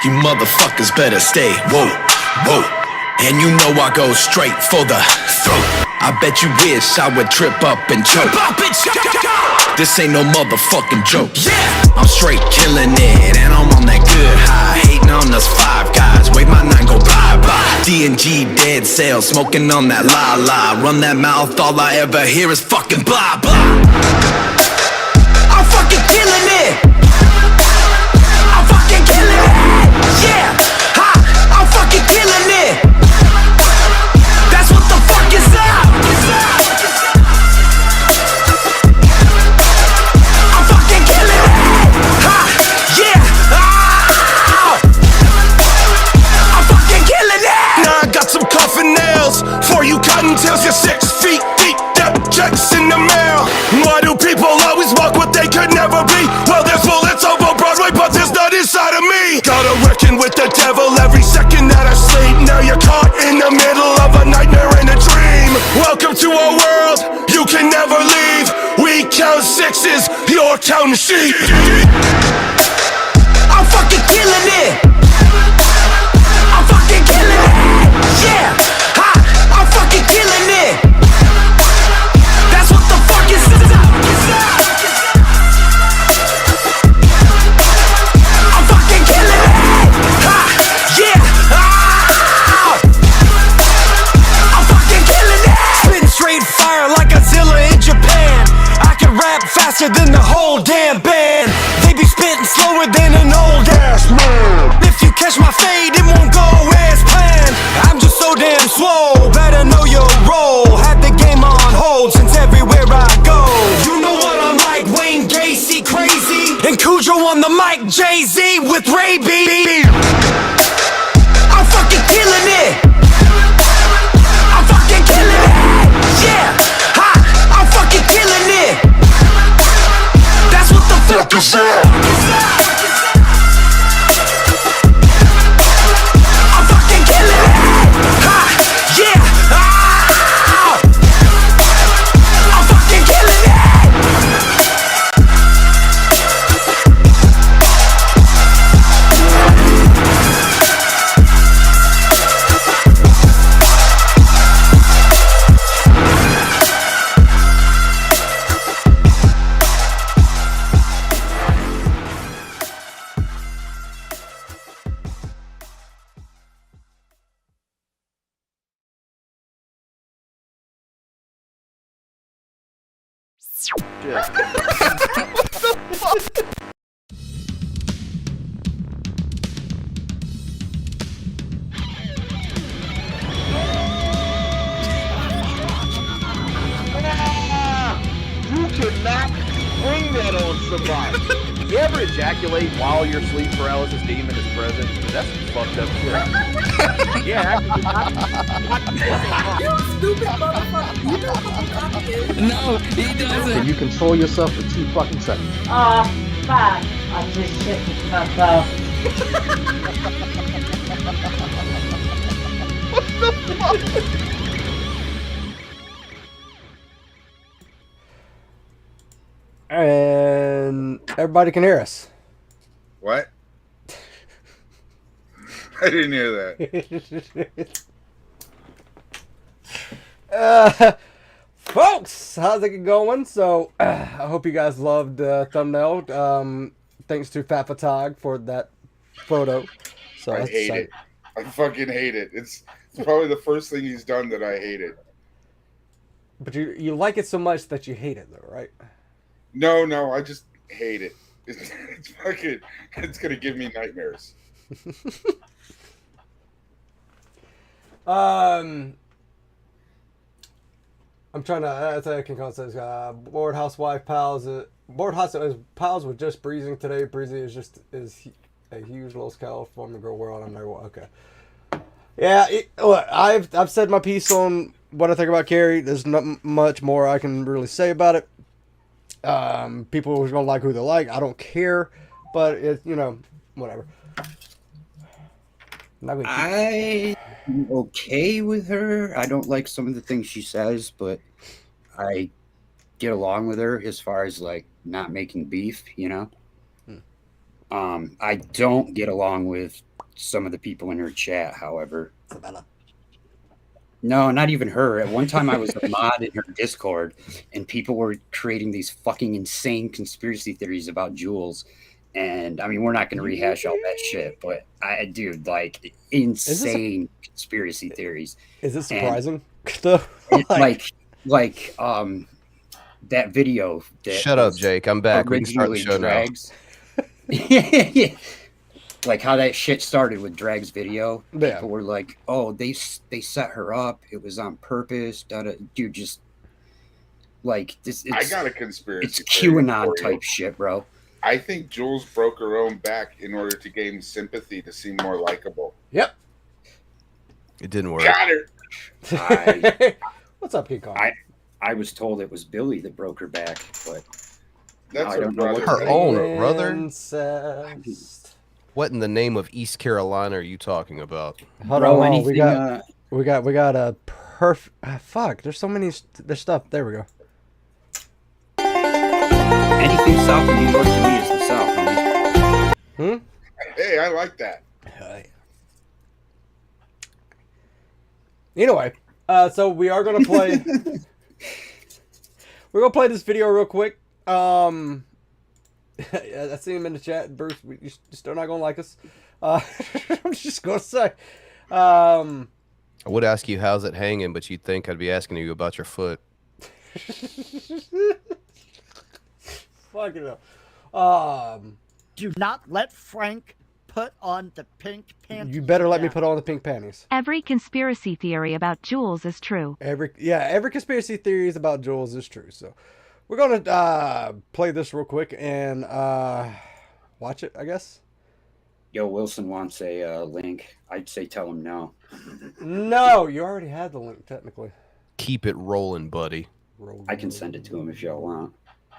You motherfuckers better stay woke, woke. And you know I go straight for the throat. I bet you wish I would trip up and choke. This ain't no motherfucking joke. Yeah, I'm straight killing it, and I'm on that good high. Hating on us five guys, wave my nine, go bye-bye. D&G dead sales, smoking on that la-la. Run that mouth, all I ever hear is fucking blah-blah. I'm fucking killing it. I'm fucking killing it. Yeah, ha, I'm fucking killing it. That's what the fuck is up. I'm fucking killing it. Ha, yeah, oh. I'm fucking killing it. Now I got some coffin nails for you cottontails. You're 6 feet deep, that checks in the mail. Why do people always walk what they could never be? Well, there's bullets over Broadway, but there's none inside of me. Gotta reckon with the devil every second that I sleep. Now you're caught in the middle of a nightmare and a dream. Welcome to our world, you can never leave. We count sixes, you're counting sheep. I'm fucking killing it. I'm fucking killing it. Yeah, ha, I'm fucking killing it. That's what the fuck is up. I'm fucking killing it. Ha, yeah, oh. I'm fucking killing it. Spitting straight fire like Godzilla in Japan. I can rap faster than the whole damn band. They be spitting slower than an old ass man. If you catch my fade, it won't go as planned. I'm just so damn swole, better know your role. Had the game on hold since everywhere I go. You know what I'm like, Wayne Gacy crazy, and Cujo on the mic, Jay-Z with Ray B. I'm fucking killing it. I'm fucking killing it. Yeah, ha, I'm fucking killing it. That's what the fuck is up. I'm fucking killing it. Ha, yeah, oh. I'm fucking killing it. You cannot bring that on somebody. You ever ejaculate while your sleep paralysis demon is present? That's some fucked up shit. Yeah, actually, You stupid motherfucker. You know what I'm talking. No, he doesn't. Can you control yourself for 2 fucking seconds? Fuck. I just shit myself. And everybody can hear us. What? I didn't hear that. Folks, how's it going? So, I hope you guys loved the thumbnail. Thanks to Fat Photog for that photo. So I hate it. I fucking hate it. It's probably the first thing he's done that I hate it. But you like it so much that you hate it, though, right? No, I just hate it. It's fucking. It's gonna give me nightmares. I'm trying to. I can call says bored housewife pals. Bored housewife pals were just breezing today. Breezy is a huge Los California girl world. I'm there. Okay. Yeah, look, I've said my piece on what I think about Carrie. There's not much more I can really say about it. People are gonna like who they like. I don't care, but it, whatever. I'm okay with her. I don't like some of the things she says, but I get along with her as far as like not making beef, I don't get along with some of the people in her chat, however. Isabella. No, not even her. At one time, I was a mod in her Discord, and people were creating these fucking insane conspiracy theories about Jules. And I mean, we're not going to rehash all that shit, but dude, like insane conspiracy theories. Is it surprising? Like that video. That Shut up, Jake. I'm back. We can start the show Drags. Yeah. Like how that shit started with Drag's video. Yeah. People were like, "Oh, they set her up. It was on purpose." Dude, just like this. I got a conspiracy. It's QAnon type shit, bro. I think Jules broke her own back in order to gain sympathy to seem more likable. Yep. It didn't work. Got her. What's up, King Kong? I was told it was Billy that broke her back, but That's I don't know what Her own brother? Incest. What in the name of East Carolina are you talking about? Hold Bro, on, anything, we got a perfect. Fuck, there's so many. There's stuff. There we go. anything south of New York to me is the South, homie. Hey, I like that. Anyway, so we are gonna play. We're gonna play this video real quick. I see him in the chat, Bruce. You're still not gonna like us. I'm just gonna say. I would ask you how's it hanging, but you'd think I'd be asking you about your foot. Fuck it up. Do not let Frank put on the pink panties. You better let me put on the pink panties. Every conspiracy theory about Jules is true. Every conspiracy theory is about Jules is true. So we're gonna play this real quick and watch it, I guess. Yo, Wilson wants a link. I'd say tell him no. No, you already had the link technically. Keep it rolling, buddy. I can send it to him if y'all want.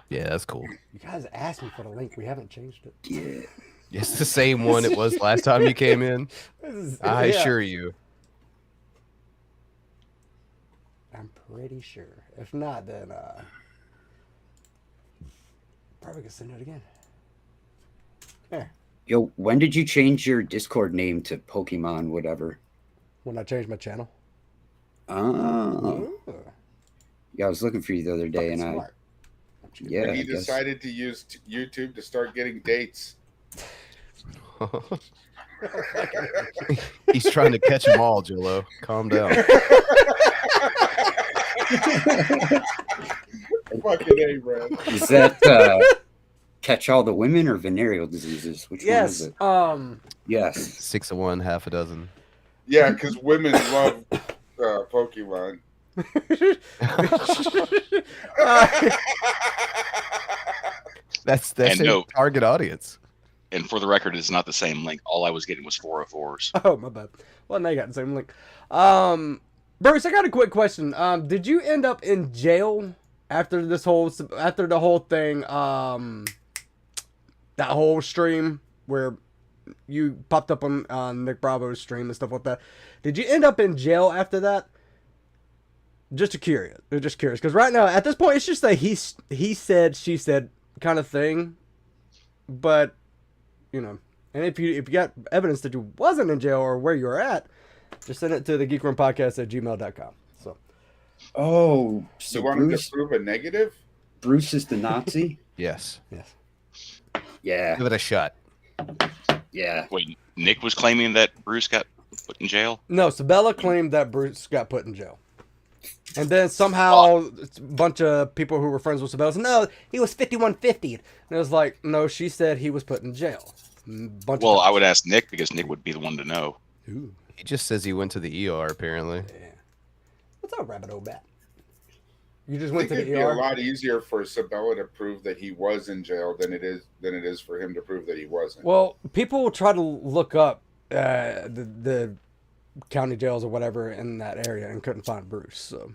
Yeah, that's cool. You guys asked me for the link. We haven't changed it. Yeah. It's the same one it was last time you came in. I assure you. I'm pretty sure. If not, then probably gonna send it again. There. Yo, when did you change your Discord name to Pokemon whatever? When I changed my channel. Oh. Yeah, I was looking for you the other day, and smart. Yeah. And he decided to use YouTube to start getting dates. He's trying to catch them all, Jolo. Calm down. Fucking A, bro. Is that catch all the women or venereal diseases? Which one is it? Yes. 6 of one, half a dozen. Yeah, because women love Pokemon. That's a target audience. And for the record, it's not the same link. All I was getting was 404s. Oh, my bad. Well, now you got the same link. Bruce, I got a quick question. Did you end up in jail after the whole thing, that whole stream where you popped up on Nick Bravo's stream and stuff like that? Did you end up in jail after that? Just curious, because right now at this point it's just a he said, she said kind of thing. But you know, and if you got evidence that you wasn't in jail or where you were at, just send it to the geekroompodcast@gmail.com. So, so you wanted to prove a negative? Bruce is the Nazi. Yes. Yeah. Give it a shot. Yeah. Wait, Nick was claiming that Bruce got put in jail? No, Sabella claimed that Bruce got put in jail. And then somehow a bunch of people who were friends with Sabella said, no, he was 5150. And it was like, no, she said he was put in jail. Well, I would ask Nick because Nick would be the one to know. Ooh. He just says he went to the ER, apparently. Yeah. What's up, rabbit old bat? You just I went think to the it'd ER? be a lot easier for Sabella to prove that he was in jail than it is for him to prove that he wasn't. Well, people will try to look up the county jails or whatever in that area and couldn't find Bruce. So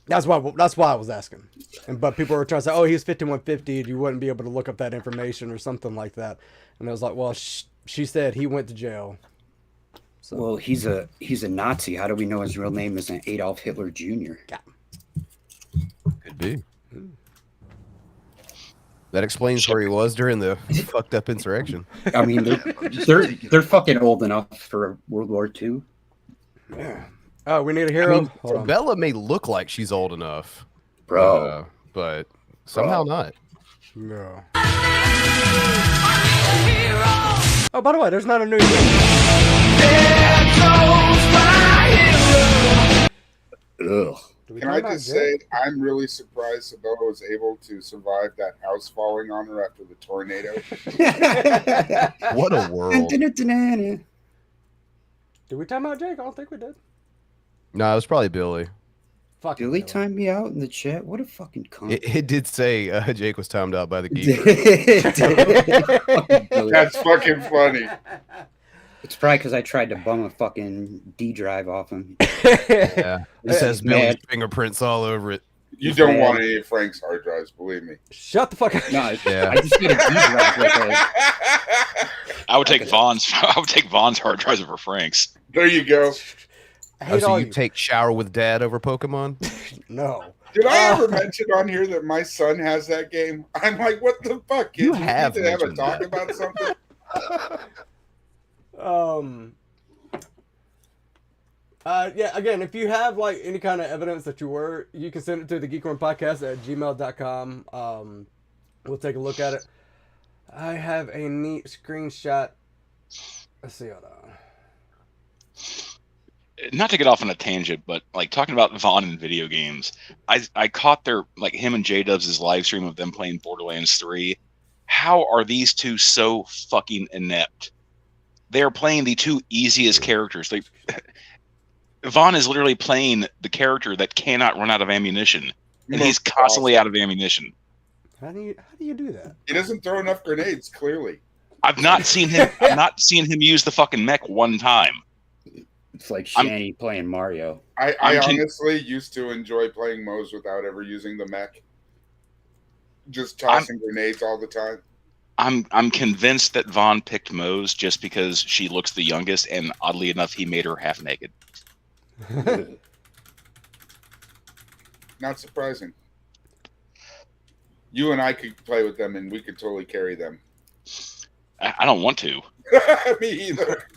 that's why I was asking. But people were trying to say, oh, he's 5150. You wouldn't be able to look up that information or something like that. And I was like, well, she said he went to jail. So. Well, he's a Nazi. How do we know his real name isn't Adolf Hitler Jr.? Could be. That explains where he was during the fucked up insurrection. I mean, they're fucking old enough for World War II. Yeah. Oh, we need a hero. I mean, Bella may look like she's old enough, bro, but somehow not. No. Oh, by the way, there's not a new. Ugh. Can I just say, I'm really surprised Sabella was able to survive that house falling on her after the tornado. What a world. Did we time out Jake? I don't think we did. No, it was probably Billy. Fuck Billy timed me out in the chat. What a fucking cunt. It did say Jake was timed out by the Geek. That's fucking funny. It's probably because I tried to bum a fucking D drive off him. Yeah, it says Billy's fingerprints all over it. You don't want any of Frank's hard drives, believe me. Shut the fuck up. No, yeah. I just get a D drive. I would take Vaughn's. I would take Vaughn's hard drives over Frank's. There you go. So you take shower with dad over Pokemon? No. Did I ever mention on here that my son has that game? I'm like, what the fuck? Kids? You We have need to have a mentioned talk that. about something. Yeah, again, if you have like any kind of evidence that you were, you can send it to the geekwormpodcast@gmail.com. We'll take a look at it. I have a neat screenshot. Let's see, hold on. Not to get off on a tangent, but like talking about Vaughn in video games, I caught their like him and J-Dubs' live stream of them playing Borderlands 3. How are these two so fucking inept? They are playing the two easiest characters. Vaughn is literally playing the character that cannot run out of ammunition, and he's constantly out of ammunition. How do you do that? He doesn't throw enough grenades, clearly. I've not seen him. I've not seen him use the fucking mech one time. It's like Shanny playing Mario. I honestly used to enjoy playing Moe's without ever using the mech. Just tossing grenades all the time. I'm convinced that Vaughn picked Mose just because she looks the youngest, and oddly enough, he made her half naked. Not surprising. You and I could play with them, and we could totally carry them. I don't want to. Me either.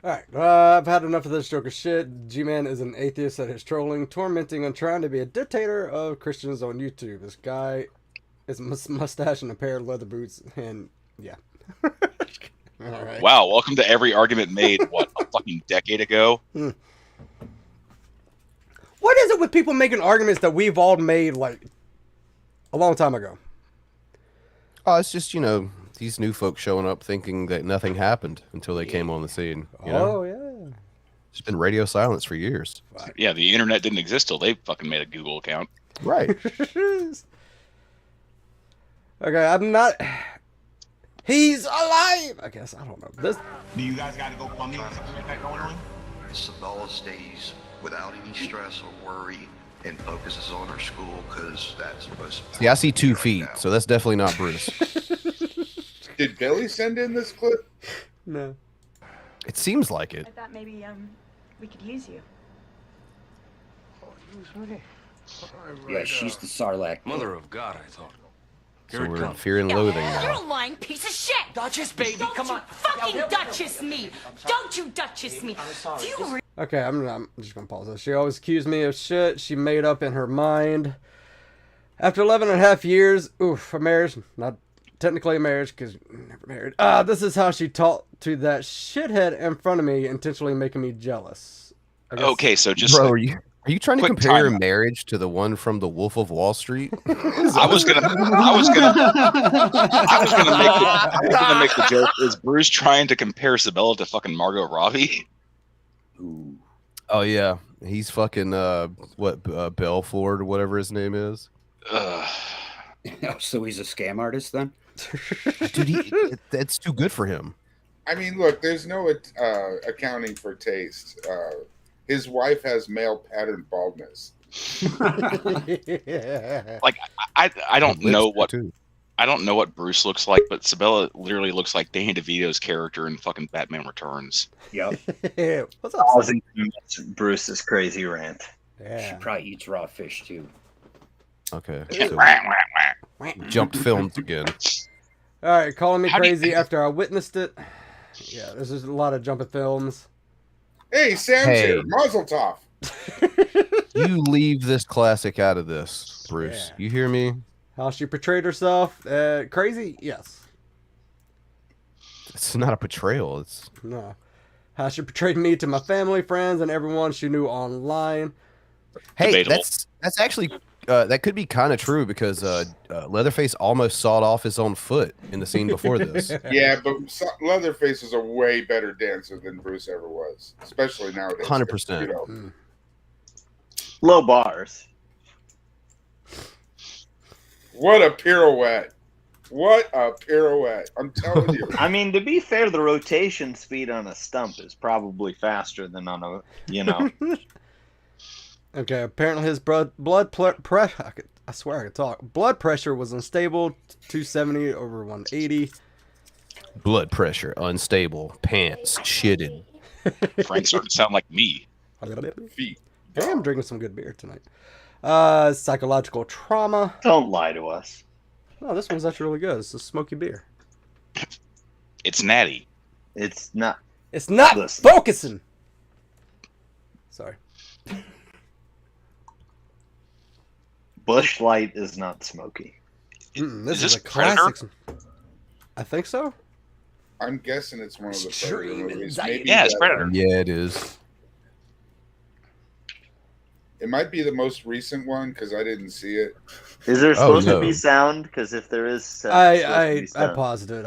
Alright, I've had enough of this joke of shit. G-Man is an atheist that is trolling, tormenting, and trying to be a dictator of Christians on YouTube. This guy is a mustache and a pair of leather boots, and yeah. Alright. Wow, welcome to every argument made, what, a fucking decade ago? What is it with people making arguments that we've all made, like, a long time ago? Oh, it's just, these new folks showing up thinking that nothing happened until they came on the scene. Oh, yeah. It's been radio silence for years. Yeah, the internet didn't exist till they fucking made a Google account. Right. Okay, I'm not... He's alive! I guess, I don't know. This... Do you guys got to go plumbing or something like that going on? Sabella stays without any stress or worry and focuses on her school because that's the most important. Yeah, I see 2 feet, so that's definitely not Bruce. Did Billy send in this clip? No. It seems like it. I thought maybe we could use you. Yeah, she's the Sarlacc. Mother of God, I thought. So we're in Fear and Loathing You're now. a lying piece of shit! Duchess, baby, Don't come you on. fucking Duchess me! Don't you Duchess me! Do you Okay, I'm just gonna pause this. She always accused me of shit she made up in her mind. After 11 and a half years, a marriage, not technically a marriage because never married. This is how she talked to that shithead in front of me, intentionally making me jealous. Okay, so just Bro, are you trying to quick compare time. a marriage to the one from The Wolf of Wall Street? I was gonna make the joke. Is Bruce trying to compare Sabella to fucking Margot Robbie? Ooh. Oh yeah, he's fucking Belford or whatever his name is. So he's a scam artist then? Dude, that's too good for him. I mean, look, there's no accounting for taste. His wife has male pattern baldness. Like I don't know what I don't know what Bruce looks like, but Sabella literally looks like Danny DeVito's character in fucking Batman Returns. Yep. What's up? Bruce's crazy rant. Yeah. She probably eats raw fish too. Okay. Yeah. So Jumped films again. All right, calling me How do you- crazy after I witnessed it. Yeah, there's just a lot of jumping films. Hey, Sam's Hey. here. Mazel tov. You leave this classic out of this, Bruce. Yeah. You hear me? How she portrayed herself. Crazy? Yes. It's not a portrayal. It's No. How she portrayed me to my family, friends, and everyone she knew online. hey, Debatable. that's actually that could be kind of true because Leatherface almost sawed off his own foot in the scene before this. Yeah, but Leatherface is a way better dancer than Bruce ever was, especially nowadays. 100%. You know. Low bars. What a pirouette. What a pirouette. I'm telling you. I mean, to be fair, the rotation speed on a stump is probably faster than on a, you know. Okay, apparently his blood pressure. I swear I could talk. Blood pressure was unstable, 270 over 180. Blood pressure, unstable, pants, shitted. Frank started to sound like me. Feet. Hey, I'm drinking some good beer tonight. Psychological trauma. Don't lie to us. Oh, this one's actually really good. It's a smoky beer. It's natty. It's not. It's not Listen. focusing. Sorry. Bush Light is not smoky. This is is a this Predator? classic. I think so. I'm guessing it's one of the Predator Extreme movies. anxiety. Maybe Yeah, it's that- Predator. Yeah, it is. It might be the most recent one because I didn't see it. Is there supposed no. to be sound? Because if there is sound, it's supposed to I be sound. paused it.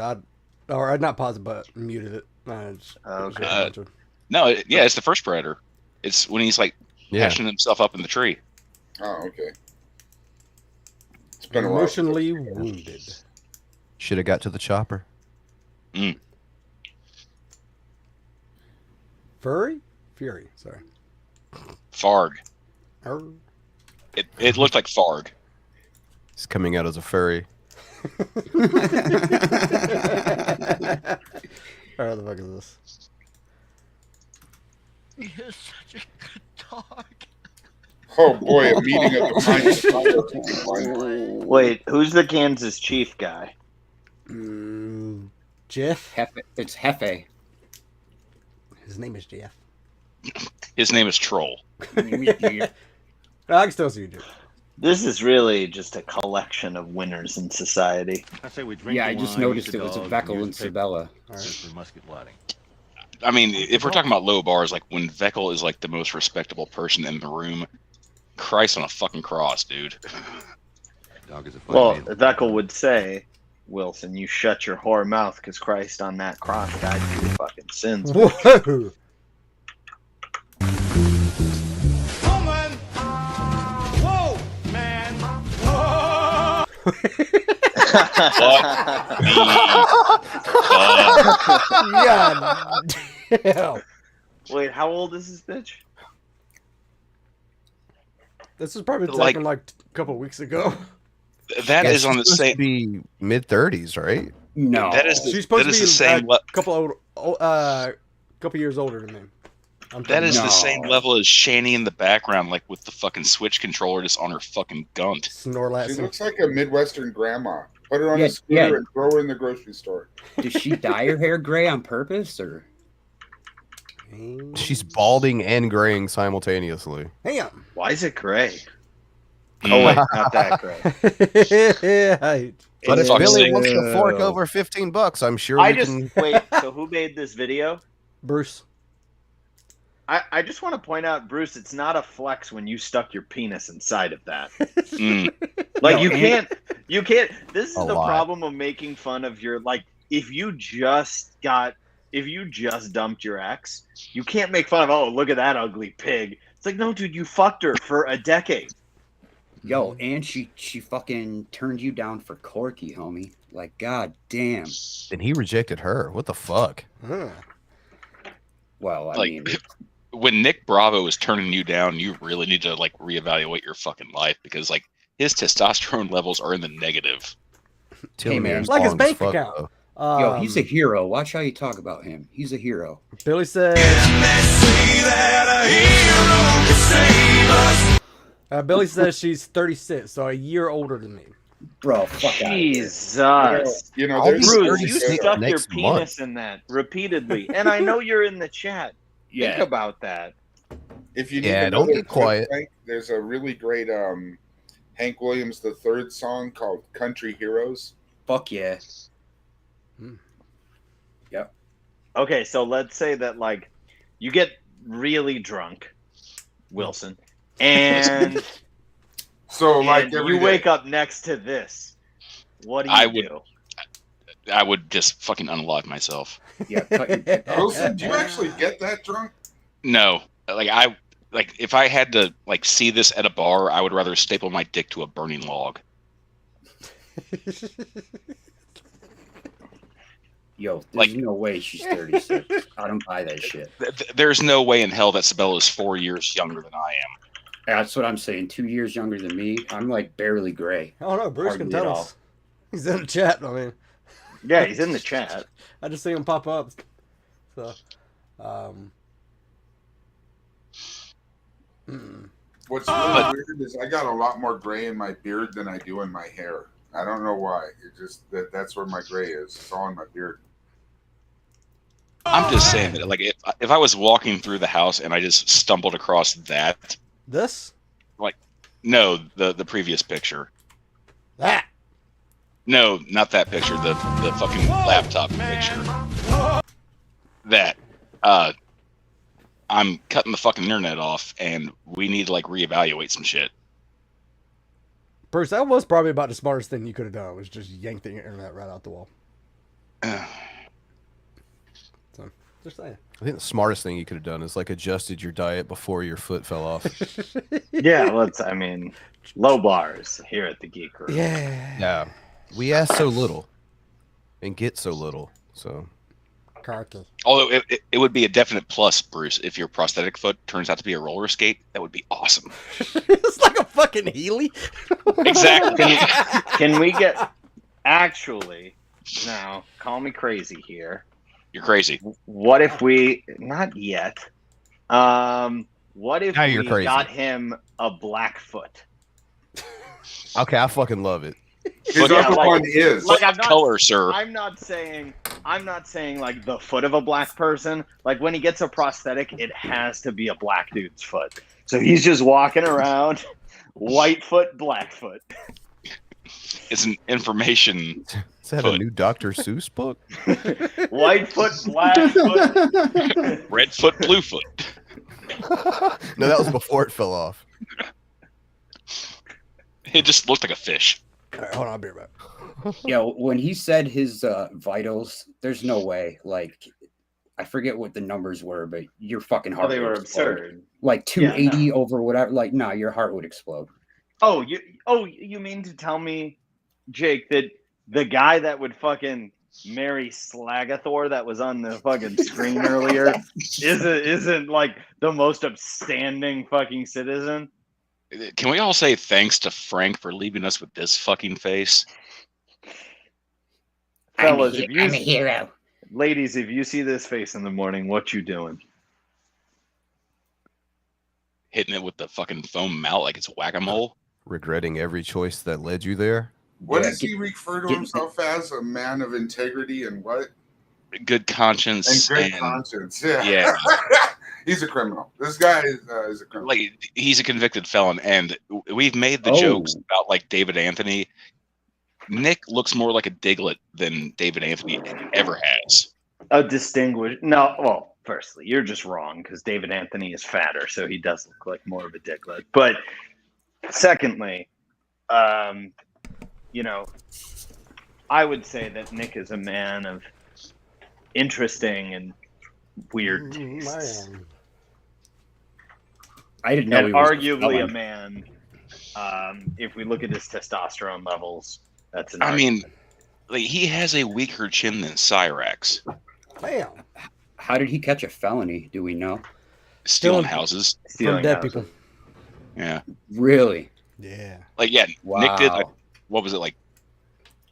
Or not paused it, but muted it. Okay. No, it's the first Predator. It's when he's like Yeah. hashing himself up in the tree. Oh, okay. It's been a while. Emotionally wounded. Should have got to the chopper. Fury? Sorry. Farg. Arr. It looked like Farg. He's coming out as a furry. Alright, what the fuck is this? You're such a good dog. Oh boy, a meeting of the minds. Wait, who's the Kansas Chief guy? Jeff? It's Hefe. His name is Jeff. His name is Troll. I can still see you, Jeff. This is really just a collection of winners in society. I say we drink Yeah, the I just wine, noticed eat it the was a dog, Veckel and use the Sabella. paper for musket lighting. I mean, if we're talking about low bars, like when Veckel is like the most respectable person in the room, Christ on a fucking cross, dude. Dog is a funny Well, man. Veckel would say, Wilson, you shut your whore mouth because Christ on that cross died for your fucking sins. Whoa! Whoa, man. Whoa. God damn. Wait, how old is this bitch? This is probably Like- taken like a couple weeks ago. That Yeah, is on the she's supposed same. to be mid-30s, right? No. That is the, She's supposed that to is be the same. couple years older than me. That is No. the same level as Shani in the background, like with the fucking Switch controller just on her fucking gunt. She Snorlax. looks like a Midwestern grandma. Put her on Yeah, a scooter yeah. and throw her in the grocery store. Did she dye her hair gray on purpose, or? She's balding and graying simultaneously. Damn. Why is it gray? Oh, wait, not that gray. But if fucking Billy sick. wants to fork over $15, I'm sure I we just can. wait. So who made this video? Bruce. I just want to point out, Bruce, it's not a flex when you stuck your penis inside of that. Mm. Like No, you and- can't. This is A the lot. problem of making fun of your like. If you just dumped your ex, you can't make fun of. Oh, look at that ugly pig. It's like, no, dude, you fucked her for a decade. Yo, and she fucking turned you down for Corky, homie. Like, god damn. And he rejected her. What the fuck? Huh. Well, I Like, mean, when Nick Bravo is turning you down, you really need to like reevaluate your fucking life because like his testosterone levels are in the negative. Tilly man, was like his long as bank fuck, account. though. yo, he's a hero. Watch how you talk about him. He's a hero. Billy said. Billy says she's 36, so a year older than me. Bro, fuck out of here. Jesus. You know, I'll be there's Bruce, you 36 stuck your next penis month. in that repeatedly. And I know you're in the chat. Think Yeah. about that. if you need Yeah, don't another get quiet. Frank, there's a really great Hank Williams III song called "Country Heroes." Fuck yeah. Yep. Okay, so let's say that like you get really drunk, Wilson, and So like and every you day. wake up next to this. What do you do? I would just fucking unlock myself. Yeah. Cut your dick off. Wilson, do you actually get that drunk? No, like if I had to like see this at a bar, I would rather staple my dick to a burning log. Yo, there's no way she's 36. I don't buy that shit. There's no way in hell that Sabella is 4 years younger than I am. That's what I'm saying. 2 years younger than me. I'm like barely gray. Oh no, Bruce Hardly can at tell all. us. He's in the chat. I mean, Yeah, he's in the chat. I just see him pop up. So, What's really weird is I got a lot more gray in my beard than I do in my hair. I don't know why. It just that's where my gray is. It's all in my beard. I'm just saying that, like, if I was walking through the house and I just stumbled across that, this? like, no, the previous picture. That? No, not that picture. The fucking laptop picture. That. I'm cutting the fucking internet off, and we need to like reevaluate some shit. Bruce, that was probably about the smartest thing you could have done. Was just yank the internet right out the wall. So, just saying. I think the smartest thing you could have done is like adjusted your diet before your foot fell off. Yeah, I mean, low bars here at the Geek Room. Yeah. We ask so little and get so little. So. Carcass. Although it would be a definite plus, Bruce, if your prosthetic foot turns out to be a roller skate. That would be awesome. It's like a fucking Healy. Exactly. Can we get actually now? Call me crazy here. You're crazy. What if we not yet? What if Now you're we crazy. got him a black foot? Okay, I fucking love it. His upper one is. Like I'm not, color, sir. I'm not saying like the foot of a black person. Like when he gets a prosthetic, it has to be a black dude's foot. So he's just walking around, white foot, black foot. It's an information. Is that a new Dr. Seuss book? White foot, black foot, red foot, blue foot. No, that was before it fell off. It just looked like a fish. All right, hold on, I'll be right back. Yeah, when he said his vitals, there's no way. Like, I forget what the numbers were, but your fucking heart. they would were explode. absurd. Like 280 Yeah, no. over whatever. Like, nah, your heart would explode. Oh, you mean to tell me, Jake, that the guy that would fucking marry Slagathor that was on the fucking screen earlier isn't like the most upstanding fucking citizen? Can we all say thanks to Frank for leaving us with this fucking face? Fellas, I'm a hero. Ladies, if you see this face in the morning, what you doing? Hitting it with the fucking foam mallet like it's whack-a-mole? Regretting every choice that led you there? What does he refer to himself as? A man of integrity and what? Good conscience. And good conscience. Yeah. Yeah. He's a criminal. This guy is a criminal. Like, he's a convicted felon, and we've made the jokes about like David Anthony. Nick looks more like a Diglett than David Anthony ever has. A distinguished. No, well, firstly, you're just wrong because David Anthony is fatter, so he does look like more of a Diglett. But secondly, you know, I would say that Nick is a man of interesting and weird tastes. Man. I didn't know And he was arguably a felon. man. If we look at his testosterone levels, that's an I mean, like, he has a weaker chin than Cyrax. Damn. How did he catch a felony? Do we know? Stealing houses. From dead people. Yeah. Really? Yeah. Like, yeah, Nick did, like, Wow. what was it, like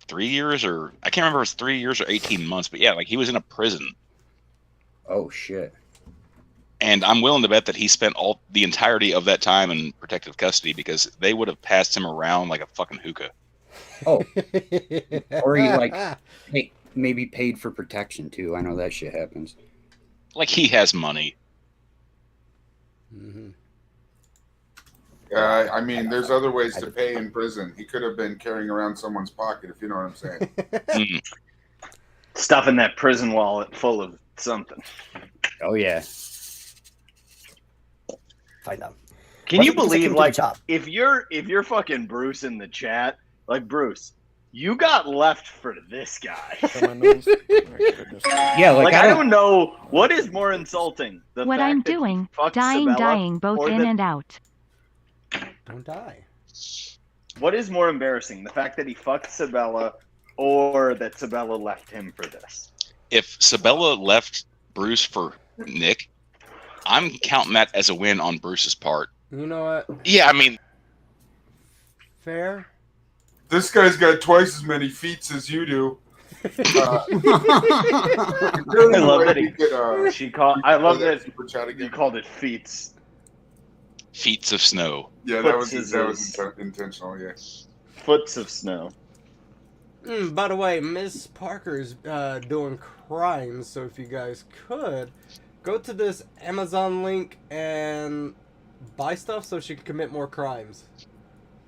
3 years or I can't remember if it was 3 years or 18 months, but yeah, like he was in a prison. Oh shit. And I'm willing to bet that he spent all the entirety of that time in protective custody because they would have passed him around like a fucking hookah. Oh, or he like maybe paid for protection too. I know that shit happens. Like he has money. Mm-hmm. I mean, there's other ways to pay in prison. He could have been carrying around someone's pocket, if you know what I'm saying. Stuffing that prison wallet full of something. Oh yeah. Find out. Can you believe, like, if you're fucking Bruce in the chat, like, Bruce, you got left for this guy. Yeah, like I don't know what is more insulting. The What fact I'm that he doing, fucked dying, Sabella, both or in that- and out. Don't die. What is more embarrassing, the fact that he fucked Sabella, or that Sabella left him for this? If Sabella left Bruce for Nick, I'm counting that as a win on Bruce's part. You know what? Yeah, I mean, Fair. This guy's got twice as many feats as you do. I love that I love that you called it feats. feats of snow. Yeah, that was intentional. Yeah. Foots of snow. By the way, Miss Parker's doing crimes, so if you guys could go to this Amazon link and buy stuff so she can commit more crimes.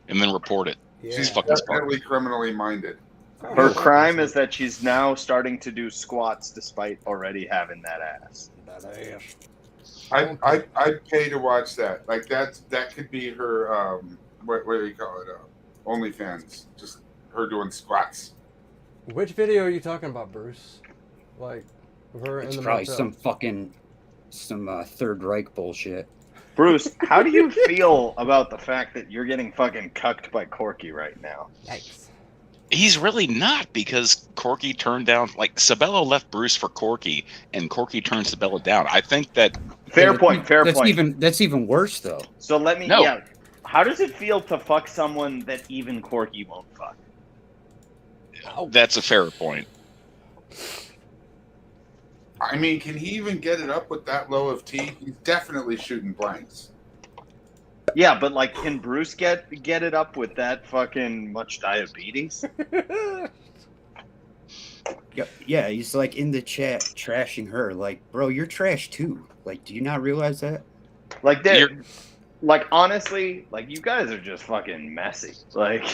And then report it. Yeah. She's fucking smart. Definitely criminally minded. Her crime is that she's now starting to do squats despite already having that ass. I'd pay to watch that. Like that could be her what do you call it? OnlyFans. Just her doing squats. Which video are you talking about, Bruce? Like her in It's the probably motel. some Third Reich bullshit. Bruce, how do you feel about the fact that you're getting fucking cucked by Corky right now? Yikes. He's really not, because Corky turned down, like, Sabella left Bruce for Corky, and Corky turned Sabella down. I think that... Fair point. That's even worse, though. So let me, how does it feel to fuck someone that even Corky won't fuck? That's a fair point. I mean, can he even get it up with that low of T? He's definitely shooting blanks. Yeah, but like, can Bruce get it up with that fucking much diabetes? Yeah, he's like in the chat trashing her. Like, bro, you're trash too. Like, do you not realize that? Like, honestly, like, you guys are just fucking messy. Like,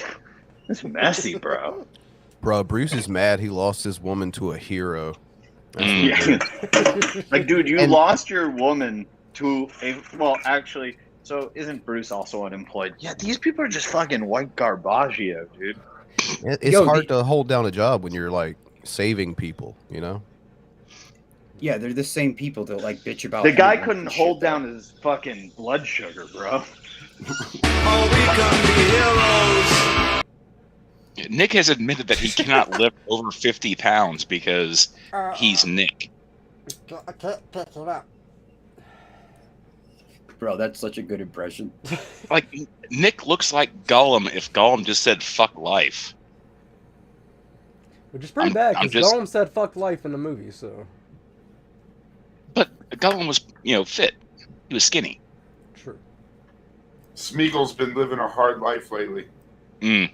it's messy, bro. Bro, Bruce is mad he lost his woman to a hero. Yeah. Like, dude, you lost your woman to a... Well, actually, so isn't Bruce also unemployed? Yeah, these people are just fucking white garbaggio, dude. It's hard to hold down a job when you're, like, saving people, you know? Yeah, they're the same people that like bitch about. The guy couldn't hold down his fucking blood sugar, bro. Nick has admitted that he cannot lift over 50 pounds because he's Nick. I can't pick it up. Bro, that's such a good impression. Like, Nick looks like Gollum if Gollum just said fuck life. Which is pretty bad, because Gollum said fuck life in the movie, so... But Gollum was, fit. He was skinny. True. Smeagol's been living a hard life lately. Mm.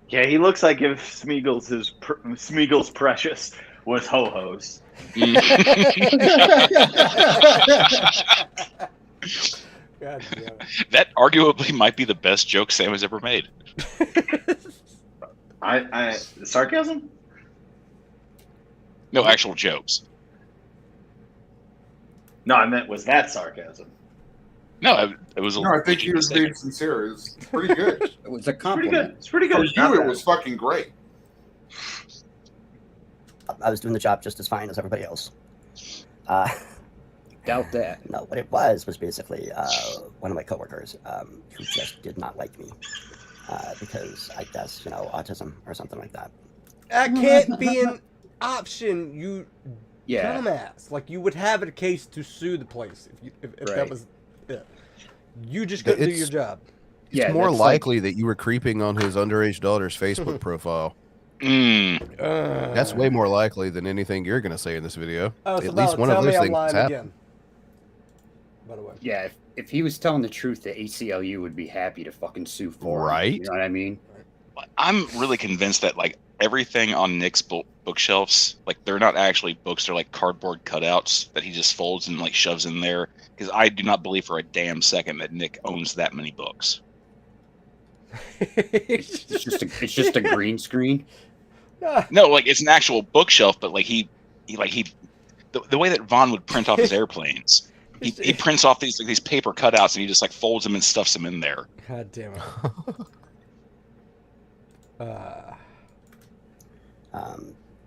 Yeah, he looks like if Smeagol's Precious was ho-hos. That arguably might be the best joke Sam has ever made. Sarcasm? No, actual jokes. No, I meant, was that sarcasm? No, it was. No, I think he was being sincere. It was pretty good. It was a compliment. It's pretty good. For you, it was fucking great. I was doing the job just as fine as everybody else. Doubt that. No, what it was basically one of my coworkers who just did not like me because I guess autism or something like that. That can't be an option. You dumbass. Like, you would have a case to sue the place if that was it. You just couldn't do your job. It's more likely that you were creeping on his underage daughter's Facebook profile. That's way more likely than anything you're going to say in this video. Oh, so at least one of those things has happened. By the way. Yeah, if he was telling the truth, the ACLU would be happy to fucking sue for him. Right? You know what I mean? I'm really convinced that like everything on Nick's bookshelves, like they're not actually books; they're like cardboard cutouts that he just folds and like shoves in there. Because I do not believe for a damn second that Nick owns that many books. It's just a green screen. No, like it's an actual bookshelf, but like the way that Vaughn would print off his airplanes, he prints off these paper cutouts and he just like folds them and stuffs them in there. God damn it.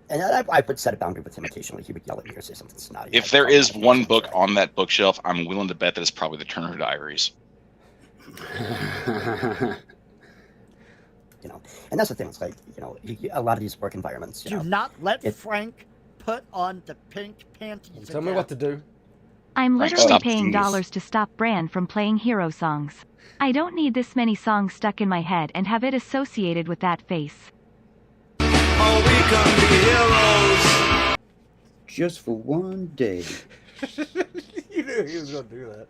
And I would set a boundary with him occasionally. He would yell at me or say something snotty. If there is one book on that bookshelf, I'm willing to bet that it's probably the Turner Diaries. You know, and that's the thing. It's like, you know, a lot of these work environments. Do not let Frank put on the pink panties. Tell me what to do. I'm literally paying dollars to stop Bran from playing hero songs. I don't need this many songs stuck in my head and have it associated with that face. Oh, we can be heroes. Just for one day. You knew he was going to do that.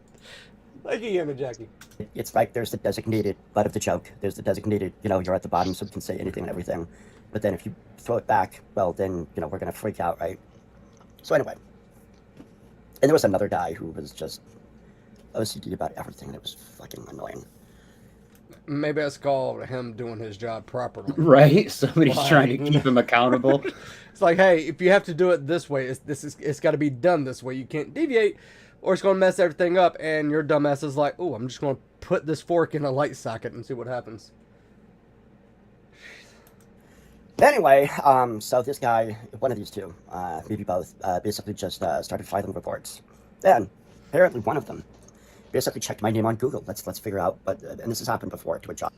Thank you, Yama Jackie. It's like there's the designated butt of the joke. There's the designated, you know, you're at the bottom so you can say anything and everything. But then if you throw it back, well, then, you know, we're going to freak out, right? So anyway. And there was another guy who was just OCD about everything, and it was fucking annoying. Maybe that's called him doing his job properly. Right? Somebody's trying to keep him accountable. It's like, hey, if you have to do it this way, it's got to be done this way. You can't deviate, or it's going to mess everything up. And your dumbass is like, oh, I'm just going to put this fork in a light socket and see what happens. Anyway, so this guy, one of these two, maybe both, basically just started filing reports. Then, apparently one of them basically checked my name on Google. Let's figure out, but and this has happened before to a job.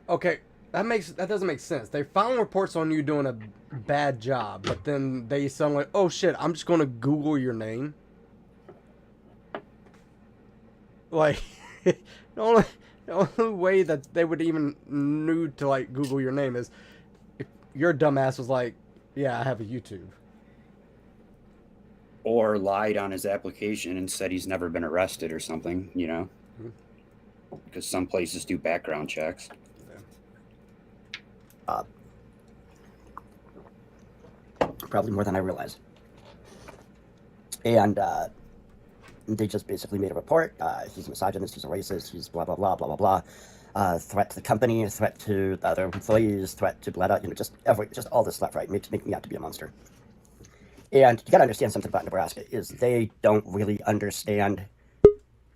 Okay, that doesn't make sense. They filing reports on you doing a bad job, but then they sound like, oh shit, I'm just going to Google your name. Like, the only way that they would even knew to like Google your name is if your dumbass was like, yeah, I have a YouTube. Or lied on his application and said he's never been arrested or something, you know? Because some places do background checks. Probably more than I realized. And they just basically made a report. He's a misogynist, he's a racist, he's blah, blah, blah, blah, blah, blah. Threat to the company, threat to the other employees, threat to blah, blah, you know, just all this stuff, right? Make me out to be a monster. And you gotta understand something about Nebraska is they don't really understand.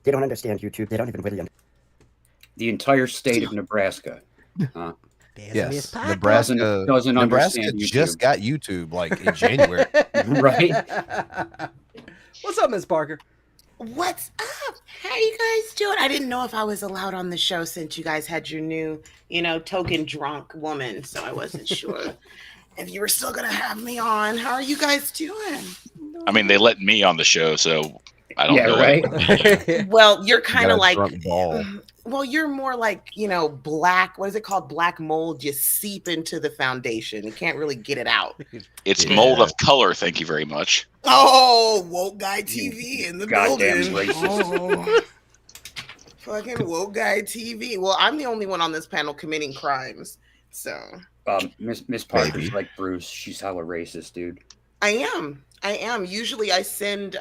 They don't understand YouTube. They don't even really understand. The entire state of Nebraska. Yes, Nebraska doesn't Nebraska understand just YouTube. got YouTube like in January. Right? What's up, Miss Parker? What's up? How you guys doing? I didn't know if I was allowed on the show since you guys had your new, token drunk woman, so I wasn't sure if you were still gonna have me on. How are you guys doing? I mean, they let me on the show, so I don't know. Right? Well, you're kind of like, ball. you're more like, black. What is it called? Black mold. You seep into the foundation. You can't really get it out. It's mold of color. Thank you very much. Oh, woke guy TV in the Goddamn building. racist. Oh. Fucking woke guy TV. Well, I'm the only one on this panel committing crimes, so. Miss Parker's like Bruce. She's hella racist, dude. I am. Usually I send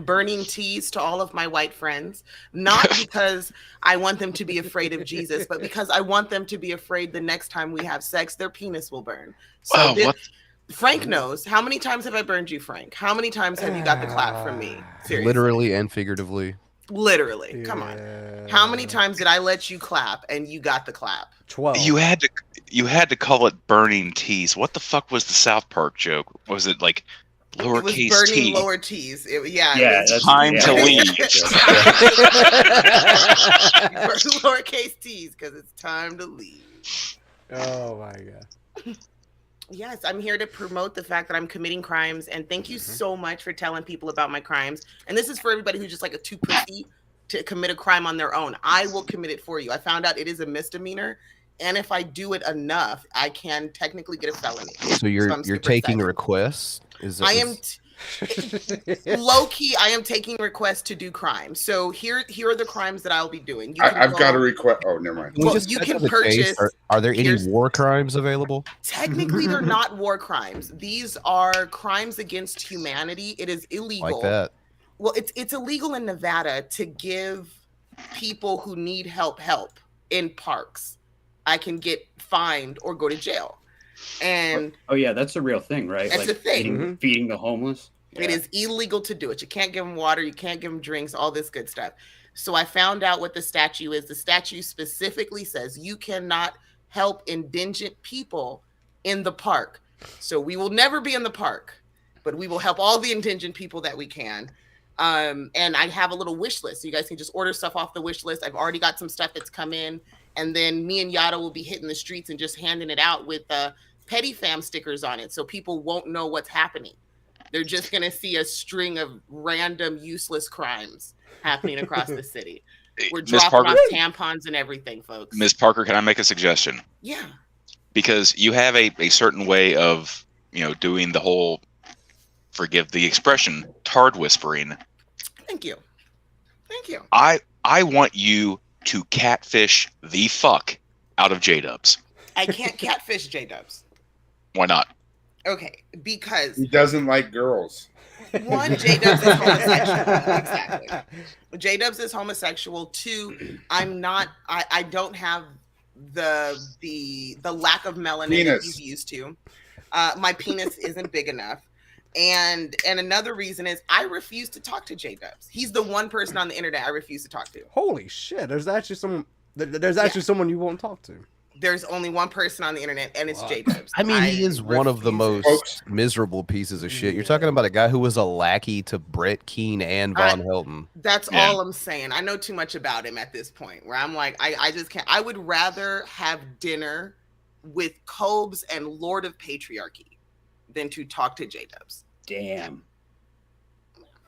burning teas to all of my white friends, not because I want them to be afraid of Jesus, but because I want them to be afraid the next time we have sex, their penis will burn. So Frank knows. How many times have I burned you, Frank? How many times have you got the clap from me? Seriously. Literally and figuratively. Literally. Come on. How many times did I let you clap and you got the clap? 12. You had to call it burning teas. What the fuck was the South Park joke? Was it like lowercase It was burning t? lower T's. Yeah, it's time to leave. Lowercase T's because it's time to leave. Oh my god. Yes, I'm here to promote the fact that I'm committing crimes, and thank you so much for telling people about my crimes. And this is for everybody who's just like a too pussy to commit a crime on their own. I will commit it for you. I found out it is a misdemeanor, and if I do it enough, I can technically get a felony. So you're taking requests? Low key, I am taking requests to do crimes. So here are the crimes that I'll be doing. I've got a request. Oh, never mind. Well, you can purchase. Are there any war crimes available? Technically, they're not war crimes. These are crimes against humanity. It is illegal. Like that. Well, it's illegal in Nevada to give people who need help in parks. I can get fined or go to jail. And oh yeah, that's a real thing, right? That's like a thing. Feeding the homeless. It is illegal to do it. You can't give them water. You can't give them drinks, all this good stuff. So I found out what the statute is. The statute specifically says you cannot help indigent people in the park. So we will never be in the park, but we will help all the indigent people that we can. And I have a little wish list. So you guys can just order stuff off the wish list. I've already got some stuff that's come in. And then me and Yada will be hitting the streets and just handing it out with Petty Fam stickers on it. So people won't know what's happening. They're just going to see a string of random useless crimes happening across the city. We're dropping off tampons and everything, folks. Ms. Parker, can I make a suggestion? Yeah. Because you have a certain way of, doing the whole, forgive the expression, tard whispering. Thank you. Thank you. I want you to catfish the fuck out of J-Dubs. I can't catfish J-Dubs. Why not? Okay, because he doesn't like girls. One, J-Dubs is homosexual. Exactly. J-Dubs is homosexual. Two, I don't have the lack of melanin that he's used to. My penis isn't big enough. And another reason is I refuse to talk to J-Dubs. He's the one person on the internet I refuse to talk to. Holy shit! There's actually someone you won't talk to. There's only one person on the internet, and it's J-Dubs. I mean, he is one of the most miserable pieces of shit. You're talking about a guy who was a lackey to Brett Keane and Von Helton. That's all I'm saying. I know too much about him at this point, where I'm like, I just can't. I would rather have dinner with Cobes and Lord of Patriarchy than to talk to J-Dubs. Damn.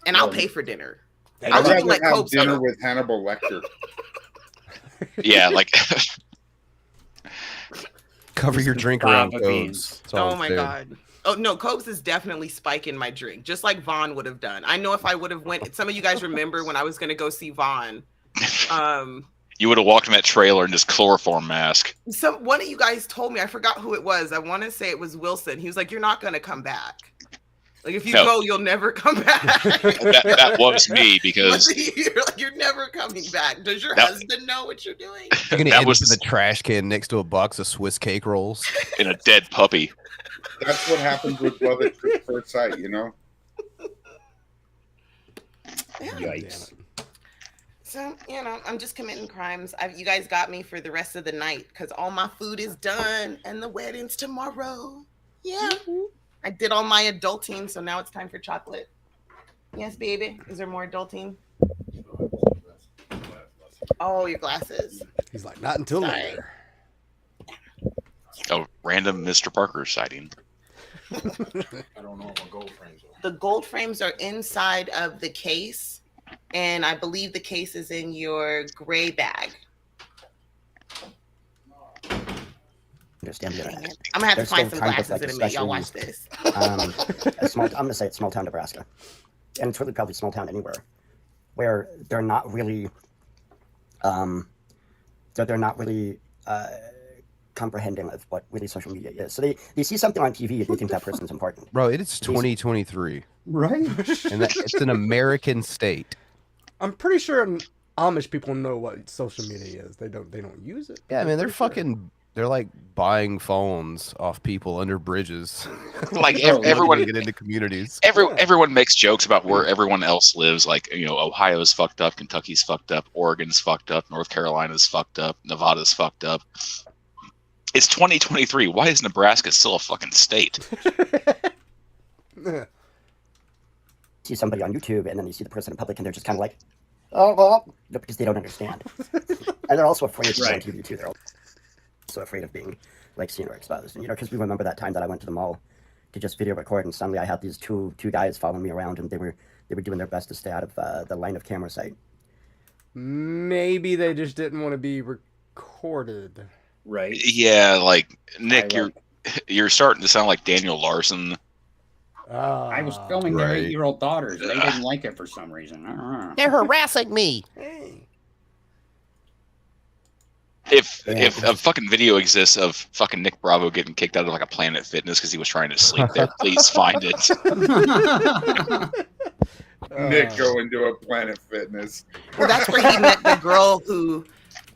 And I'll pay for dinner. I'd rather have dinner with Hannibal Lecter. Yeah, like... Cover your drink around Cobes. Oh my god. Oh no, Cobes is definitely spiking my drink, just like Vaughn would have done. I know if I would have went. Some of you guys remember when I was going to go see Vaughn. You would have walked in that trailer in just chloroform mask. One of you guys told me, I forgot who it was. I want to say it was Wilson. He was like, "You're not going to come back. Like if you go, you'll never come back." that was me because you're never coming back. Does your husband know what you're doing? You're gonna end up in the trash can next to a box of Swiss cake rolls and a dead puppy. That's what happens with love at first sight, Yikes. So, I'm just committing crimes. You guys got me for the rest of the night because all my food is done and the wedding's tomorrow. Yeah. I did all my adulting, so now it's time for chocolate. Yes, baby. Is there more adulting? Oh, your glasses. He's like, not until later. A random Mr. Parker sighting. I don't know what gold frames are. The gold frames are inside of the case, and I believe the case is in your gray bag. Understand that. I'm gonna have to find some glasses in a minute. Y'all watch this. I'm gonna say it's small town Nebraska, and it's really probably small town anywhere, where they're not really, comprehending of what really social media is. So they see something on TV and they think that person's important. Bro, it's 2023, right? And it's an American state. I'm pretty sure Amish people know what social media is. They don't use it. Yeah, man, they're like buying phones off people under bridges. Like everyone get into communities. Everyone makes jokes about where everyone else lives. Like, Ohio's fucked up, Kentucky's fucked up, Oregon's fucked up, North Carolina's fucked up, Nevada's fucked up. It's 2023. Why is Nebraska still a fucking state? See somebody on YouTube and then you see the person in public and they're just kind of like, oh, because they don't understand. And they're also afraid to be on TV too. They're also afraid of being seen or exposed. And because we remember that time that I went to the mall to just video record, and suddenly I had these two guys following me around, and they were doing their best to stay out of the line of camera sight. Maybe they just didn't want to be recorded. Right. Yeah, like Nick, you're starting to sound like Daniel Larson. I was filming their 8-year-old daughters. They didn't like it for some reason. I don't know. They're harassing me. If a fucking video exists of fucking Nick Bravo getting kicked out of like a Planet Fitness because he was trying to sleep there, please find it. Nick going to a Planet Fitness. Well, that's where he met the girl who.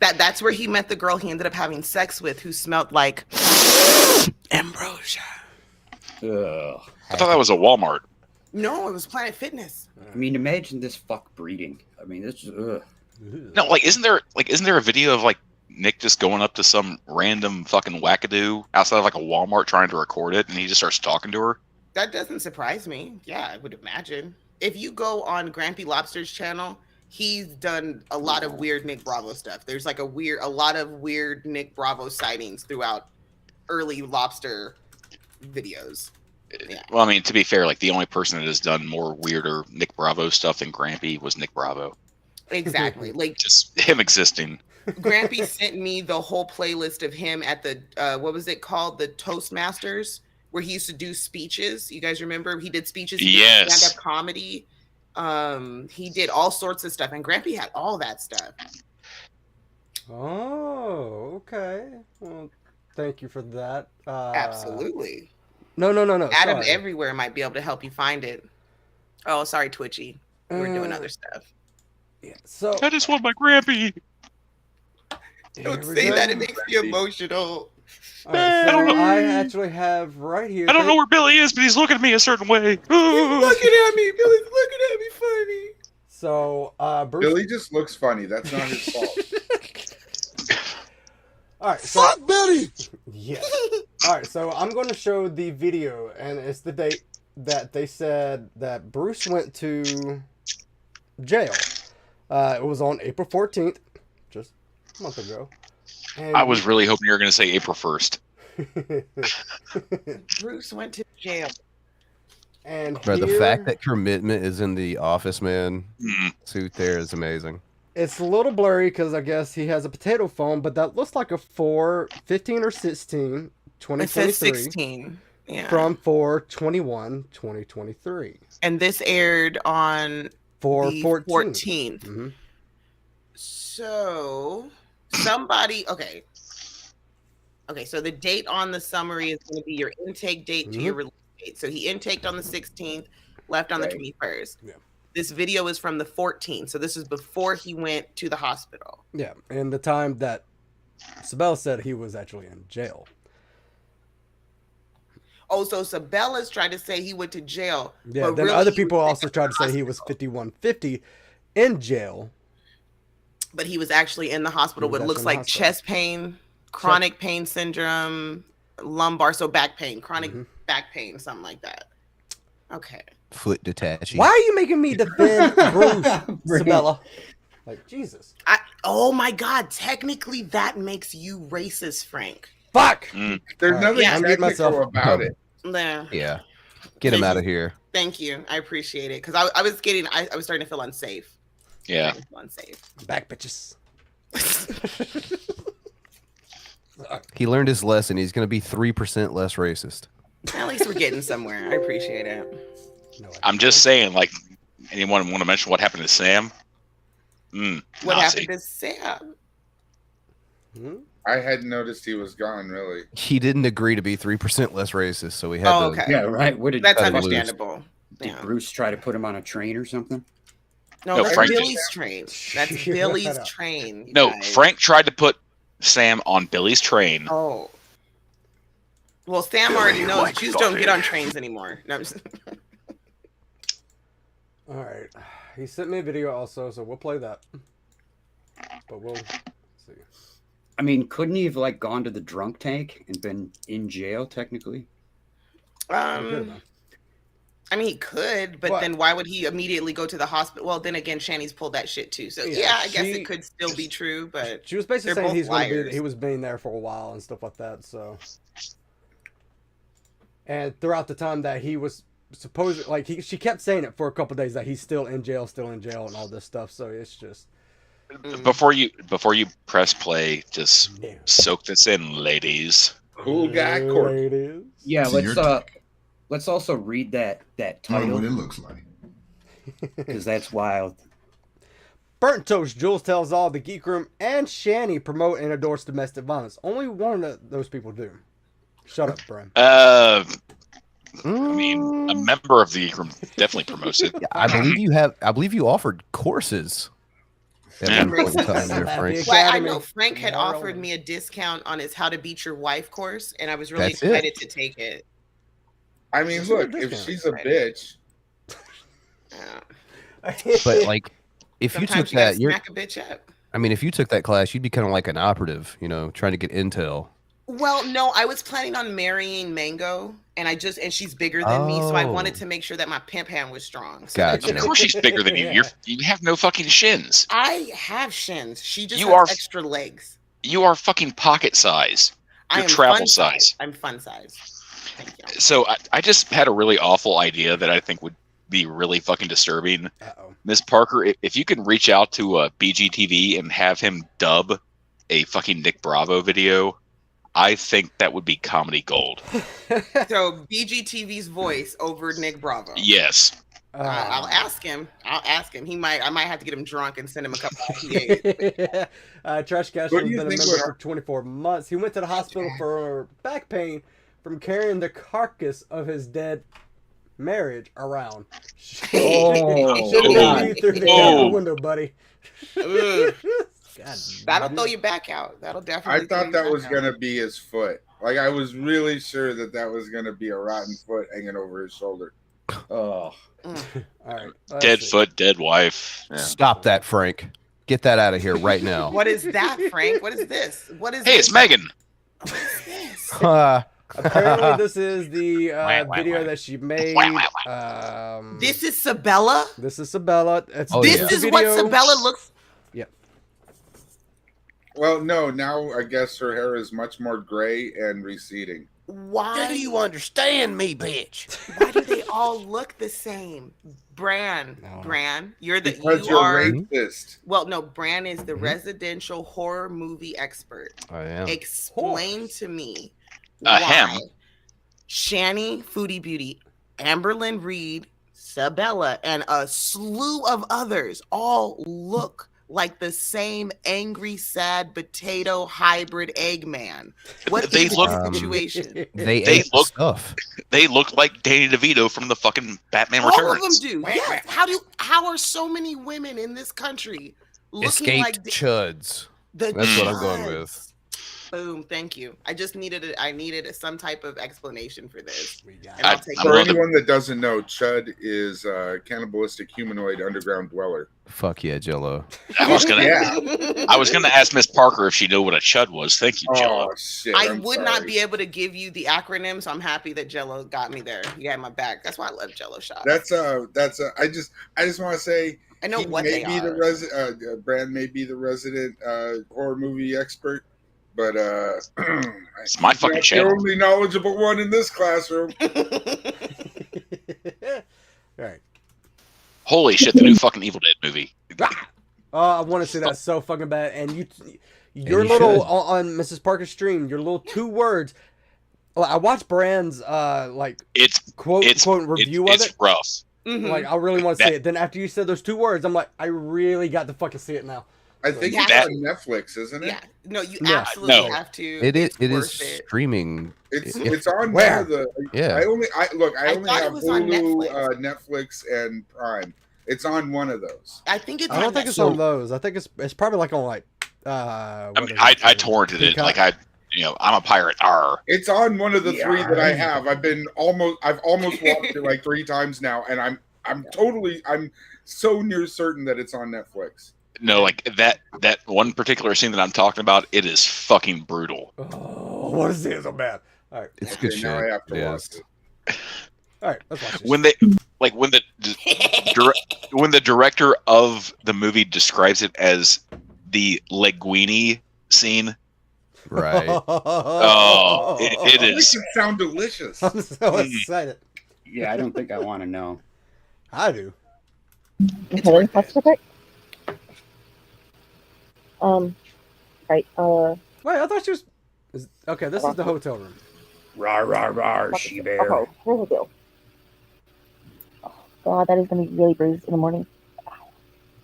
That's where he met the girl he ended up having sex with, who smelled like ambrosia. Ugh. I thought that was a Walmart. No, it was Planet Fitness. I mean, imagine this fuck breeding. I mean, this is No, like isn't there a video of like Nick just going up to some random fucking wackadoo outside of like a Walmart trying to record it, and he just starts talking to her? That doesn't surprise me. Yeah, I would imagine. If you go on Grampy Lobster's channel, he's done a lot of weird Nick Bravo stuff. There's like a lot of weird Nick Bravo sightings throughout early Lobster videos. Yeah. Well, I mean, to be fair, like the only person that has done more weirder Nick Bravo stuff than Grampy was Nick Bravo. Exactly. Like just him existing. Grampy sent me the whole playlist of him at the what was it called? The Toastmasters, where he used to do speeches. You guys remember? He did speeches. He did stand-up comedy. He did all sorts of stuff, and Grampy had all that stuff. Oh, okay. Well, thank you for that. Absolutely. No. Adam sorry. everywhere might be able to help you find it. Oh, sorry, Twitchy. We're doing other stuff. Yeah. So I just want my Grampy. Don't say that; it makes me emotional. All right, so I actually have right here. I don't know where Billy is, but he's looking at me a certain way. He's looking at me. Billy's looking at me funny. So, Bruce. Billy just looks funny. That's not his fault. All right, so, Fuck Billy. Yeah. All right, so I'm going to show the video, and it's the date that they said that Bruce went to jail. It was on April 14th, just a month ago. And I was really hoping you were going to say April 1st. Bruce went to jail. And Bro, the fact that commitment is in the Office Man suit there is amazing. It's a little blurry because I guess he has a potato phone, but that looks like a 4/15 or 16, 2023. It says 16. Yeah. From 4/21/2023. And this aired on 4/14. Mm-hmm. So somebody, okay, so the date on the summary is going to be your intake date to your release date. So he intaked on the 16th, left on the 21st. Yeah. This video is from the 14th, so this is before he went to the hospital. Yeah, and the time that Sabella said he was actually in jail. Oh, so Sabella's trying to say he went to jail. Yeah, but then really other he people was also tried to say he was 5150 in jail. But he was actually in the hospital with looks like chest pain, chronic pain syndrome, lumbar, so back pain, chronic back pain, something like that. Okay. Foot detaching. Why are you making me defend Bruce, Sabella? Like, Jesus. Oh my God, technically that makes you racist, Frank. Fuck! There's nothing I'm getting technical about it. Nah. Yeah. Get him out of here. Thank you. I appreciate it. Because I was starting to feel unsafe. Yeah. Unsafe. Back bitches. He learned his lesson. He's going to be 3% less racist. At least we're getting somewhere. I appreciate it. I'm just saying, like, anyone want to mention what happened to Sam? What happened to Sam? I hadn't noticed he was gone, really. He didn't agree to be 3% less racist, so we had to. Okay. Yeah, right. What did That's cut him loose? understandable. Did Bruce try to put him on a train or something? No, that's Frank Billy's train. That's Billy's train. No, guys. Frank tried to put Sam on Billy's train. Oh. Well, Sam already knows Jews don't get on trains anymore. No, I'm just... All right. He sent me a video also, so we'll play that. But we'll see. I mean, couldn't he have like gone to the drunk tank and been in jail technically? I mean, he could, but then why would he immediately go to the hospital? Well, then again, Shani's pulled that shit too. So yeah, I guess it could still be true, but She was basically they're saying both he was being there for a while and stuff like that. So, and throughout the time that he was supposed, like she kept saying it for a couple days that he's still in jail, and all this stuff. So it's just Before you press play, just soak this in, ladies. Cool guy, Courtney. Yeah, So let's Let's also read that Know title what it looks like. because that's wild. Burnt Toast Jules tells all the Geek Room and Shanny promote and endorse domestic violence. Only one of those people do. Shut up, Bran. I mean, a member of the Geek Room definitely promotes it. Yeah, I believe you offered courses. At one point in time there, Frank. Well, I know Frank had offered me a discount on his How to Beat Your Wife course, and I was really excited to take it. I mean, look, if she's a bitch. But like, if you took that, you're. Smack a bitch up. I mean, if you took that class, you'd be kind of like an operative, trying to get intel. Well, no, I was planning on marrying Mango, and she's bigger than me, so I wanted to make sure that my pimp hand was strong. So Gotcha. Of course she's bigger than you. You have no fucking shins. I have shins. She just has extra legs. You are fucking pocket size. You're travel size. I'm fun size. Thank you. So I just had a really awful idea that I think would be really fucking disturbing. Miss Parker, if you can reach out to BGTV and have him dub a fucking Nick Bravo video, I think that would be comedy gold. So BGTV's voice over Nick Bravo. Yes. I'll ask him. I might have to get him drunk and send him a couple of IPAs. Trash Cash has been a member for 24 months. He went to the hospital for back pain from carrying the carcass of his dead marriage around. You through the window, buddy. That'll throw you back out. That'll definitely. I thought that was gonna be his foot. Like I was really sure that was gonna be a rotten foot hanging over his shoulder. Oh, all right. Dead foot, dead wife. Yeah. Stop that, Frank. Get that out of here right now. What is that, Frank? What is this? What is? Hey, this? it's Megan. What is this? Apparently, this is the video that she made. This is Sabella. This is Sabella. This is what Sabella looks. Yep. Well, no. Now I guess her hair is much more gray and receding. Why do you understand me, bitch? Why do they all look the same? Bran, you're Because you're racist. Well, no, Bran is the residential horror movie expert. I am. Explain to me why Shanny, Foodie Beauty, Amberlyn Reed, Sabella, and a slew of others all look like the same angry, sad potato hybrid Eggman. What is the situation? They look like Danny DeVito from the fucking Batman All Returns. of them do. Yes. How are so many women in this country looking Escaped like chuds. That's what I'm going with. Boom! Thank you. I just needed some type of explanation for this. For anyone that doesn't know, Chud is a cannibalistic humanoid underground dweller. Fuck yeah, Jello. I was gonna ask Miss Parker if she knew what a chud was. Thank you, Jello. Oh, shit, I would not be able to give you the acronym, so I'm happy that Jello got me there. He had my back. That's why I love Jello shots. I just want to say I know what they are. Bran may be the resident horror movie expert, but it's my fucking channel. The only knowledgeable one in this classroom. Right. Holy shit! The new fucking Evil Dead movie. I want to see that so fucking bad. And your little on Mrs. Parker's stream, your little 2 words. I watched Bran's quote review of it. It's rough. Mm-hmm. Like I really want to see it. Then after you said those 2 words, I'm like, I really got to fucking see it now. I think it's on Netflix, isn't it? Yeah. No, you absolutely have to. It is streaming. It's on where? One of the. Yeah. I only have it was on Hulu, Netflix, and Prime. It's on one of those. I think it's. I don't think it's on those. I think it's probably like on like. I torrented it. Like I'm a pirate. Arr. It's on one of the 3 that I have. I've almost watched it like 3 times now, and I'm so near certain that it's on Netflix. No, like that one particular scene that I'm talking about, it is fucking brutal. Oh, what is it so bad? All right, it's good shit. Now I have to watch it. All right, let's watch this. When the director of the movie describes it as the linguine scene, right? Oh, it is. Makes it sound delicious. I'm so excited. Yeah, I don't think I want to know. I do. Okay, that's perfect. Right. Wait, I thought she was. Okay, this is the hotel room. Rawr, rawr, rawr, she bear. Okay, here's the deal. Oh, God, that is going to be really bruised in the morning.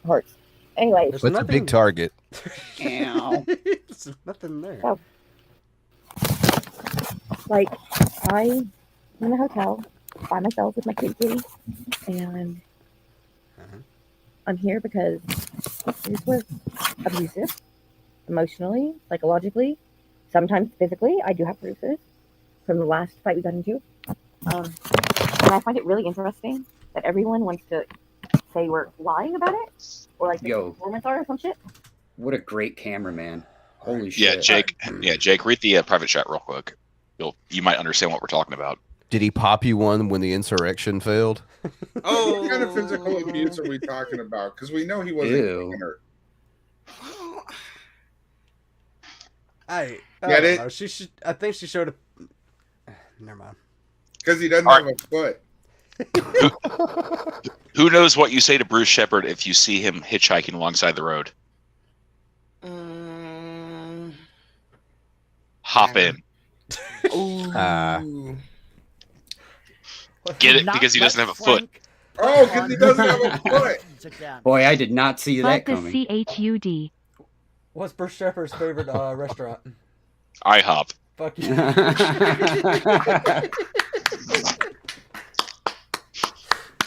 Hurts. Anyway. That's a big target. Ow. There's nothing there. So, like, I'm in a hotel by myself with my kitty, and I'm here because this was abusive, emotionally, psychologically, sometimes physically. I do have bruises from the last fight we got into. And I find it really interesting that everyone wants to say we're lying about it, or like the performance art or some shit. What a great cameraman. Holy Yeah, shit. Jake. Yeah, Jake. Read the private chat real quick. You might understand what we're talking about. Did he pop you one when the insurrection failed? Oh, what kind of physical abuse are we talking about? Because we know he wasn't kicking her. I Get it? don't know. I think she showed a. Never mind. Because he doesn't have a foot. Who knows what you say to Bruce Shepard if you see him hitchhiking alongside the road? Hop in. Get it? Because he doesn't have a foot. Oh, because he doesn't have a foot. Boy, I did not see that What does coming. CHUD? What's Bruce Shepard's favorite restaurant? IHOP. Fuck you.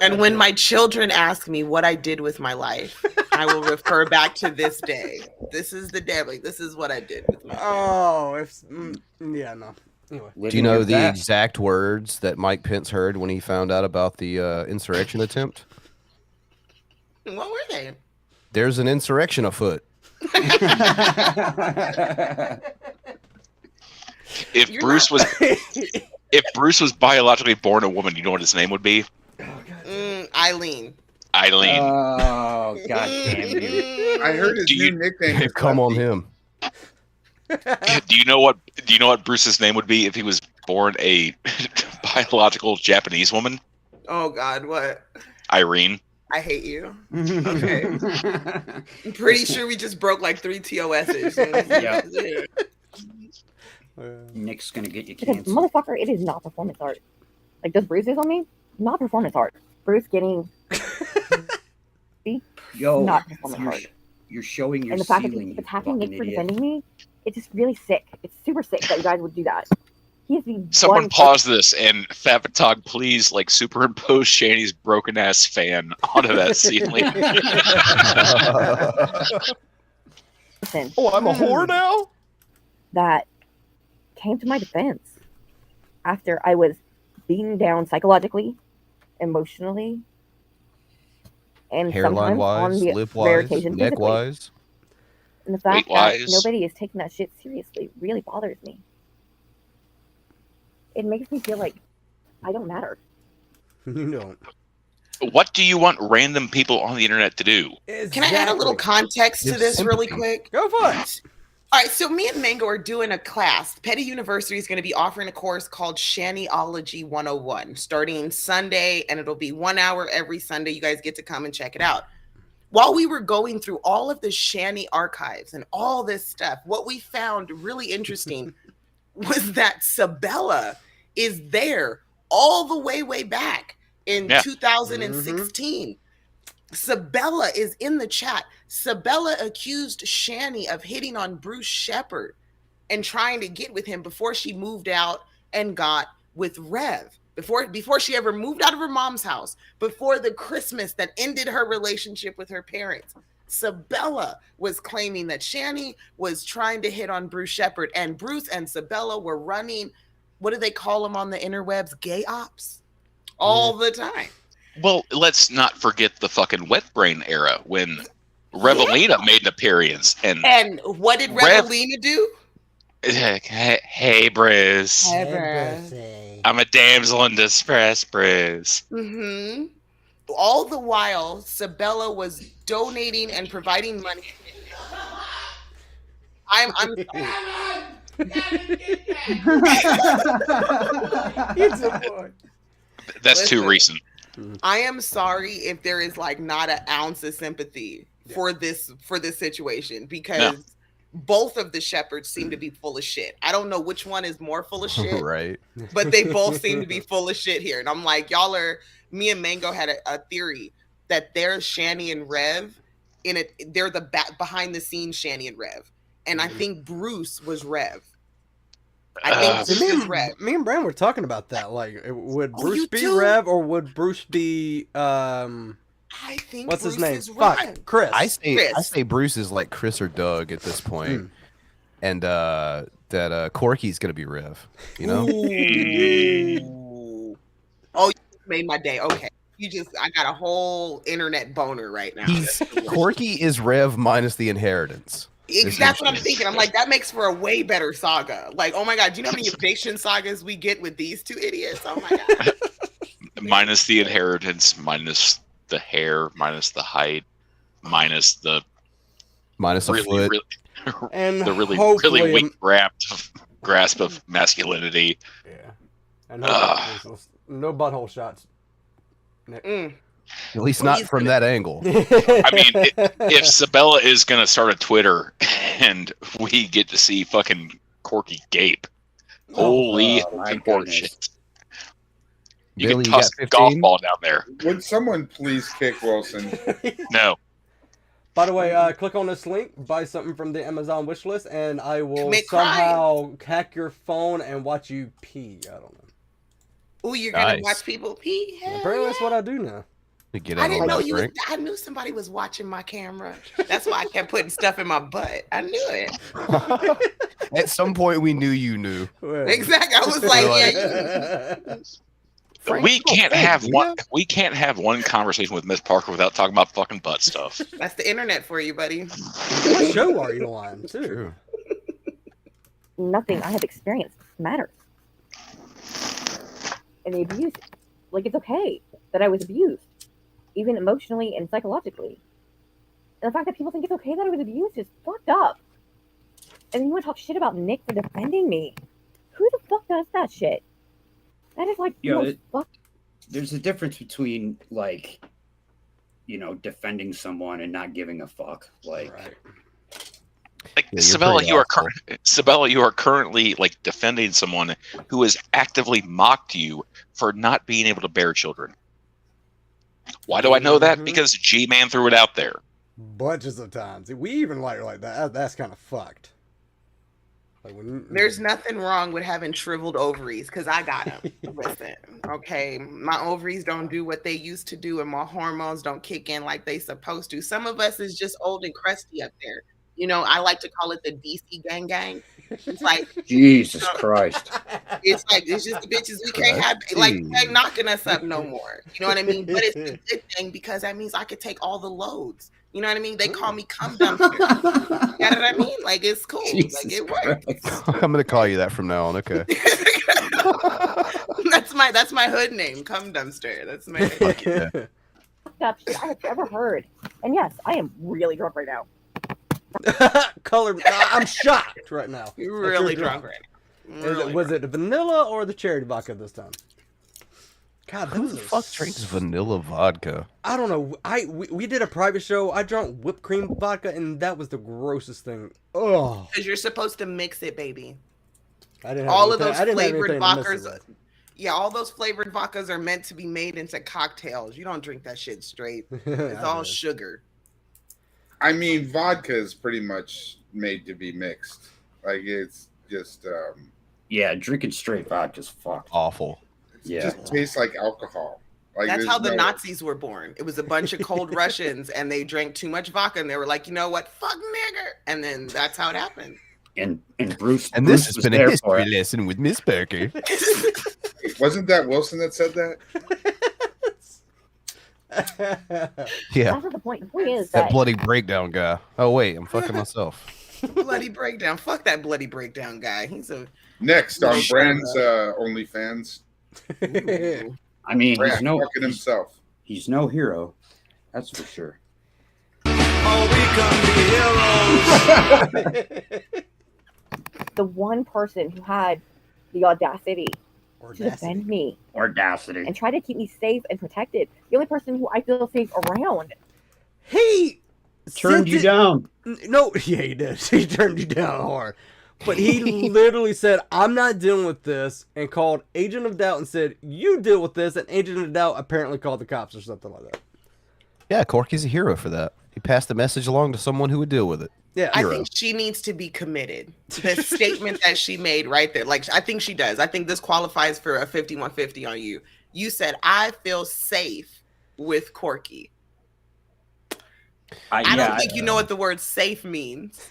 And when my children ask me what I did with my life, I will refer back to this day. This is the day. Like, this is what I did with my life. Oh, yeah, no. Anyway. Do you know the exact words that Mike Pence heard when he found out about the insurrection attempt? What were they? There's an insurrection afoot. If Bruce was biologically born a woman, you know what his name would be? Eileen. Eileen. Oh, god damn you! I heard his new nickname. They've come on him. Do you know what Bruce's name would be if he was born a biological Japanese woman? Oh God, what? Irene. I hate you. Okay. I'm pretty sure we just broke like 3 TOSs. Yeah. Nick's gonna get you Because, canceled. motherfucker, it is not performance art. Like, those bruises on me, not performance art. Bruce getting... Yo, not performance art. You're showing your And the fact that ceiling. he keeps you attacking Nick fucking for idiot. defending me, it's just really sick. It's super sick that you guys would do that. He is the Someone one pause this and Favatog, please, like superimpose Shanny's broken ass fan onto that ceiling. person Oh, I'm a whore now? that came to my defense after I was beaten down psychologically, emotionally, and Hairline sometimes on wise, the lip rare wise, occasion neck physically. wise. And the fact that Weight-wise. nobody is taking that shit seriously really bothers me. It makes me feel like I don't matter. You don't. What do you want random people on the internet to do? Can I add a little context to Give this really sympathy. quick? Go for it. All right, so me and Mango are doing a class. Petty University is going to be offering a course called Shannyology 101 starting Sunday, and it'll be 1 hour every Sunday. You guys get to come and check it out. While we were going through all of the Shanny archives and all this stuff, what we found really interesting was that Sabella is there all the way back in 2016. Sabella is in the chat. Sabella accused Shanny of hitting on Bruce Shepard and trying to get with him before she moved out and got with Rev. Before she ever moved out of her mom's house, before the Christmas that ended her relationship with her parents. Sabella was claiming that Shanny was trying to hit on Bruce Shepard, and Bruce and Sabella were running, what do they call them on the interwebs? Gay ops all the time. Well, let's not forget the fucking wet brain era when Revelina made an appearance And what did Rev- Revelina do? Hey, Briz. I'm a damsel in distress, Briz. Mm-hmm. All the while, Sabella was donating and providing money. I'm That's too recent. I am sorry if there is like not an ounce of sympathy for this situation, because both of the shepherds seem to be full of shit. I don't know which one is more full of shit, Right. but they both seem to be full of shit here. And I'm like, me and Mango had a theory that there's Shani and Rev in it. They're the behind the scenes Shani and Rev. And I think Bruce was Rev. I think Bruce is Rev. Me and Bran were talking about that. Like, would Bruce you be too? Rev or would Bruce be I think what's Bruce his name? is Fuck, Rev. Chris. I say Bruce is like Chris or Doug at this point. And that Corky's gonna be Rev, you know? Ooh. Oh, you made my day. Okay. I got a whole internet boner right now. Corky is Rev minus the inheritance. That's what I'm thinking. I'm like, that makes for a way better saga. Like, oh my God, do you know how many eviction sagas we get with these two idiots? Oh my God. Minus the inheritance, minus the hair, minus the height, minus a foot. And the really hopefully weak grasp of masculinity. Yeah. And no butthole shots. Nick. At least not from that angle. I mean, if Sabella is going to start a Twitter and we get to see fucking Corky gape, holy shit. You Billy, can toss a golf ball down there. Would someone please kick Wilson? No. By the way, click on this link, buy something from the Amazon wish list, and I will Commit somehow hack your phone and watch you pee. I don't know. Oh, you're gonna watch people pee? Apparently, that's what I do now. Get I didn't know you was, I knew somebody was watching my camera. That's why I kept putting stuff in my butt. I knew it. At some point, we knew you knew. Exactly. I was like, We can't have one conversation with Miss Parker without talking about fucking butt stuff. That's the internet for you, buddy. What show are you on, too? Nothing I have experienced matters. And the abuse, like, it's okay that I was abused, even emotionally and psychologically. And the fact that people think it's okay that I was abused is fucked up. And then you want to talk shit about Nick for defending me. Who the fuck does that shit? That is like, there's a difference between, like, defending someone and not giving a fuck. Like, Sabella, you are currently like defending someone who has actively mocked you for not being able to bear children. Why do I know that? Because G-Man threw it out there. Bunches of times. We even like that. That's kind of fucked. Like there's nothing wrong with having shriveled ovaries because I got them. Listen, okay, my ovaries don't do what they used to do, and my hormones don't kick in like they supposed to. Some of us is just old and crusty up there. I like to call it the DC gang gang. It's like Jesus Christ. It's like it's just the bitches we can't have. Like they're knocking us up no more. You know what I mean? But it's a good thing because that means I could take all the loads. You know what I mean? They call me cum dumpster. You know what I mean? Like it's cool. Jesus like it works. I'm gonna call you that from now on. Okay. That's my hood name, cum dumpster. That's my shit I have ever heard. And yes, I am really drunk right now. I'm shocked right now. You're really drunk right now. Was it the vanilla or the cherry vodka this time? God, who the fuck drinks vanilla vodka? I don't know. We did a private show. I drank whipped cream vodka, and that was the grossest thing. Oh, because you're supposed to mix it, baby. All of those flavored vodkas. Yeah, all those flavored vodkas are meant to be made into cocktails. You don't drink that shit straight. It's all sugar. I mean, vodka is pretty much made to be mixed. Like it's just drinking straight vodka is fucked. Awful. It just tastes like alcohol. Like that's how the Nazis were born. It was a bunch of cold Russians, and they drank too much vodka, and they were like, you know what, fuck nigger, and then that's how it happened. And Bruce. And this has been a history lesson with Miss Parker. Wasn't that Wilson that said that? Yeah. That's not the point. The point is that bloody breakdown guy. Oh wait, I'm fucking myself. Bloody breakdown. Fuck that bloody breakdown guy. He's a next on Bran's OnlyFans. I mean, Bran he's no fucking himself. He's no hero. That's for sure. Oh, we can be heroes. The one person who had the audacity to defend me. Audacity. And try to keep me safe and protected. The only person who I feel safe around. He Turned you down. No, yeah, he did. He turned you down hard. But he literally said, I'm not dealing with this, and called Agent of Doubt and said, you deal with this, and Agent of Doubt apparently called the cops or something like that. Yeah, Corky's a hero for that. He passed the message along to someone who would deal with it. Yeah, I think she needs to be committed. The statement that she made right there, like I think she does. I think this qualifies for a 5150 on you. You said, I feel safe with Corky. I don't think you know what the word safe means.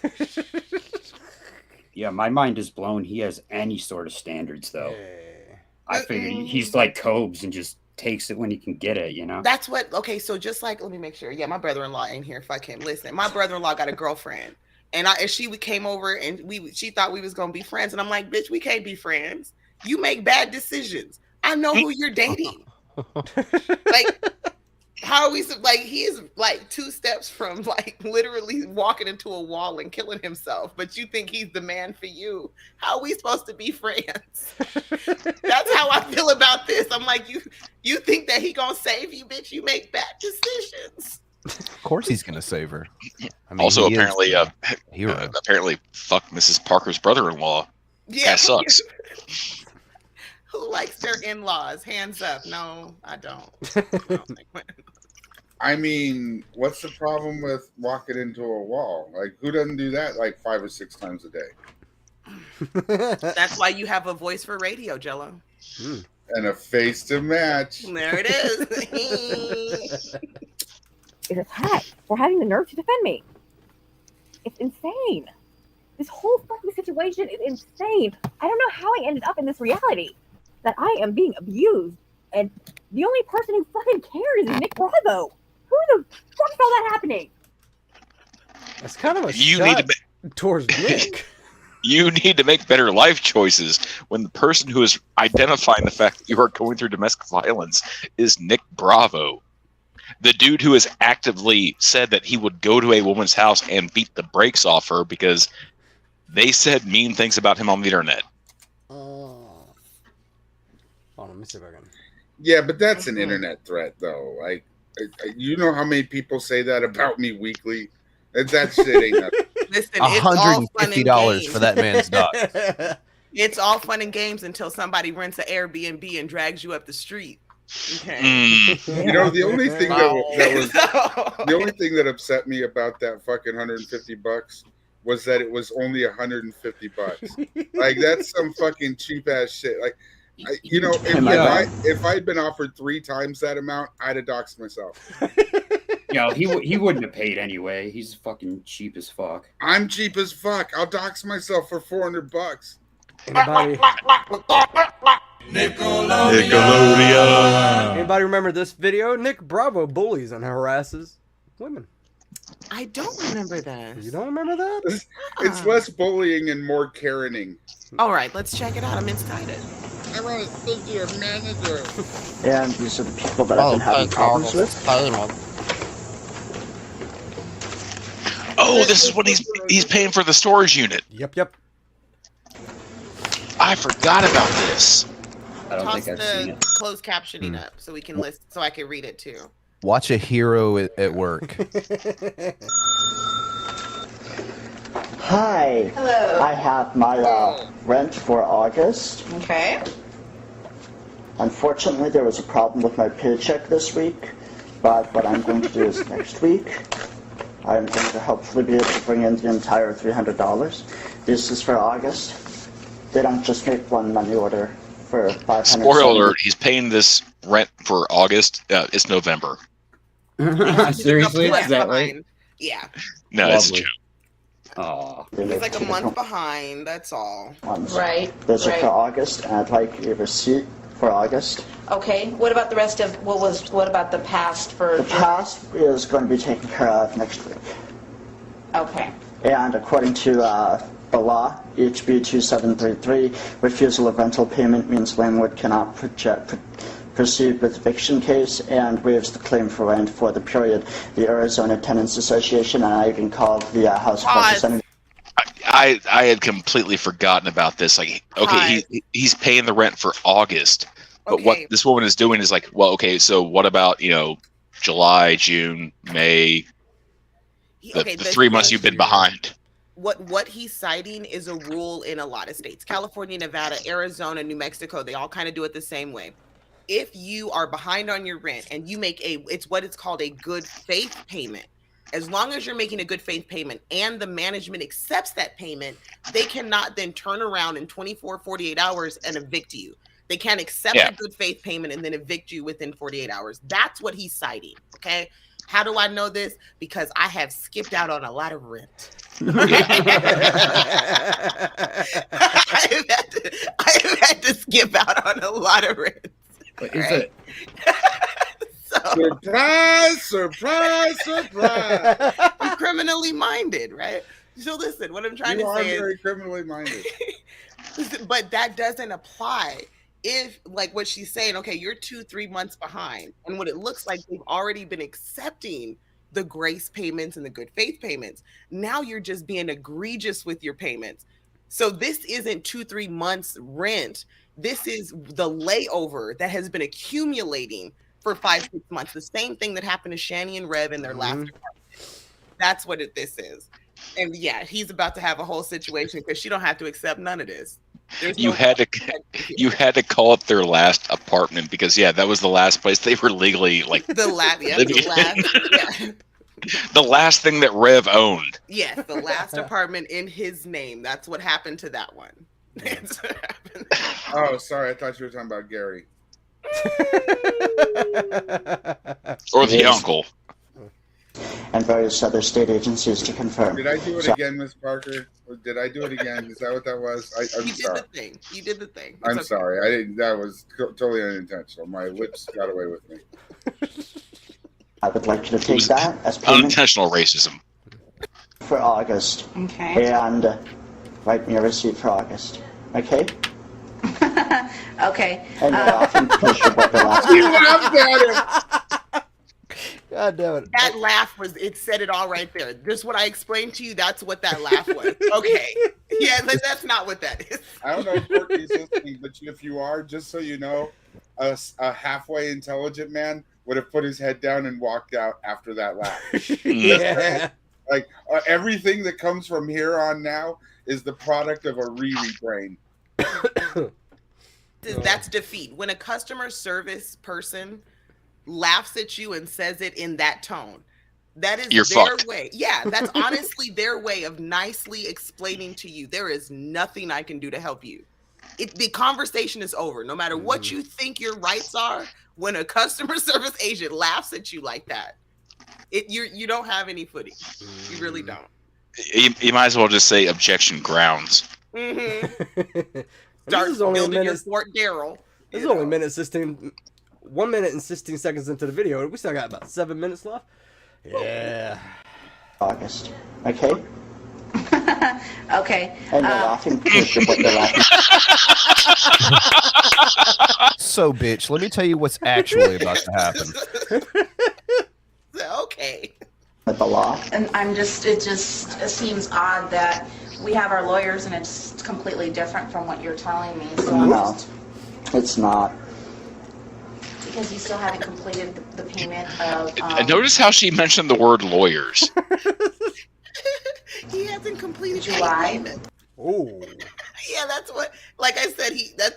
Yeah, my mind is blown. He has any sort of standards, though. I figured he's like Cobes and just takes it when he can get it, you know? That's what, okay, so just like, let me make sure. Yeah, my brother-in-law ain't here. Fuck him. Listen, my brother-in-law got a girlfriend. And she came over and she thought we was going to be friends. And I'm like, bitch, we can't be friends. You make bad decisions. I know who you're dating. Like, how are we, like, he is like 2 steps from like literally walking into a wall and killing himself, but you think he's the man for you. How are we supposed to be friends? That's how I feel about this. I'm like, you think that he gonna save you, bitch? You make bad decisions. Of course he's gonna save her. I mean, Also, he is apparently, the hero. apparently, fuck Mrs. Parker's brother-in-law. Yeah, That sucks. Who likes their in-laws? Hands up. No, I don't. I mean, what's the problem with walking into a wall? Like, who doesn't do that like 5 or 6 times a day? That's why you have a voice for radio, Jello. And a face to match. There it is. Is attacked for having the nerve to defend me. It's insane. This whole fucking situation is insane. I don't know how I ended up in this reality. That I am being abused. And the only person who fucking cares is Nick Bravo. Who the fuck saw that happening? That's kind of a You shot need to towards Nick. You need to make better life choices when the person who is identifying the fact that you are going through domestic violence is Nick Bravo. The dude who has actively said that he would go to a woman's house and beat the brakes off her because they said mean things about him on the internet. Hold on, let me see if I can. Yeah, but that's an internet threat, though. Like, you know how many people say that about me weekly? That shit ain't nothing. Listen, it's all fun and games. for that man's dog. It's all fun and games until somebody rents an Airbnb and drags you up the street. Okay. You know, the only thing the only thing that upset me about that fucking $150 was that it was only $150. Like, that's some fucking cheap ass shit. Like, you know, if I'd been offered 3 times that amount, I'd have doxed myself. Yo, he wouldn't have paid anyway. He's fucking cheap as fuck. I'm cheap as fuck. I'll dox myself for $400. Anybody? Nickelodeon. Anybody remember this video? Nick Bravo bullies and harasses women. I don't remember that. You don't remember that? It's less bullying and more caring. All right, let's check it out. I'm excited. I want to speak to your manager. And these are the people that I've been having problems with. Oh, this is what he's paying for the storage unit. Yep. I forgot about this. I don't Toss think I've seen the it. closed captioning up so we can listen, so I can read it too. Watch a hero at work. Hi. Hello. I have my rent for August. Okay. Unfortunately, there was a problem with my paycheck this week, but what I'm going to do is next week, I'm going to hopefully be able to bring in the entire $300. This is for August. They don't just make one money order for $500. Spoiler alert, he's paying this rent for August. It's November. Seriously? Is that right? Yeah. No, it's a joke. Oh. He's like a month behind, that's all. Right. Those are right. for August, and I'd like a receipt for August. Okay. What about the rest of what about the past for The past is going to be taken care of next week. Okay. And according to the law, HB 2733, refusal of rental payment means landlord cannot proceed with eviction case and waives the claim for rent for the period. The Arizona Tenants Association, and I even called the House of Representatives. I had completely forgotten about this. Like, okay, he's paying the rent for August, but what this woman is doing is like, well, okay, so what about July, June, May? The 3 months you've been behind. What he's citing is a rule in a lot of states. California, Nevada, Arizona, New Mexico, they all kind of do it the same way. If you are behind on your rent and you make it's what it's called a good faith payment. As long as you're making a good faith payment and the management accepts that payment, they cannot then turn around in 24, 48 hours and evict you. They can't accept a good faith payment and then evict you within 48 hours. That's what he's citing. Okay. How do I know this? Because I have skipped out on a lot of rent. I have had to skip out on a lot of rent. Is it? Surprise, surprise, surprise. I'm criminally minded, right? So listen, what I'm trying to say is very criminally minded. But that doesn't apply if, like what she's saying, okay, you're 2-3 months behind. And what it looks like, they've already been accepting the grace payments and the good faith payments. Now you're just being egregious with your payments. So this isn't 2-3 months rent. This is the layover that has been accumulating for 5-6 months. The same thing that happened to Shani and Rev in their last apartment. That's what this is. And yeah, he's about to have a whole situation because she don't have to accept none of this. You had to call up their last apartment because that was the last place they were legally the last thing that Rev owned. Yes, the last apartment in his name. That's what happened to that one. Oh, sorry, I thought you were talking about Gary. Or the uncle. And various other state agencies to confirm. Did I do it again, Miss Parker? Did I do it again? Is that what that was? I'm sorry. You did the thing. I'm sorry. I didn't. That was totally unintentional. My lips got away with me. I would like you to take that as payment unintentional racism for August. Okay. And write me a receipt for August. Okay? Okay. And you're laughing because you bought the last You laughed at it. God damn it. That laugh it said it all right there. Just what I explained to you, that's what that laugh was. Okay. Yeah, that's not what that is. I don't know if Courtney's listening, but if you are, just so you know, a halfway intelligent man would have put his head down and walked out after that laugh. Yeah. Like everything that comes from here on now is the product of a Riri brain. That's defeat. When a customer service person laughs at you and says it in that tone, that is You're their fucked. way. Yeah, that's honestly their way of nicely explaining to you, there is nothing I can do to help you. The conversation is over. No matter what you think your rights are, when a customer service agent laughs at you like that, you don't have any footing. You really don't. You might as well just say objection grounds. Mm-hmm. This is only a building your minute. Fort Daryl. This is only 1 minute and 16 seconds into the video. We still got about 7 minutes left. Yeah. August. Okay? Okay. And you're laughing because you bought the last So, bitch, let me tell you what's actually about to happen. Okay. with the law. And it just seems odd that we have our lawyers and it's completely different from what you're telling me. So No, it's not. because you still haven't completed the payment of. And notice how she mentioned the word lawyers. He hasn't completed July. payment. Oh. Yeah, that's what. Like I said,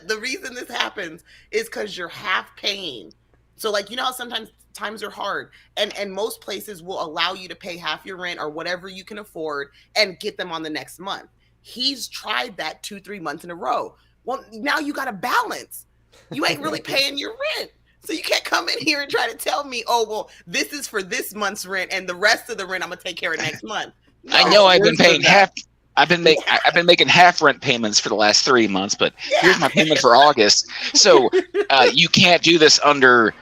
the reason this happens is because you're half paying. So, like, you know how sometimes times are hard, and most places will allow you to pay half your rent or whatever you can afford and get them on the next month. He's tried that 2-3 months in a row. Well, now you got to balance. You ain't really paying your rent. So you can't come in here and try to tell me, oh, well, this is for this month's rent and the rest of the rent I'm going to take care of next month. No, I know I've been paying half. I've been making half rent payments for the last 3 months, but here's my payment for August. So you can't do this under,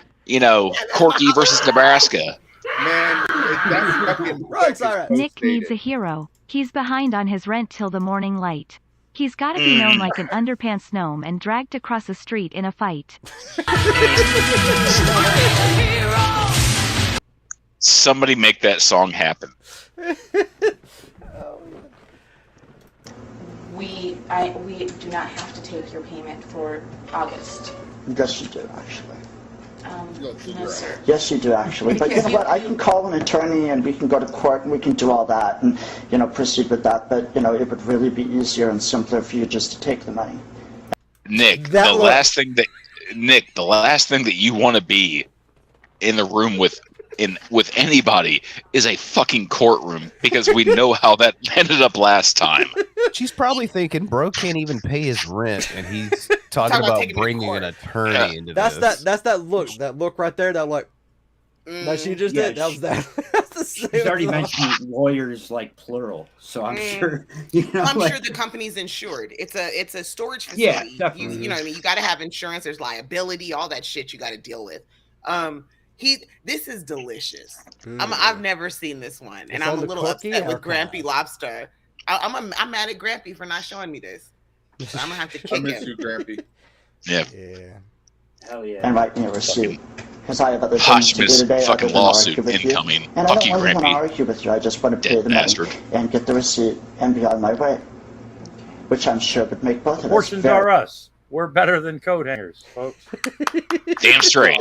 Corky versus Nebraska. Man, that's fucking Nick needs a hero. He's behind on his rent till the morning light. He's gotta be known like an underpants gnome and dragged across a street in a fight. Somebody make that song happen. We do not have to take your payment for August. Yes, you do, actually. No, sir. Yes, you do actually. But you know what? I can call an attorney and we can go to court and we can do all that and, you know, proceed with that. But, you know, it would really be easier and simpler for you just to take the money. Nick, the last thing that you want to be in the room with anybody is a fucking courtroom, because we know how that ended up last time. She's probably thinking, bro can't even pay his rent, and he's talking about bringing an attorney into this. That's that look right there. That look that she just did. That was that. She's already mentioned lawyers like plural, so I'm sure. You know, I'm sure the company's insured. It's a storage facility. Yeah, definitely. You know what I mean? You got to have insurance. There's liability, all that shit you got to deal with. This is delicious. I've never seen this one, and I'm a little upset with Grampy Lobster. I'm mad at Grampy for not showing me this. So I'm gonna have to kick him. I miss you, Grampy. Yeah. Hell yeah. And write me a receipt. Because I have other things to do today. Fucking lawsuit incoming. And I Fuck don't you, really want to Grampy. argue with you. I just want to pay the bastard. money and get the receipt and be on my way. Which I'm sure would make both of us Portions very... are us. We're better than coat hangers, folks. Damn straight.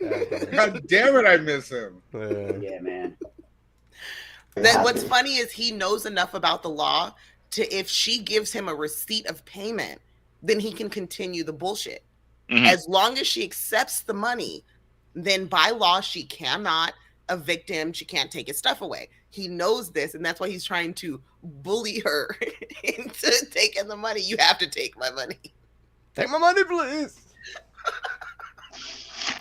God damn it, I miss him. Yeah, man. What's funny is he knows enough about the law to, if she gives him a receipt of payment, then he can continue the bullshit. Mm-hmm. As long as she accepts the money, then by law she cannot evict him. She can't take his stuff away. He knows this, and that's why he's trying to bully her into taking the money. You have to take my money. Take my money, please.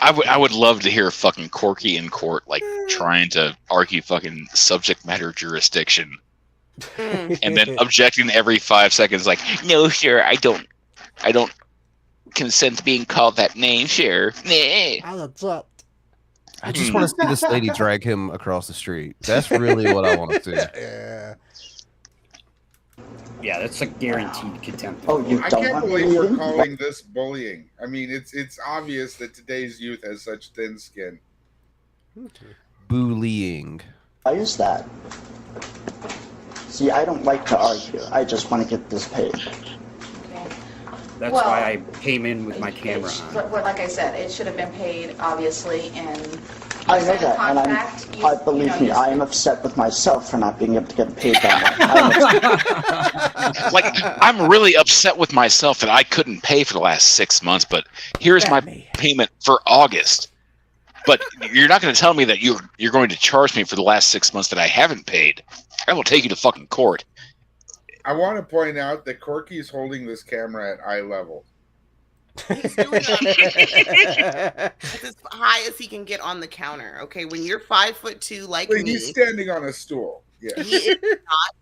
I would love to hear fucking Corky in court, like trying to argue fucking subject matter jurisdiction, and then objecting every 5 seconds, like, no, sir, I don't consent to being called that name, sure. I just want to see this lady drag him across the street. That's really what I want to see. Yeah, that's a guaranteed contempt. Oh, you I don't can't want believe me we're to? calling this bullying. I mean, it's obvious that today's youth has such thin skin. Bullying. Why is that? See, I don't like to argue. I just want to get this paid. That's Well, why I came in with my camera on. But like I said, it should have been paid, obviously, in I know that, and contract. believe me, I am upset with myself for not being able to get paid that much. Like, I'm really upset with myself that I couldn't pay for the last 6 months, but here's my payment for August. But you're not going to tell me that you're going to charge me for the last 6 months that I haven't paid. I will take you to fucking court. I want to point out that Corky's holding this camera at eye level. He's doing that. It's as high as he can get on the counter. Okay, when you're 5'2" like Wait, me, he's standing on a stool. Yeah. he is not.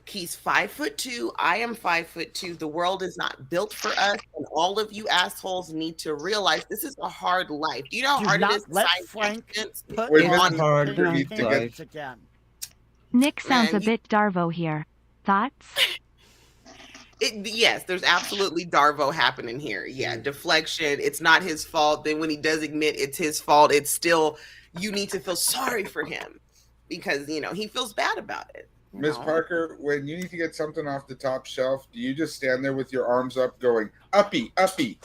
He's 5'2". I am 5'2". The world is not built for us, and all of you assholes need to realize this is a hard life. Do you know how hard it is to let sign Frank patients put Wait, on Mr. the Parker needs to get- anecdotes again. Nick sounds Man, a bit Darvo here. Thoughts? Yes, there's absolutely Darvo happening here. Yeah, deflection. It's not his fault. Then when he does admit it's his fault, it's still, you need to feel sorry for him because, you know, he feels bad about it. Miss Parker, when you need to get something off the top shelf, do you just stand there with your arms up going, uppy, uppy?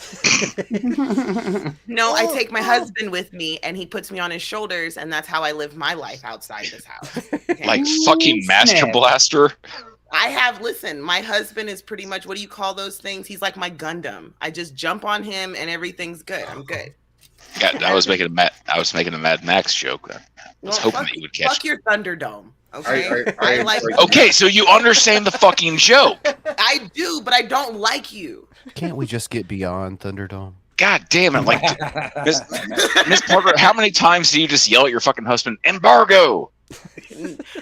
No, I take my husband with me and he puts me on his shoulders, and that's how I live my life outside this house. Okay? Like fucking Master Blaster. Listen, my husband is pretty much, what do you call those things? He's like my Gundam. I just jump on him and everything's good. I'm good. Yeah, I was making a Mad Max joke. I was hoping that you would catch. Fuck your Thunderdome. Okay. I like. Okay, so you understand the fucking joke. I do, but I don't like you. Can't we just get beyond Thunderdome? God damn it! Like, Miss Parker, how many times do you just yell at your fucking husband, embargo?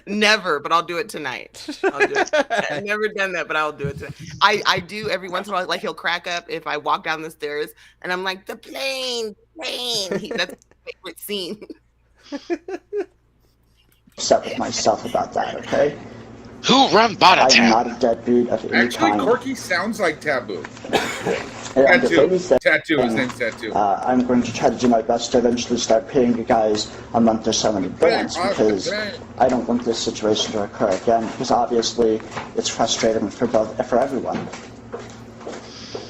Never, but I'll do it tonight. I've never done that, but I'll do it tonight. I do every once in a while. Like, he'll crack up if I walk down the stairs and I'm like, the plane. That's my favorite scene. Upset with myself about that, okay? Who run Bottom? I'm not a deadbeat of any Actually, kind. Corky sounds like Taboo. And if anything, Tattoo. His name's Tattoo. I'm going to try to do my best to eventually start paying you guys a month or so in advance because I don't want this situation to occur again because obviously it's frustrating for everyone.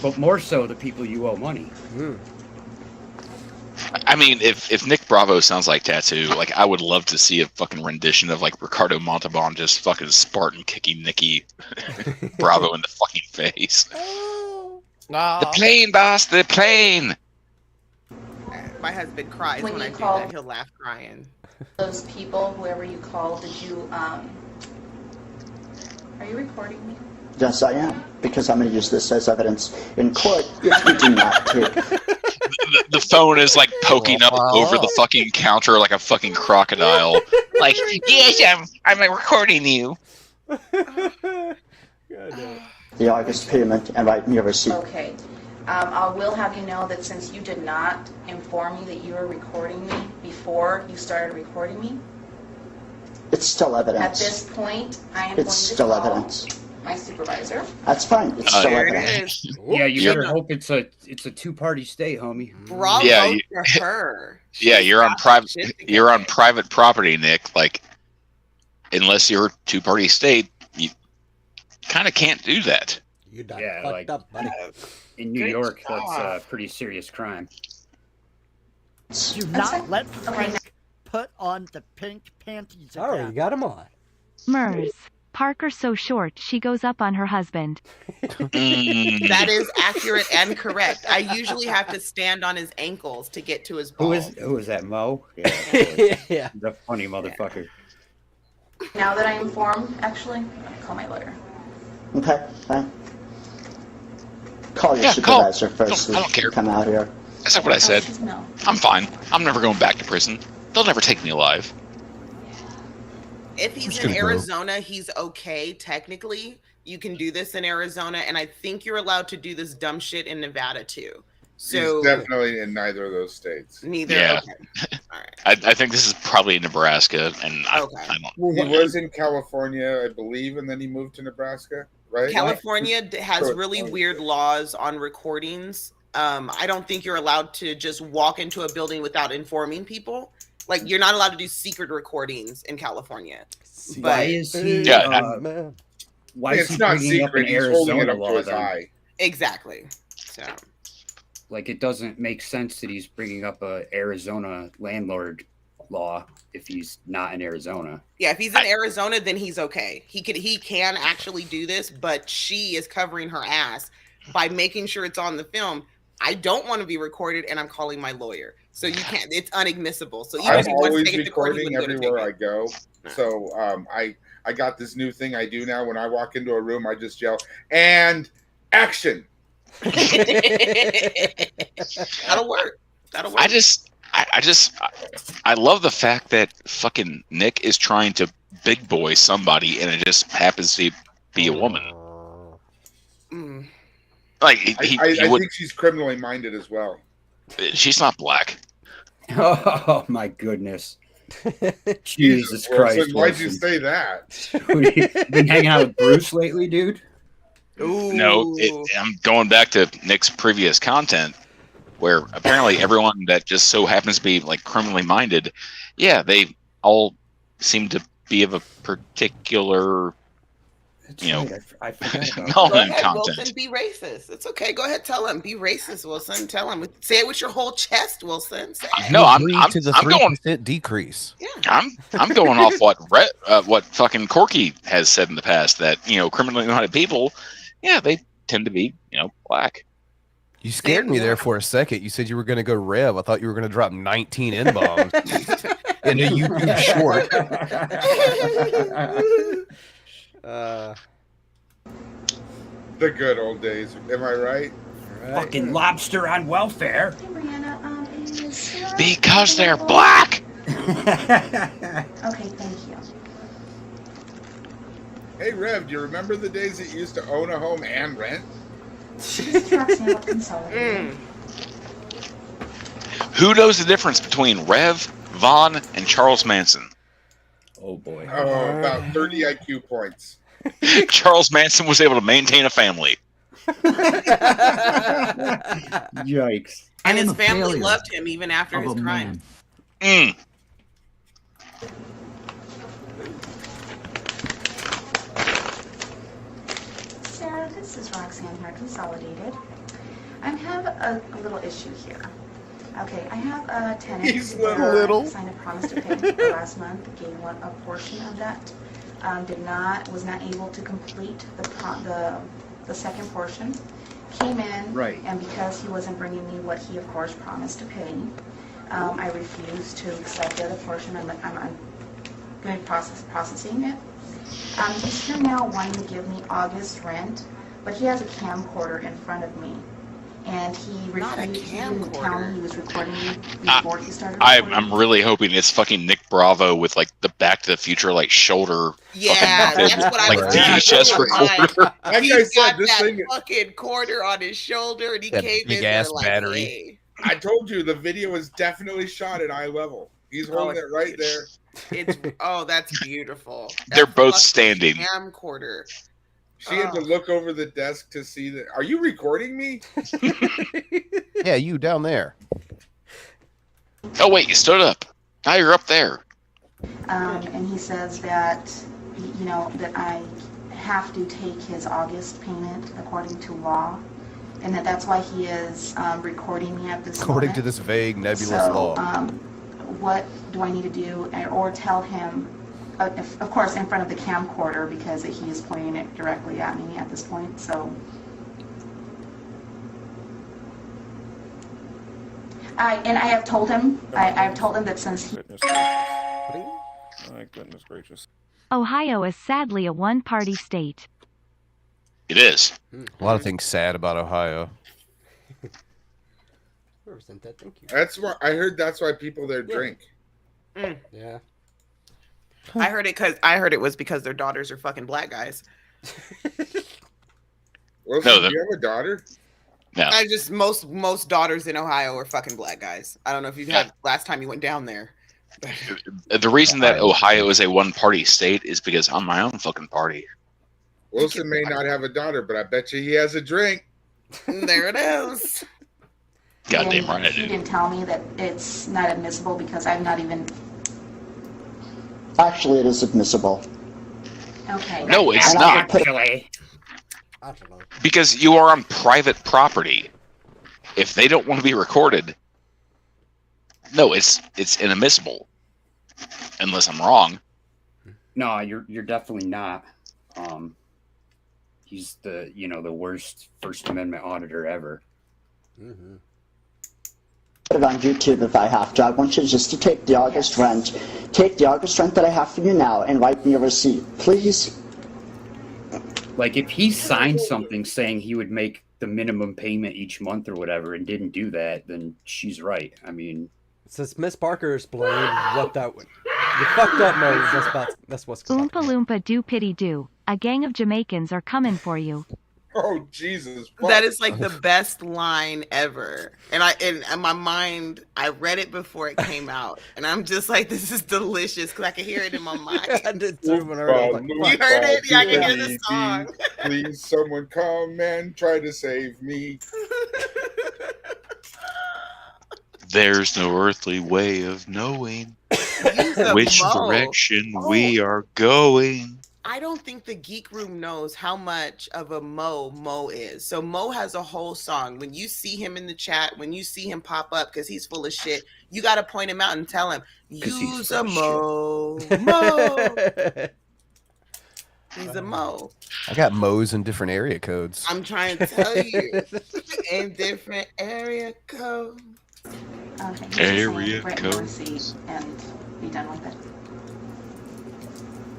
But more so the people you owe money. I mean, if Nick Bravo sounds like Tattoo, like I would love to see a fucking rendition of like Ricardo Montalban just fucking Spartan kicking Nicky Bravo in the fucking face. The plane, boss, the plane. My husband cries When when you I do call- that. He'll laugh crying. Those people, whoever you call, did you, are you recording me? Yes, I am, because I'm going to use this as evidence in court if you do not take. The phone is like poking up over the fucking counter like a fucking crocodile. Like, yes, I'm recording you. The August payment and write me a receipt. Okay. I will have you know that since you did not inform me that you were recording me before you started recording me, It's still at evidence. this point, I am going It's to still call evidence. my supervisor. That's fine. It's still There it evidence. Yeah, you better hope it's a two-party state, homie. Bravo Yeah, you- for her. Yeah, you're on private property, Nick. Like, unless you're a two-party state, you kind of can't do that. You done Yeah, fucked like up, buddy. in New Good York, that's job. a pretty serious crime. Do not let Frank put on the pink panties again. Alright, you got him on. Mers. Parker so short she goes up on her husband. That is accurate and correct. I usually have to stand on his ankles to get to his balls. Who is that, Mo? Yeah, yeah. The funny motherfucker. Now that I am informed, actually, I'll call my lawyer. Okay, fine. Call your Yeah, call. supervisor first. I don't care. Come out here. That's not what I said. No. I'm fine. I'm never going back to prison. They'll never take me alive. If he's just in gonna go. Arizona, he's okay technically. You can do this in Arizona, and I think you're allowed to do this dumb shit in Nevada too. So He's definitely in neither of those states. neither. Yeah. Okay. I think this is probably Nebraska, and I don't. He was in California, I believe, and then he moved to Nebraska, right? California has So- really weird laws on recordings. I don't think you're allowed to just walk into a building without informing people. Like, you're not allowed to do secret recordings in California. Why is he? Man. Why is It's he not bringing up secret. an He's holding it Arizona up to law his then? eye. Exactly. So Like, it doesn't make sense that he's bringing up a Arizona landlord law if he's not in Arizona. yeah, if he's in Arizona, then he's okay. He can actually do this, but she is covering her ass by making sure it's on the film. I don't want to be recorded, and I'm calling my lawyer. So you can't. It's unadmissible. So even if I'm he wants to always take it to court, he recording wouldn't go to everywhere take I go. So I got this new thing I do now. When I walk into a room, I just yell, and action. That'll work. That'll work. I love the fact that fucking Nick is trying to big boy somebody, and it just happens to be a woman. Like I think she's criminally minded as well. She's not black. Oh my goodness! Jesus Wilson, Christ! why'd you Wilson. say that? You been hanging out with Bruce lately, dude? No, I'm going back to Nick's previous content, where apparently everyone that just so happens to be like criminally minded, yeah, they all seem to be of a particular, I forgot about Go melanin ahead, content. Wilson. Be racist. It's okay. Go ahead. Tell him. Be racist, Wilson. Tell him. Say it with your whole chest, Wilson. Say it. No, I'm to the I'm going 3% decrease. I'm going off what fucking Corky has said in the past, that criminally minded people, yeah, they tend to be black. You scared me there for a second. You said you were going to go Rev. I thought you were going to drop 19 N-bombs in a YouTube short. The good old days. Am I right? Fucking lobster on welfare. Because they're black. Okay, thank you. Hey, Rev, do you remember the days that you used to own a home and rent? Who knows the difference between Rev, Vaughn, and Charles Manson? Oh boy. Oh, about 30 IQ points. Charles Manson was able to maintain a family. Yikes. And his family loved him even after his crime. Sarah, this is Roxanne here, Consolidated. I have a little issue here. Okay, I have a tenant He's that little. signed a promise to pay for last month, gave one a portion of that, was not able to complete the second portion, came in, Right. and because he wasn't bringing me what he of course promised to pay, I refused to accept the other portion. I'm going to processing it. He's here now wanting to give me August rent, but he has a camcorder in front of me. And he refused. He didn't tell me he was recording me before he started recording. I'm really hoping it's fucking Nick Bravo with like the Back to the Future like shoulder. Yeah, fucking, that's what I like was VHS recorder. Like He's I said, got this that thing. fucking quarter on his shoulder, and he That came big in there ass like, battery. hey. I told you the video is definitely shot at eye level. He's holding it right there. It's that's beautiful. They're That's both fucking standing. camcorder. She had to look over the desk to see that. Are you recording me? Yeah, you down there. Oh wait, you stood up. Now you're up there. And he says that, that I have to take his August payment according to law, and that's why he is recording me at this According moment. to this vague, nebulous So, law. what do I need to do, or tell him, of course, in front of the camcorder, because he is pointing it directly at me at this point, so. I have told him, I've told him that since he... My goodness gracious. Ohio is sadly a one-party state. It is. A lot of things sad about Ohio. Thank you. That's why I heard. That's why people there drink. Yeah. I heard it was because their daughters are fucking black guys. Wilson, do you have a daughter? No. I just most daughters in Ohio are fucking black guys. I don't know if you've had last time you went down there. The reason that Ohio is a one-party state is because I'm my own fucking party. Wilson may not have a daughter, but I bet you he has a drink. There it is. Goddamn right I He do. didn't tell me that it's not admissible because I'm not even... Actually, it is admissible. Okay. No, it's And I not. would put- Because you are on private property. If they don't want to be recorded, no, it's inadmissible. Unless I'm wrong. No, you're definitely not. He's the the worst First Amendment auditor ever. Put it on YouTube if I have to. I want you just to take the August rent. Take the August rent that I have for you now and write me a receipt, please. Like if he signed something saying he would make the minimum payment each month or whatever and didn't do that, then she's right. I mean, since Miss Parker explained what that would, you fucked up, Mose. That's what's going on. Oompa Loompa doo pity doo. A gang of Jamaicans are coming for you. Oh Jesus! That is like the best line ever. And in my mind, I read it before it came out, and I'm just like, this is delicious because I can hear it in my mind. I did too when I heard it. You heard it? Yeah, I can hear the song. Please, someone come and try to save me. There's no earthly way of knowing a which mo. direction we are going. I don't think the Geek Room knows how much of a Mo is. So Mo has a whole song. When you see him in the chat, when you see him pop up because he's full of shit, you got to point him out and tell him, use a Mo. He's a Mo. I got Mo's in different area codes. I'm trying to tell you. In different area codes. Area code. And be done with it.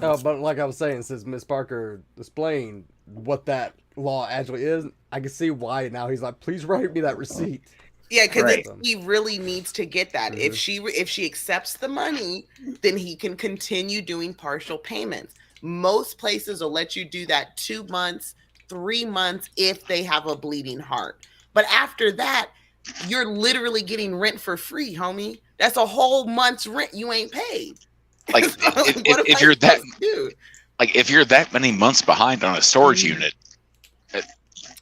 Oh, but like I was saying, since Miss Parker explained what that law actually is, I can see why now he's like, please write me that receipt. Yeah, because Right. he really needs to get that. If she accepts the money, then he can continue doing partial payments. Most places will let you do that 2 months, 3 months if they have a bleeding heart. But after that, you're literally getting rent for free, homie. That's a whole month's rent you ain't paid. Like if you're that if you're that many months behind on a storage unit,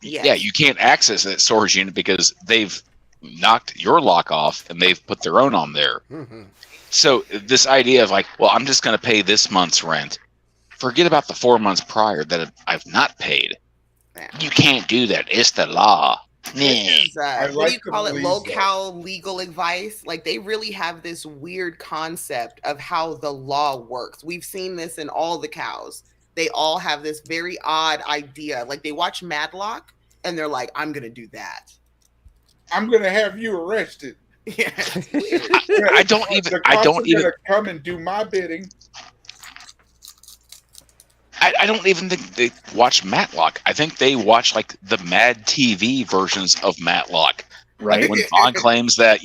yeah, you can't access that storage unit because they've knocked your lock off and they've put their own on there. So this idea of like, well, I'm just going to pay this month's rent. Forget about the 4 months prior that I've not paid. You can't do that. It's the law. This is, I what do like you the call it? police, Locale legal advice. Like they really have this weird concept of how the law works. We've seen this in all the cows. They all have this very odd idea. Like they watch Matlock and they're like, I'm going to do that. I'm going to have you arrested. Yeah. I don't even. The I cops don't are even. gonna come and do my bidding. I don't even think they watch Matlock. I think they watch like the Mad TV versions of Matlock. Right. Like when Vaughn claims that,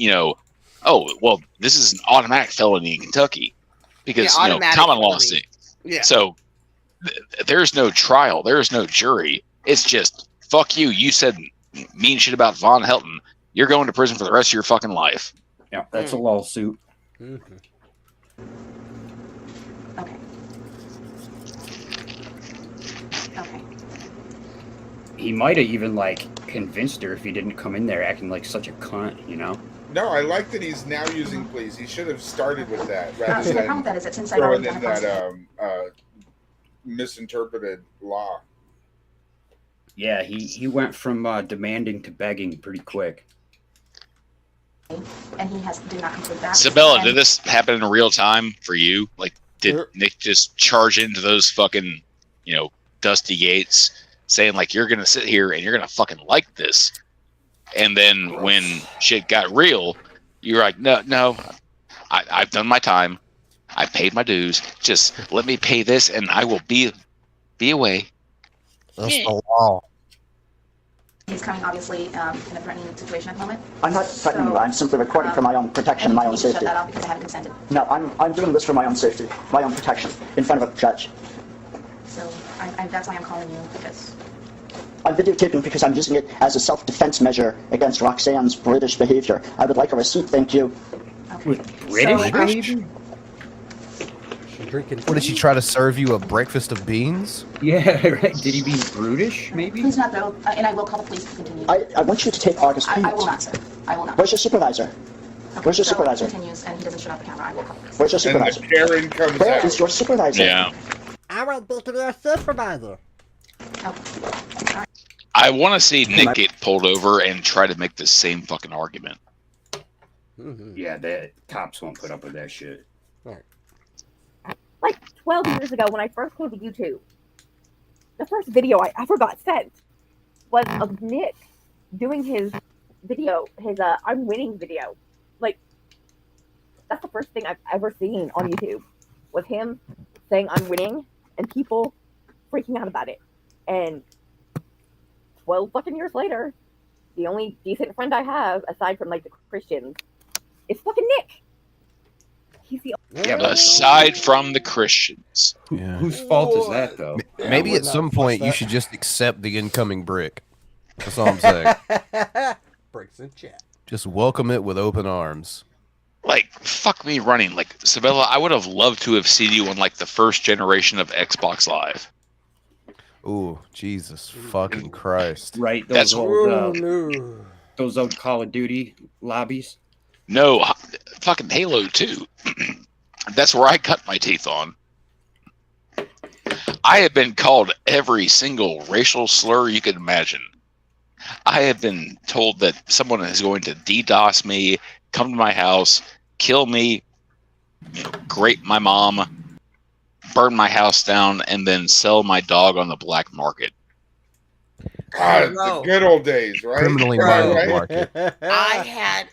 oh, well, this is an automatic felony in Kentucky because, automatic common law felony. state. Yeah. So there's no trial. There's no jury. It's just, fuck you. You said mean shit about Von Helton. You're going to prison for the rest of your fucking life. Yeah, that's a lawsuit. Mm-hmm. Okay. Okay. He might have even convinced her if he didn't come in there acting like such a cunt, No, I like that he's now using please. He should have started with that rather So the than problem with that is that since I've throwing already in done a that misinterpreted law. Yeah, he went from demanding to begging pretty quick. and he did not complete that. Sabella, And- did this happen in real time for you? Like, did Nick just charge into those fucking, dusty gates saying, like, you're going to sit here and you're going to fucking like this? And then when shit got real, you're like, no, I've done my time. I paid my dues. Just let me pay this and I will be away. That's the law. He's coming, obviously, in a threatening situation at the moment. I'm not threatening you. I'm simply recording for my own protection, my own You should safety. shut that off because I haven't consented. No, I'm doing this for my own safety, my own protection, in front of a judge. So that's why I'm calling you, because I'm videotaping because I'm using it as a self-defense measure against Roxanne's British behavior. I would like a receipt, thank you. With British behavior? What, did she try to serve you a breakfast of beans? Yeah, right. Did he be brutish, maybe? please not go, and I will call the police to continue. I want you to take August I Pete. will not, sir. I will not. Where's your supervisor? Where's your So supervisor? If he continues and he doesn't shut off the camera, I will call the police. Where's your supervisor? And the Karen comes Where out. is your supervisor? Yeah. I want this to be a supervisor. I want to see Nick get pulled over and try to make the same fucking argument. Yeah, the cops won't put up with that shit. Like 12 years ago when I first came to YouTube, the first video I ever got sent was of Nick doing his video, his I'm winning video. Like, that's the first thing I've ever seen on YouTube, was him saying I'm winning and people freaking out about it. And 12 fucking years later, the only decent friend I have, aside from like the Christians, is fucking Nick. He's the Aside from the Christians. Yeah. Whose fault is that, though? Maybe at some point you should just accept the incoming brick. That's all I'm saying. Bricks in chat. Just welcome it with open arms. Like, fuck me running. Like, Sabella, I would have loved to have seen you on, like, the first generation of Xbox Live. Ooh, Jesus fucking Christ. Right, That's- those old Call of Duty lobbies. No, fucking Halo 2. That's where I cut my teeth on. I have been called every single racial slur you could imagine. I have been told that someone is going to DDoS me, come to my house, kill me, grape my mom, burn my house down, and then sell my dog on the black market. God, the good old days, right? Criminally violent market.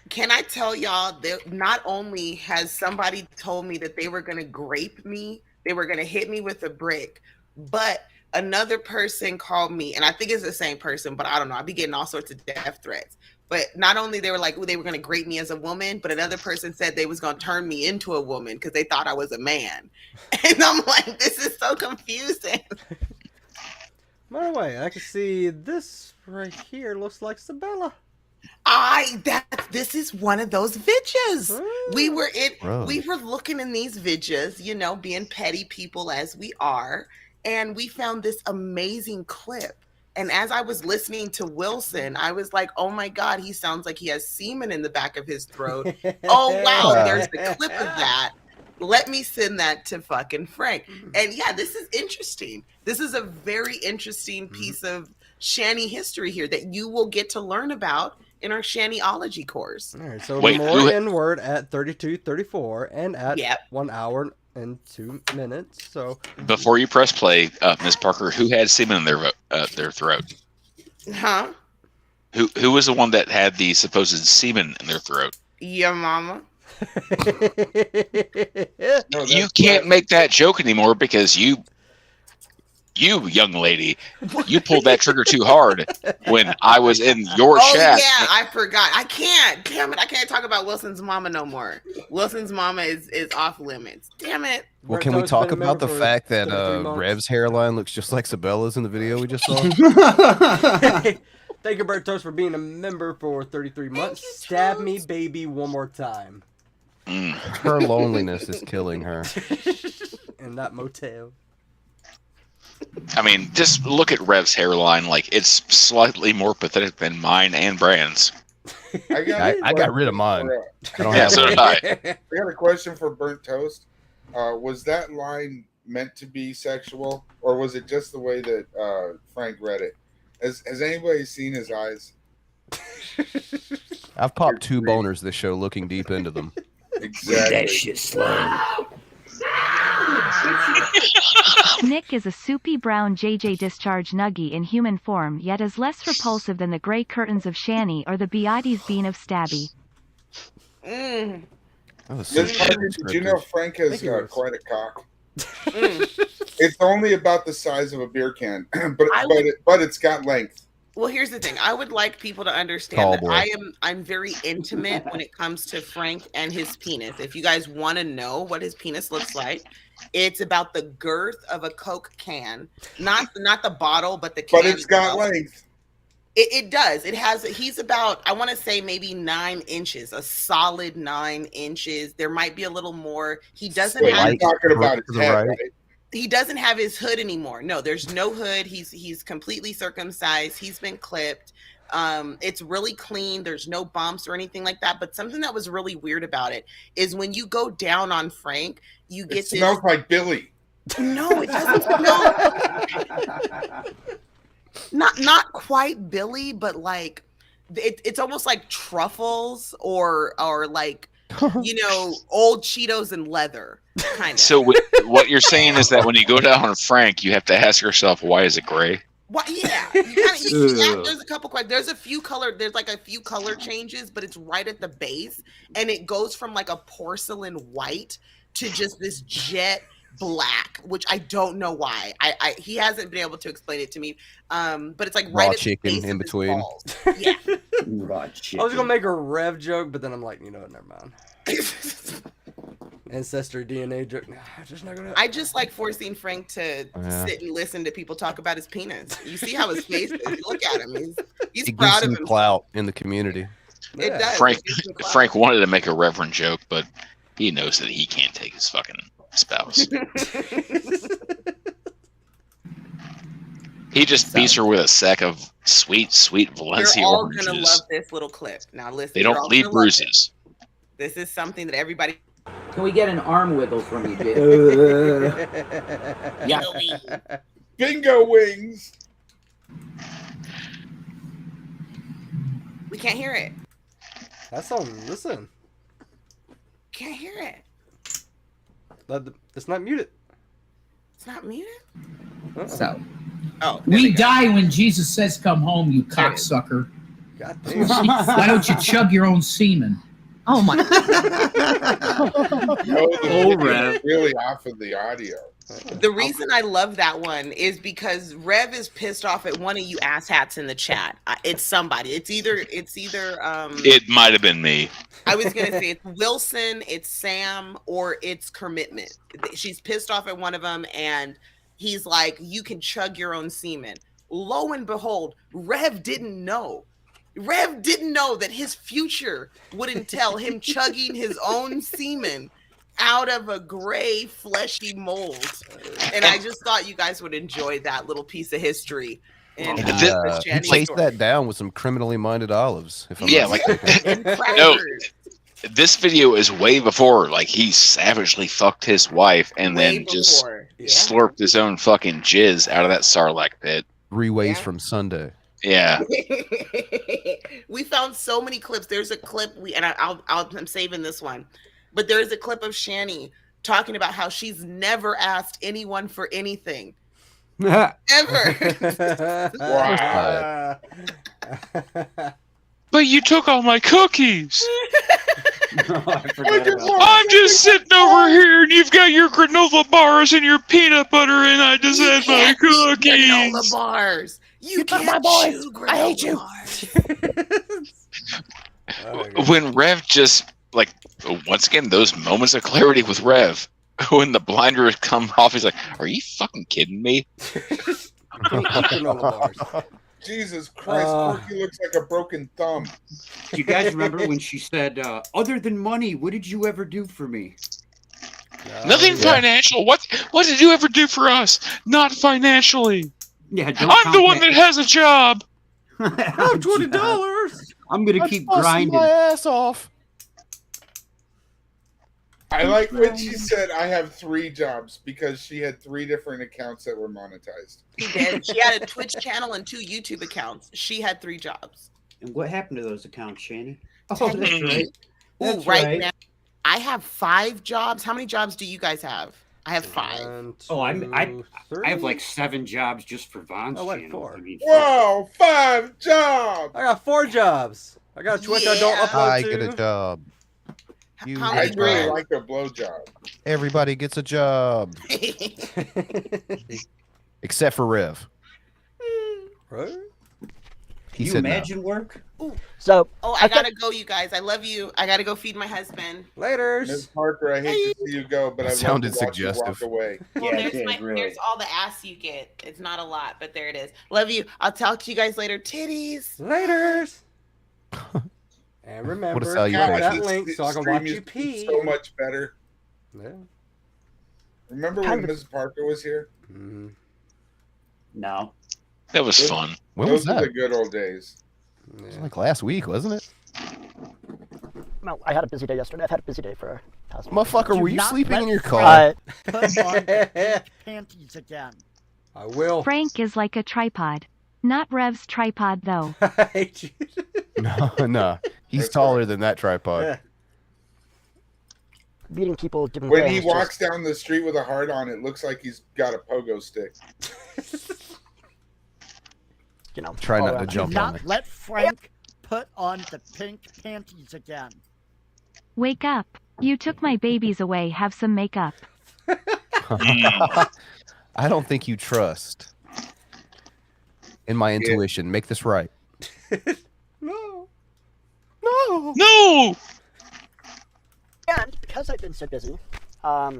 Can I tell y'all that not only has somebody told me that they were going to grape me, they were going to hit me with a brick, but another person called me, and I think it's the same person, but I don't know. I'll be getting all sorts of death threats. But not only they were like, they were going to grape me as a woman, but another person said they was going to turn me into a woman because they thought I was a man. And I'm like, this is so confusing. By the way, I can see this right here looks like Sabella. This is one of those vidges. We were Bro. we were looking in these vidges, being petty people as we are, and we found this amazing clip. And as I was listening to Wilson, I was like, oh my God, he sounds like he has semen in the back of his throat. Oh wow, there's the clip of that. Let me send that to fucking Frank. And yeah, this is interesting. This is a very interesting piece of Shanny history here that you will get to learn about in our Shannyology course. All right, so more N-word at 32:34 and at 1 hour and 2 minutes. So Before you press play, Ms. Parker, who had semen in their throat? Huh? Who was the one that had the supposed semen in their throat? Your mama. You can't make that joke anymore because you young lady, you pulled that trigger too hard when I was in your chat. Yeah, I forgot. I can't. Damn it. I can't talk about Wilson's mama no more. Wilson's mama is off limits. Damn it. Well, can we talk about the fact that Rev's hairline looks just like Sabella's in the video we just saw? Thank you, Bert Toast, for being a member for 33 months. Stab me, baby, one more time. Her loneliness is killing her. In that motel. I mean, just look at Rev's hairline. Like, it's slightly more pathetic than mine and Bran's. I got rid of mine. I don't have so did I got a question for Burnt Toast. Was that line meant to be sexual, or was it just the way that Frank read it? Has anybody seen his eyes? I've popped 2 boners this show looking deep into them. Exactly. That shit slow. Nick is a soupy brown JJ discharge nuggy in human form, yet is less repulsive than the gray curtains of Shanny or the Beaties bean of Stabby. Ms. Parker, did you know Frank has quite a cock? It's only about the size of a beer can, but it's got length. Well, here's the thing. I would like people to understand that I'm very intimate when it comes to Frank and his penis. If you guys want to know what his penis looks like, it's about the girth of a Coke can, not the bottle, but the can. But it's got length. It does. He's about, I want to say maybe 9 inches, a solid 9 inches. There might be a little more. He doesn't have. You're talking about his head, right? He doesn't have his hood anymore. No, there's no hood. He's completely circumcised. He's been clipped. It's really clean. There's no bumps or anything like that. But something that was really weird about it is when you go down on Frank, you get this. It smells like Billy. No, it doesn't smell. Not quite Billy, but like it's almost like truffles or like old Cheetos and leather kind of. So what you're saying is that when you go down on Frank, you have to ask yourself, why is it gray? Well, yeah. There's a couple. There's a few color. There's like a few color changes, but it's right at the base, and it goes from like a porcelain white to just this jet black, which I don't know why. He hasn't been able to explain it to me. But it's like raw right chicken at the base in between. Yeah. Raw chicken. I was gonna make a Rev joke, but then I'm like, never mind. Ancestry DNA joke. Nah, just not gonna. I just like forcing Frank to sit and listen to people talk about his penis. You see how his face is. Look at him. He's it proud gives of him him. clout in the community. It does. Frank wanted to make a reverend joke, but he knows that he can't take his fucking spouse. He just beats her with a sack of sweet Valencia You're all oranges. gonna love this little clip. Now listen. They don't leave bruises. This is something that everybody. Can we get an arm wiggle from you, Jake? Yeah. Bingo wings. We can't hear it. That's on. Listen. Can't hear it. It's not muted. It's not muted. So. Oh. We die when Jesus says, "Come home, you cocksucker." God damn. Why don't you chug your own semen? Oh my! Rev. Really off of the audio. The reason I love that one is because Rev is pissed off at one of you asshats in the chat. It's somebody. It's either. It might have been me. I was gonna say it's Wilson, it's Sam, or it's Commitment. She's pissed off at one of them, and he's like, "You can chug your own semen." Lo and behold, Rev didn't know. Rev didn't know that his future would entail him chugging his own semen out of a gray, fleshy mold. And I just thought you guys would enjoy that little piece of history. And he placed that down with some criminally minded olives. If I'm no. This video is way before, like, he savagely fucked his wife and then just slurped his own fucking jizz out of that Sarlacc pit. 3 ways Yeah. from Sunday. Yeah. We found so many clips. There's a clip I'm saving this one, but there's a clip of Shani talking about how she's never asked anyone for anything ever. Wow. But you took all my cookies. I I'm just sitting over here, and you've got your granola bars and your peanut butter, and I just You had my can't eat cookies. granola bars. You took can't my boys. chew I hate you. Bars. When Rev just once again those moments of clarity with Rev, when the blinder come off, he's like, "Are you fucking kidding me?" Granola bars. Jesus Christ, Corky looks like a broken thumb. Do you guys remember when she said, other than money, what did you ever do for me? Nothing financial. What did you ever do for us? Not financially. Yeah, I'm the one that has a job. $20. I'm gonna keep grinding. my ass off. I like when she said, I have 3 jobs, because she had 3 different accounts that were monetized. She did. She had a Twitch channel and 2 YouTube accounts. She had 3 jobs. And what happened to those accounts, Shani? Oh, Technically. that's right. Ooh, That's right right. now, I have 5 jobs. How many jobs do you guys have? I have 5. I have like 7 jobs just for Von's Oh, wait, channel. 4. I mean, Whoa, 5 jobs! I got 4 jobs. I got a Twitch I don't upload I to. get a job. You How I get a really job. like a blowjob. Everybody gets a job. Except for Rev. Right? He you said imagine work? So, I gotta go, you guys. I love you. I gotta go feed my husband. Laters. Ms. Parker, I hate to see you go, but I love Sounded to watch you walk suggestive. away. Well, there's all the ass you get. It's not a lot, but there it is. Love you. I'll talk to you guys later. Titties. Laters. And remember, What a click salutation. that link so I can Stream watch you is pee. so much better. Yeah. Remember when Mrs. Parker was here? No. That was fun. When Those was were that? the good old days. It was like last week, wasn't it? Well, I had a busy day yesterday. I've had a busy day for past Motherfucker, were you not sleeping in let your Frank car? Put on the pink panties again. I will. Frank is like a tripod. Not Rev's tripod, though. I hate you. No. He's taller than that tripod. Yeah. Meeting people, giving When he things, walks down the street with a heart on, it looks like he's got a pogo stick. you know, Try all not to around. jump Do on not me. let Frank put on the pink panties again. Wake up. You took my babies away. Have some makeup. I don't think you trust in my intuition. Make this right. No. No. No. And because I've been so busy, I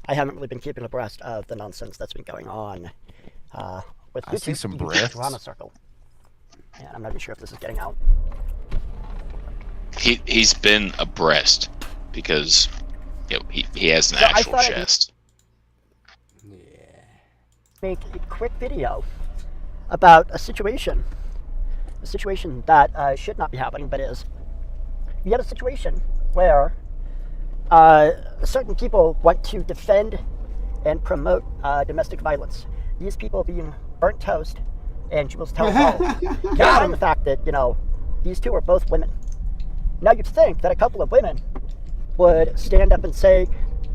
haven't really been keeping abreast of the nonsense that's been going on with I see YouTube, some the breaths. drama circle. And I'm not even sure if this is getting out. He's been abreast because he has an So I actual thought I'd- chest. Make a quick video about a situation that should not be happening, but is. You have a situation where certain people want to defend and promote domestic violence. These people being burnt toast and Jules tells all, on the fact that these two are both women. Now you'd think that a couple of women would stand up and say,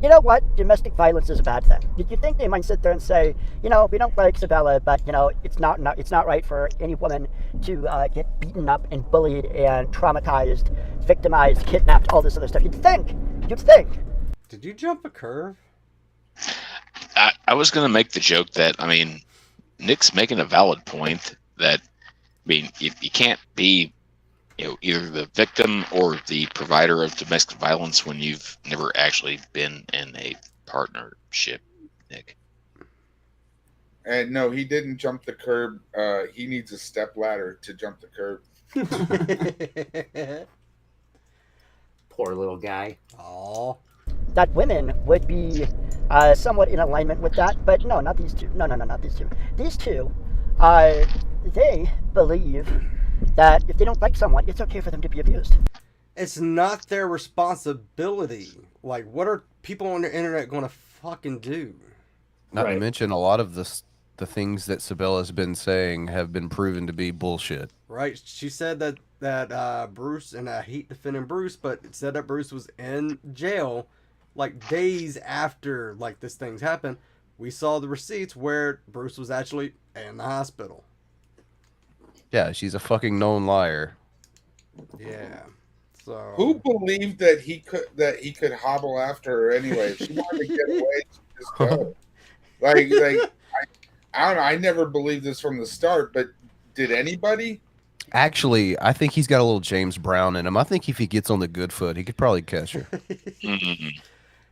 you know what, domestic violence is a bad thing. Did you think they might sit there and say, we don't like Isabella, but it's not right for any woman to get beaten up and bullied and traumatized, victimized, kidnapped, all this other stuff. You'd think. Did you jump a curve? I was going to make the joke that, Nick's making a valid point that, you can't be, either the victim or the provider of domestic violence when you've never actually been in a partnership, Nick. And no, he didn't jump the curb. He needs a step ladder to jump the curb. Poor little guy. Aw. That women would be somewhat in alignment with that, but no, not these two. No, not these two. These two, they believe that if they don't like someone, it's okay for them to be abused. It's not their responsibility. Like, what are people on the internet going to fucking do? Not to mention a lot of the things that Sabella's been saying have been proven to be bullshit. Right? She said that Bruce, and I hate defending Bruce, but it said that Bruce was in jail like days after like this thing's happened. We saw the receipts where Bruce was actually in the hospital. Yeah, she's a fucking known liar. Yeah. So who believed that he could hobble after her anyway? If she wanted to get away, she just go. Like I don't know. I never believed this from the start, but did anybody? Actually, I think he's got a little James Brown in him. I think if he gets on the good foot, he could probably catch her.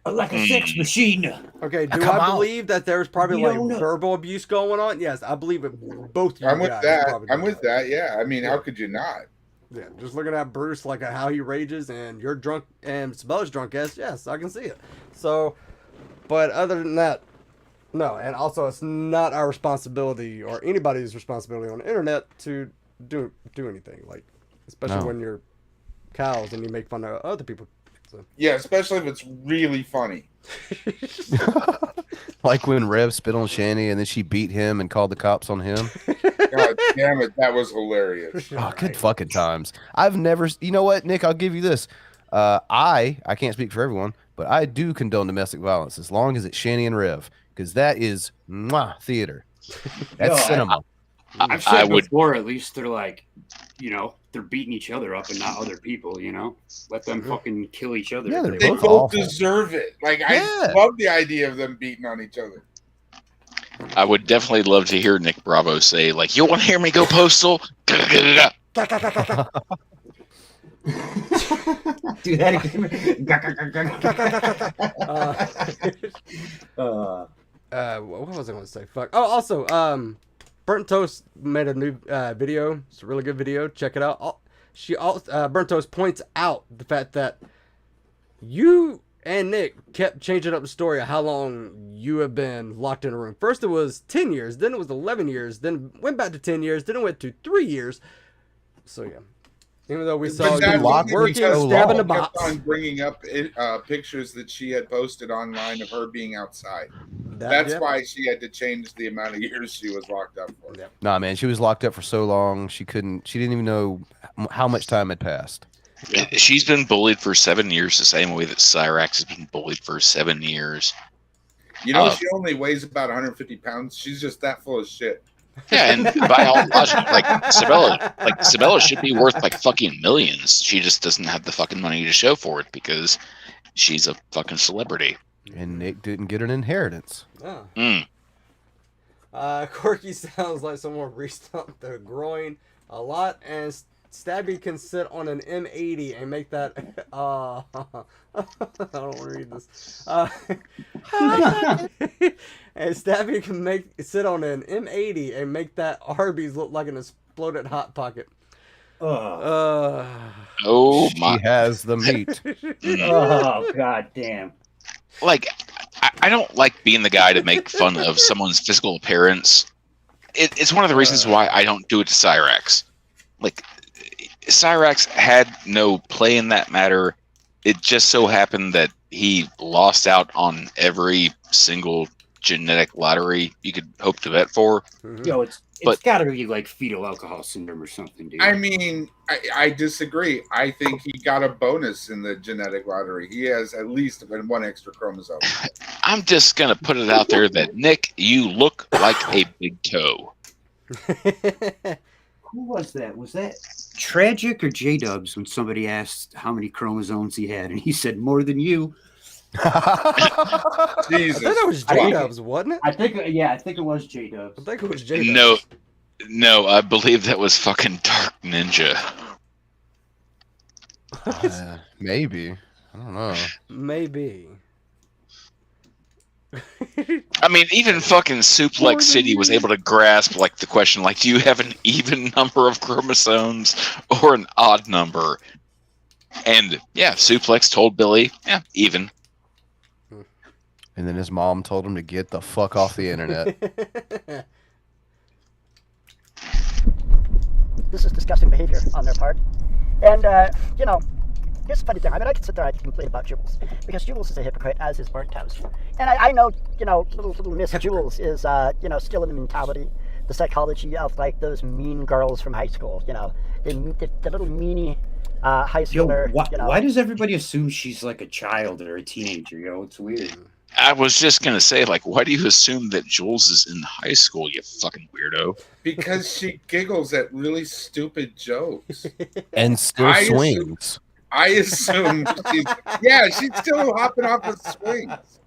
Like a sex machine. Okay, do Come I on. believe that there's probably You like don't know. verbal abuse going on? Yes, I believe it. Both you I'm with guys that. probably I'm do. with that. Yeah. I mean, how could you not? Yeah, just looking at Bruce, like how he rages, and you're drunk, and Sabella's drunk ass. Yes, I can see it. So, but other than that, no. And also, it's not our responsibility or anybody's responsibility on the internet to do anything. Like, especially when you're cows and you make fun of other people. So. Yeah, especially if it's really funny. Like when Rev spit on Shani and then she beat him and called the cops on him. God damn it, that was hilarious. Oh, good fucking times. I've never, you know what, Nick, I'll give you this. I can't speak for everyone, but I do condone domestic violence as long as it's Shani and Rev, because that is theater. That's cinema. I've said before, at least they're like, they're beating each other up and not other people, Let them fucking kill each other. Yeah, They both deserve it. Like, I love the idea of them beating on each other. I would definitely love to hear Nick Bravo say, like, you want to hear me go postal? Do that again. What was I going to say? Fuck. Oh, also, Burnt Toast made a new video. It's a really good video. Check it out. Burnt Toast points out the fact that you and Nick kept changing up the story of how long you have been locked in a room. First it was 10 years, then it was 11 years, then went back to 10 years, then it went to 3 years. So yeah. Even though we saw you working, stabbing the box. Kept on bringing up pictures that she had posted online of her being outside. That's why she had to change the amount of years she was locked up for. Nah, man, she was locked up for so long she didn't even know how much time had passed. She's been bullied for 7 years, the same way that Cyrax has been bullied for 7 years. You know, she only weighs about 150 pounds. She's just that full of shit. Yeah, and by all logic, Sabella should be worth like fucking millions. She just doesn't have the fucking money to show for it because she's a fucking celebrity. And Nick didn't get an inheritance. Oh. Corky sounds like someone re-stumped their groin a lot, and Stabby can sit on an M80 and make that. I don't want to read this. And Stabby can sit on an M80 and make that Arby's look like an exploded hot pocket. Oh my! She has the meat. Oh god damn! Like, I don't like being the guy to make fun of someone's physical appearance. It's one of the reasons why I don't do it to Cyrax. Like, Cyrax had no play in that matter. It just so happened that he lost out on every single genetic lottery you could hope to bet for. Yo, it's got to be like fetal alcohol syndrome or something, dude. I mean, I disagree. I think he got a bonus in the genetic lottery. He has at least one extra chromosome. I'm just going to put it out there that, Nick, you look like a big toe. Who was that? Was that Tragic or J-Dubs when somebody asked how many chromosomes he had and he said more than you? Jesus. I thought it was J-Dubs, wasn't it? I think it was J-Dubs. I think it was J-Dubs. No, I believe that was fucking Dark Ninja. Maybe. I don't know. Maybe. I mean, even fucking Suplex City was able to grasp like the question, like, do you have an even number of chromosomes or an odd number? And yeah, Suplex told Billy, yeah, even. And then his mom told him to get the fuck off the internet. This is disgusting behavior on their part. And, here's the funny thing. I mean, I can sit there and I can complain about Jules because Jules is a hypocrite, as is Burnt Toast. And I know, little Miss Jules is, still in the mentality, the psychology of like those mean girls from high school. The little meanie high schooler. Why does everybody assume she's like a child or a teenager? It's weird. I was just gonna say, like, why do you assume that Jules is in high school? You fucking weirdo. Because she giggles at really stupid jokes and still swings. I assume she's still hopping off the swings.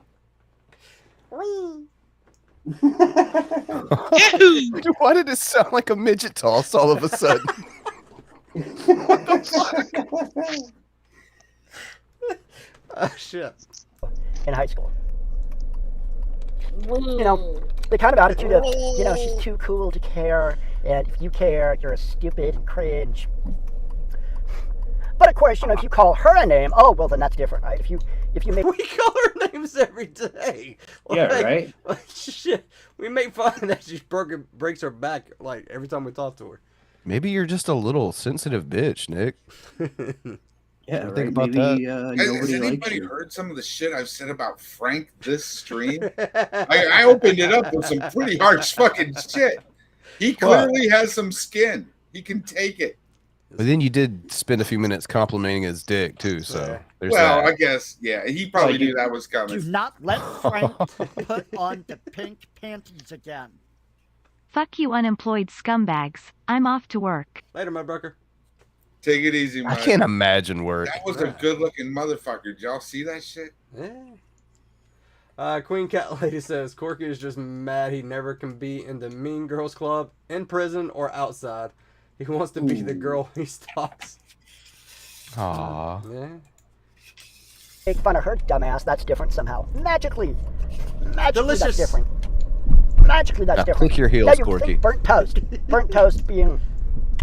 Why did it sound like a midget toss all of a sudden? What the fuck? Oh shit. In high school. The kind of attitude of, she's too cool to care, and if you care, you're stupid and cringe. But of course, if you call her a name, oh well, then that's different, right? If you make we call her names every day. Right. Shit, we make fun that she breaks her back like every time we talk to her. Maybe you're just a little sensitive bitch, Nick. Yeah, right. Think about that. Has anybody heard some of the shit I've said about Frank this stream? I opened it up with some pretty harsh fucking shit. He clearly has some skin. He can take it. But then you did spend a few minutes complimenting his dick too, so there's well, that. I guess, yeah, he probably knew that was coming. Do not let Frank put on the pink panties again. Fuck you unemployed scumbags. I'm off to work. Later, my broker. Take it easy, man. I can't imagine work. That was a good-looking motherfucker. Did y'all see that shit? Yeah. Queen Cat Lady says, Corky is just mad he never can be in the Mean Girls Club, in prison, or outside. He wants to be the girl he stalks. Aww. Yeah. make fun of her dumbass, that's different somehow. Magically, Delicious. that's different. Magically, that's Now different. click your heels, now, you Corky. think burnt toast being,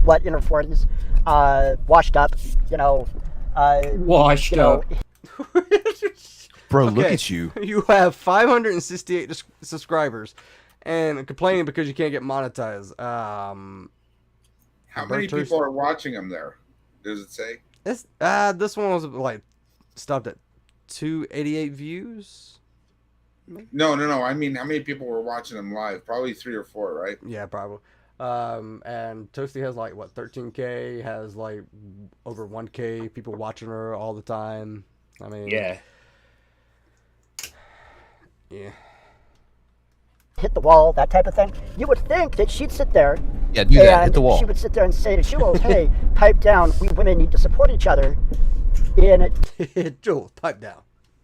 what, in her 40s, washed up, washed up. Bro, look at you. You have 568 subscribers and complaining because you can't get monetized. How many people are watching them there? Does it say? This one was like stopped at 288 views. No. I mean, how many people were watching them live? Probably 3 or 4, right? Yeah, probably. And Toasty has like what 13K, has like over 1K people watching her all the time. I mean, yeah. Hit the wall, that type of thing. You would think that she'd sit there. Yeah, do that. Hit the wall. She would sit there and say to Jules, "Hey, pipe down. We women need to support each other." In it, Jules, pipe down.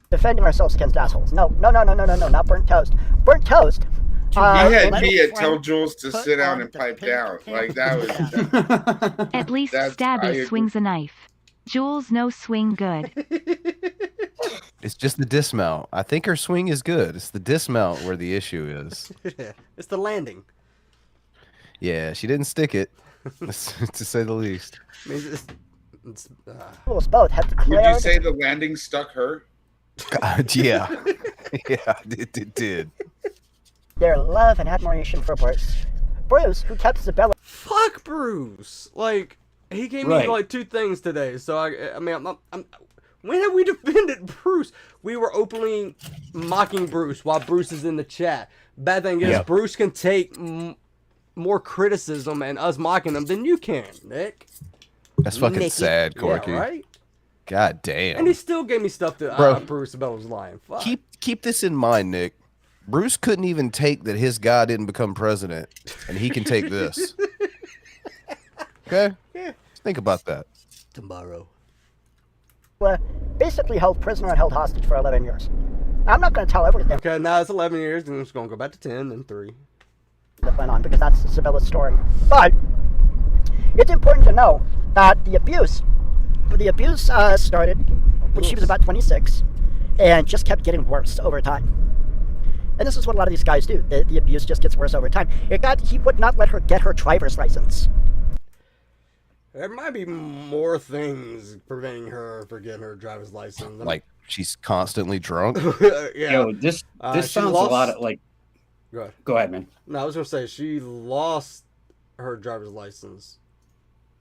Defending ourselves against assholes. No, not burnt toast. Burnt toast. He had Mia tell Jules to sit down and pipe down. Like that was. At least I Stabby agree. swings a knife. Jules no swing good. It's just the dismount. I think her swing is good. It's the dismount where the issue is. It's the landing. Yeah, she didn't stick it, to say the least. I mean, Jules both have Would declared you say the landing stuck her? God, yeah. Yeah, it did. their love and admiration for Bruce. Bruce, who kept Isabella. Fuck Bruce. Like he gave me like 2 things today. So I mean, I'm when have we defended Bruce? We were openly mocking Bruce while Bruce is in the chat. Bad thing is, Bruce can take more criticism and us mocking him than you can, Nick. That's fucking Nicky. sad, Corky. Yeah, right? God damn. And he still gave me stuff that Bro, Bruce Bell was lying. Fuck. Keep this in mind, Nick. Bruce couldn't even take that his guy didn't become president, and he can take this. Okay? Yeah. Think about that. Tomorrow. Basically held prisoner and held hostage for 11 years. I'm not going to tell everything Okay, now it's 11 years, and it's going to go back to 10, then 3. that went on because that's Isabella's story. But it's important to know that the abuse started when she was about 26 and just kept getting worse over time. And this is what a lot of these guys do. The abuse just gets worse over time. He would not let her get her driver's license. There might be more things preventing her from getting her driver's license. Like she's constantly drunk. Yeah. Yo, this sounds a lot of like. Go ahead, man. No, I was gonna say she lost her driver's license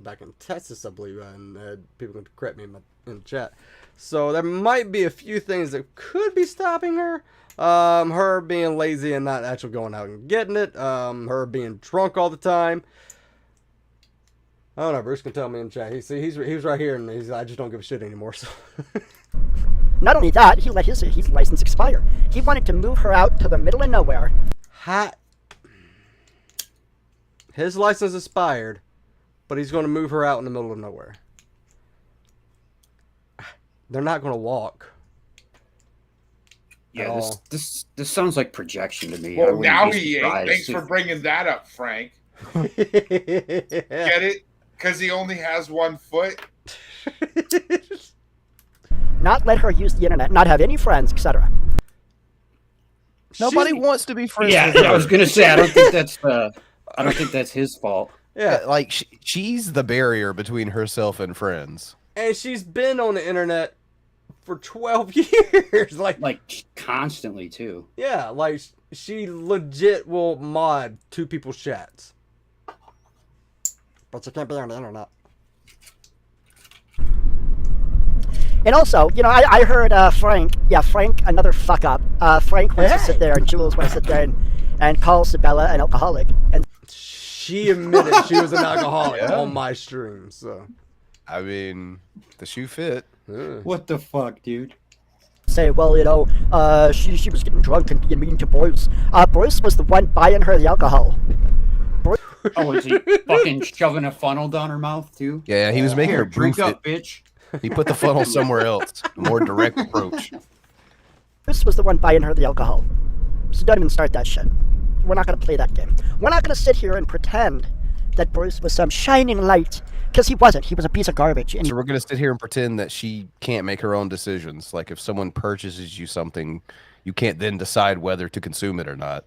back in Texas, I believe, and people can correct me in chat. So there might be a few things that could be stopping her. Her being lazy and not actually going out and getting it. Her being drunk all the time. I don't know. Bruce can tell me in chat. He was right here, and I just don't give a shit anymore. So. Not only that, he let his license expire. He wanted to move her out to the middle of nowhere. His license expired, but he's going to move her out in the middle of nowhere. They're not going to walk. Yeah, this sounds like projection to me. Well, now he ain't. Thanks for bringing that up, Frank. Get it? Because he only has 1 foot. Not let her use the internet, not have any friends, etc. Nobody wants to be friends. Yeah, with her. I was gonna say I don't think that's his fault. Yeah, like she's the barrier between herself and friends. And she's been on the internet for 12 years, like constantly too. Yeah, like she legit will mod 2 people's chats, but she can't be on the internet. And also, you know, I heard Frank, another fuck up. Frank wants to sit there, and Jules wants to sit there and call Sabella an alcoholic. And she admitted she was an alcoholic on my stream, so. I mean, the shoe fit. What the fuck, dude? Say, well, you know, she was getting drunk and being mean to Bruce. Bruce was the one buying her the alcohol. Oh, is he fucking shoving a funnel down her mouth too? Yeah, he was making her drink proof up, bitch. He put the funnel somewhere else. A more direct approach. Bruce was the one buying her the alcohol. So don't even start that shit. We're not going to play that game. We're not going to sit here and pretend that Bruce was some shining light. Because he wasn't. He was a piece of garbage. And So we're going to sit here and pretend that she can't make her own decisions. Like if someone purchases you something, you can't then decide whether to consume it or not.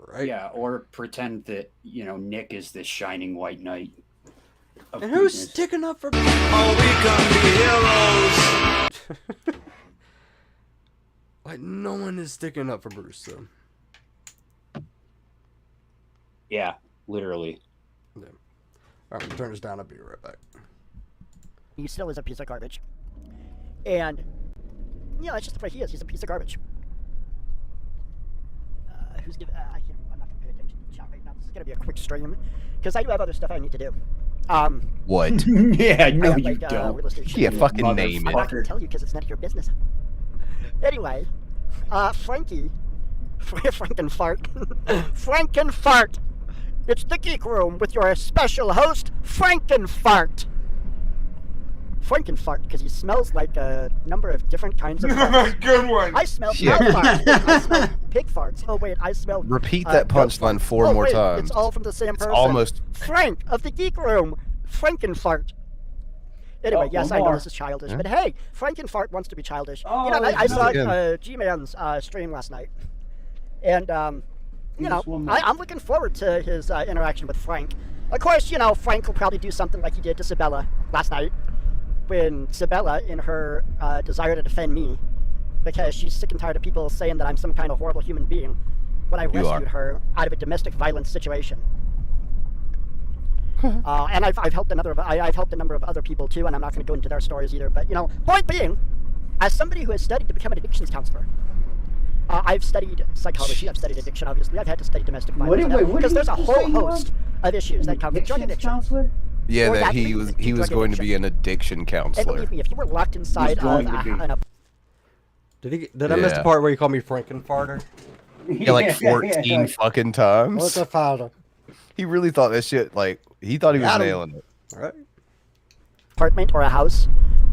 Right. Yeah, or pretend that, you know, Nick is this shining white knight. And who's sticking up for? Oh, we can be heroes. Like no one is sticking up for Bruce, though. Yeah, literally. Yeah. All right, turn this down. I'll be right back. he still is a piece of garbage. And, yeah, that's just the way he is. He's a piece of garbage. Who's giving... I'm not going to pay attention to the chat right now. This is going to be a quick stream. Because I do have other stuff I need to do. What? Yeah, no, have, you don't. Yeah, fucking name I'm not going to tell you because it's none of your business. Anyway, Frankie... Frankenfart. Frankenfart! It's the Geek Room with your special host, Frankenfart! Frankenfart, because he smells like a number of different kinds of farts. Good one. I smell cow farts. I smell pig farts. Oh, wait, I smell... Repeat that punchline four more times. It's all from the same person. Almost. Frank of the Geek Room. Frankenfart. Anyway, yes, I know this is childish, but hey, Frankenfart wants to be childish. Oh, you know, I saw G-Man's stream last night, and, you know, I'm looking forward to his interaction with Frank. Of course, you know, Frank will probably do something like he did to Sabella last night, when Sabella, in her desire to defend me, because she's sick and tired of people saying that I'm some kind of horrible human being, when I rescued her out of a domestic violence situation. And I've helped I've helped a number of other people too, and I'm not going to go into their stories either. But you know, point being, as somebody who has studied to become an addictions counselor, I've studied psychology. I've studied addiction. Obviously, I've had to study domestic violence because there's a whole host of issues that come with drug addiction. Counselor? Yeah, Or that he was going to be an addiction And counselor. believe me, if you were locked inside of Did I miss the part where you called me Frankenfarter? Yeah, like 14 fucking times. What's a father? He really thought that shit, like, he thought he was nailing it. Right. apartment or a house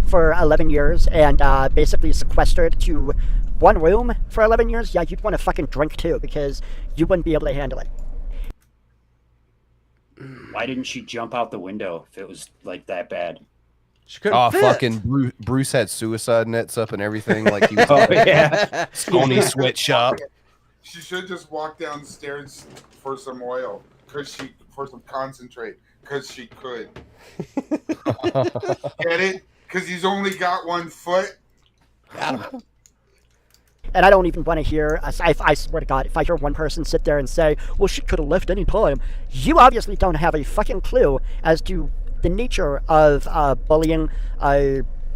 for 11 years and basically sequestered to one room for 11 years, yeah, you'd want to fucking drink too because you wouldn't be able to handle it. Why didn't she jump out the window if it was like that bad? Fucking Bruce had suicide nets up and everything. Like he was Sony sweatshop. She should just walk downstairs for some oil, for some concentrate, because she could. Get it? Because he's only got 1 foot. And I don't even want to hear, I swear to God, if I hear one person sit there and say, well, she could have left any time, you obviously don't have a fucking clue as to the nature of bullying,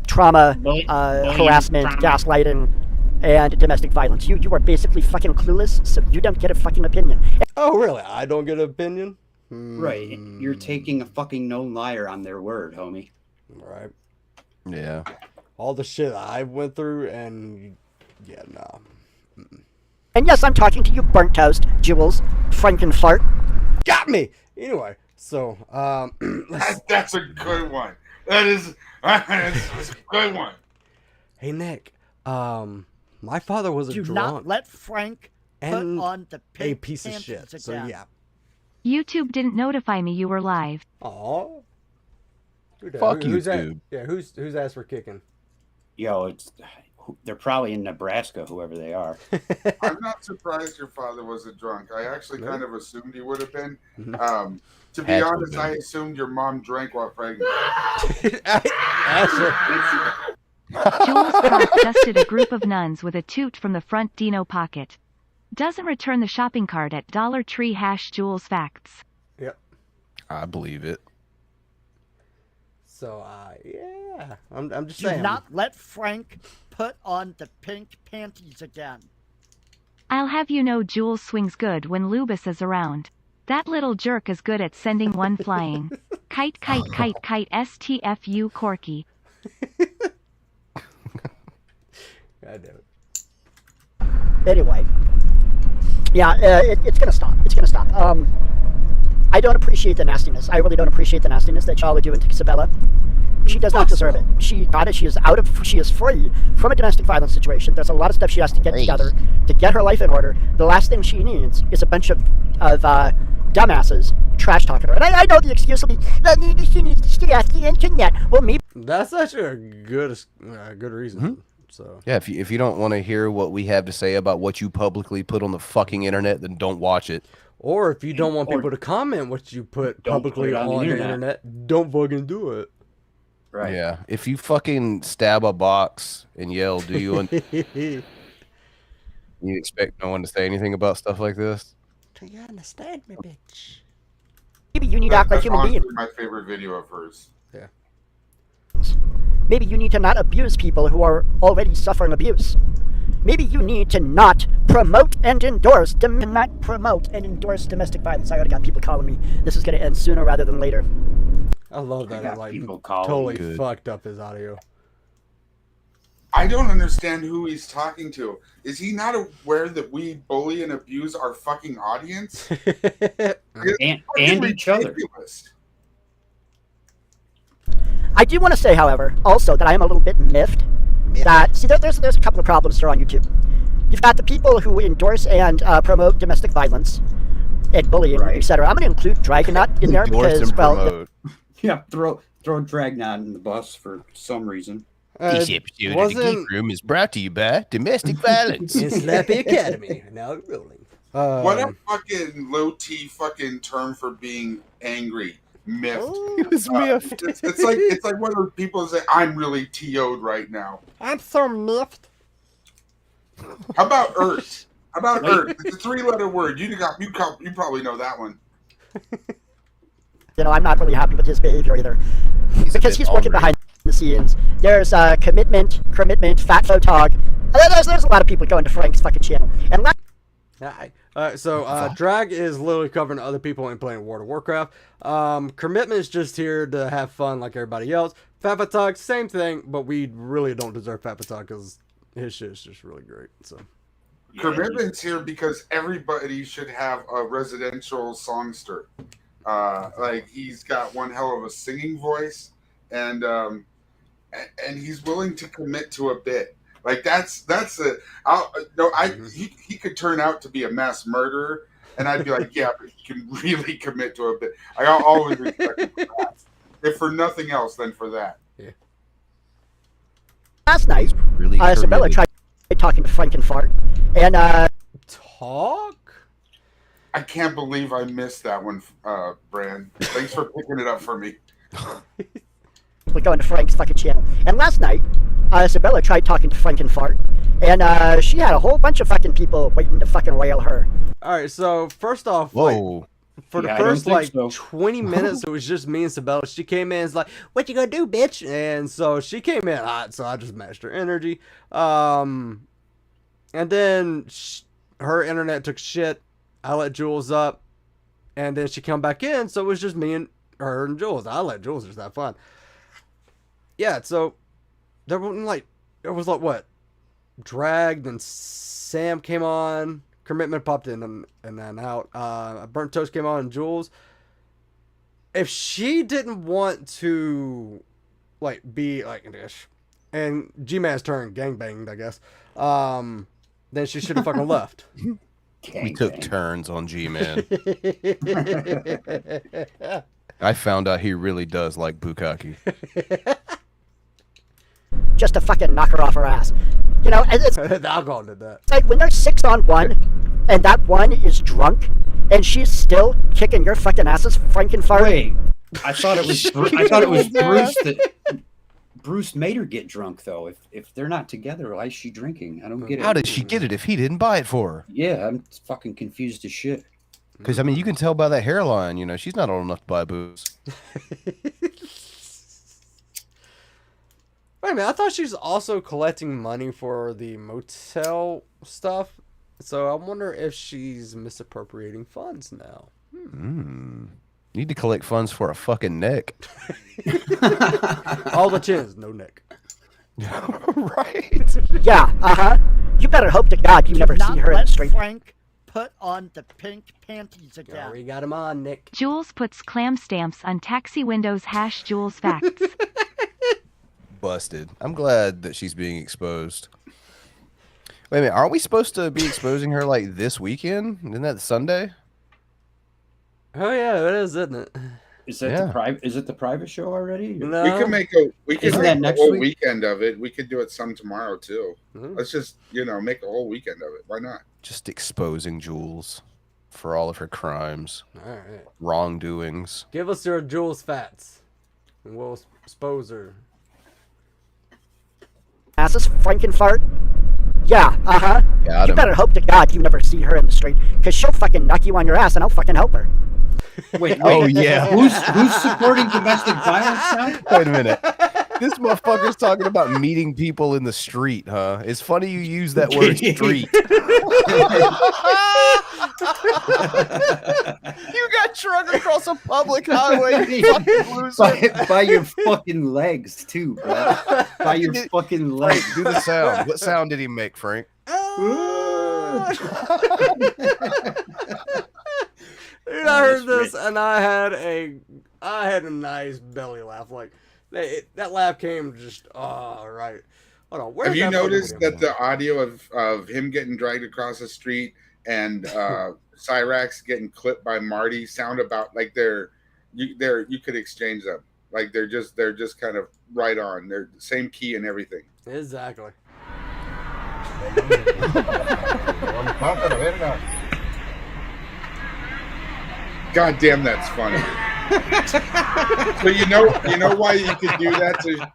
trauma, Bullying, harassment, trauma. gaslighting, and domestic violence. You are basically fucking clueless, so you don't get a fucking opinion. Oh, really? I don't get an opinion? Right. You're taking a fucking known liar on their word, homie. Right. Yeah. All the shit I went through, and yeah, nah. And yes, I'm talking to you, burnt toast, Jules, Frankenfart. Got me! Anyway, so, That's a good one. That's a good one. Hey, Nick, my father was a Do drunk. not let Frank put and on the a pink piece of pants shit. So, again. yeah. YouTube didn't notify me you were live. Aw. Fuck who's that? YouTube. Yeah, who's ass for kicking? Yo, they're probably in Nebraska, whoever they are. I'm not surprised your father was a drunk. I actually kind of assumed he would have been. To be Had to have honest, been. I assumed your mom drank while pregnant. Jules Croc dusted a group of nuns with a toot from the front Dino pocket. Doesn't return the shopping cart at Dollar Tree # Jules Facts. Yep. I believe it. So, yeah, I'm just Do saying. not let Frank put on the pink panties again. I'll have you know Jules swings good when Lubus is around. That little jerk is good at sending one flying. Kite, kite, kite, kite, STFU Corky. God damn it. Anyway, yeah, it's gonna stop. It's gonna stop. I don't appreciate the nastiness. I really don't appreciate the nastiness that y'all are doing to Isabella. She does not deserve it. She got it. She is free from a domestic violence situation. There's a lot of stuff she has to get together to get her life in order. The last thing she needs is a bunch of dumbasses trash talking her. And I know the excuse will be, she needs to stay off the internet. Well, maybe. That's actually a good reason. So Yeah, if you don't want to hear what we have to say about what you publicly put on the fucking internet, then don't watch it. Or if you don't want people to comment what you put publicly on the internet, don't fucking do it. Right. Yeah. If you fucking stab a box and yell, do you you expect no one to say anything about stuff like this? Do you understand me, bitch? Maybe you need to act like That's human honestly beings. my favorite video of hers. Yeah. Maybe you need to not abuse people who are already suffering abuse. Maybe you need to not promote and endorse domestic violence. I already got people calling me. This is going to end sooner rather than later. I love that. I got Like, people calling totally me. fucked up his audio. I don't understand who he's talking to. Is he not aware that we bully and abuse our fucking audience? and each other. Ridiculous. I do want to say, however, also that I am a little bit miffed. That there's a couple of problems here on YouTube. You've got the people who endorse and promote domestic violence and bullying, etc. I'm going to include Dragonut in there Endorse because, and well, promote. Yeah, throw Dragnot in the bus for some reason. This episode of the Geek Room is brought to you by domestic violence. In Slappy Academy. Now rolling. What a fucking low T fucking term for being angry. Miffed. It was miffed. It's like when people say, I'm really TO'd right now. I'm so miffed. How about Earth? How about Earth? It's a 3-letter word. You probably know that one. You know, I'm not really happy with his behavior either. Because he's working behind the scenes. There's commitment, fat photog. There's a lot of people going to Frank's fucking channel. And Drag is literally covering other people and playing World of Warcraft. Commitment is just here to have fun like everybody else. Fat photog, same thing, but we really don't deserve Fat photog because his shit is just really great. So. Commitment's here because everybody should have a residential songster. Like he's got one hell of a singing voice, and he's willing to commit to a bit. Like he could turn out to be a mass murderer, and I'd be like, yeah, but he can really commit to a bit. I'll always respect him for that. If for nothing else, then for that. Yeah. last night, really Isabella tried talking to Frankenfart, and talk. I can't believe I missed that one, Bran. Thanks for picking it up for me. we're going to Frank's fucking channel. And last night, Isabella tried talking to Frankenfart, and she had a whole bunch of fucking people waiting to fucking rail her. All right, so first off, whoa, For the Yeah, I don't first think like so. 20 minutes, it was just me and Sabella. She came in, it's like, "What you gonna do, bitch?" And so she came in hot, so I just matched her energy. And then her internet took shit. I let Jules up, and then she come back in, so it was just me and her and Jules. I let Jules just have fun. Yeah, so there was like what? Dragged, and Sam came on. Commitment popped in and then out. Burnt Toast came on, and Jules. If she didn't want to, like, be like this, and G-Man's turn gangbanged, I guess, then she should have fucking left. We took turns on G-Man. I found out he really does like bukkake. Just to fucking knock her off her ass. You know, it's The alcohol did that. It's like when there's 6-on-1, and that one is drunk, and she's still kicking your fucking asses, Frankenfart. Wait, I thought it was Bruce that Bruce made her get drunk though. If they're not together, why is she drinking? I don't get it. How did she get it if he didn't buy it for her? Yeah, I'm fucking confused as shit. Because, I mean, you can tell by that hairline, you know, she's not old enough to buy booze. Wait a minute, I thought she was also collecting money for the motel stuff. So I wonder if she's misappropriating funds now. Need to collect funds for a fucking neck. All the chins, no neck. Right. Yeah, You better hope to God you never see her in the street. Frank put on the pink panties again. Yeah, we got him on, Nick. Jules puts clam stamps on taxi windows. Jules facts. Busted. I'm glad that she's being exposed. Wait a minute, aren't we supposed to be exposing her like this weekend? Isn't that Sunday? Oh yeah, it is, isn't it? Is that the private? Is it the private show already? No. We could make a Isn't that next whole week? weekend of it. We could do it some tomorrow too. Let's just make a whole weekend of it. Why not? Just exposing Jules for all of her crimes, All right. wrongdoings. Give us your Jules fats, and we'll expose her. Asses, Frankenfart. Yeah, Got You him. better hope to God you never see her in the street, because she'll fucking knock you on your ass, and I'll fucking help her. Wait, Oh, yeah. Who's supporting domestic violence now? Wait a minute. This motherfucker's talking about meeting people in the street, huh? It's funny you use that word street. You got drunk across a public highway, you fucking loser. by your fucking legs too, bro. By your fucking legs. Do the sound. What sound did he make, Frank? Dude, I heard this and I had a nice belly laugh. Like that laugh came just right. Hold on. Where's Have you that noticed fucking that the audio of him getting dragged across the street and Cyrax getting clipped by Marty sound about like you could exchange them. Like they're just kind of right on. They're the same key and everything. Exactly. God damn, that's funny. So you know why you could do that to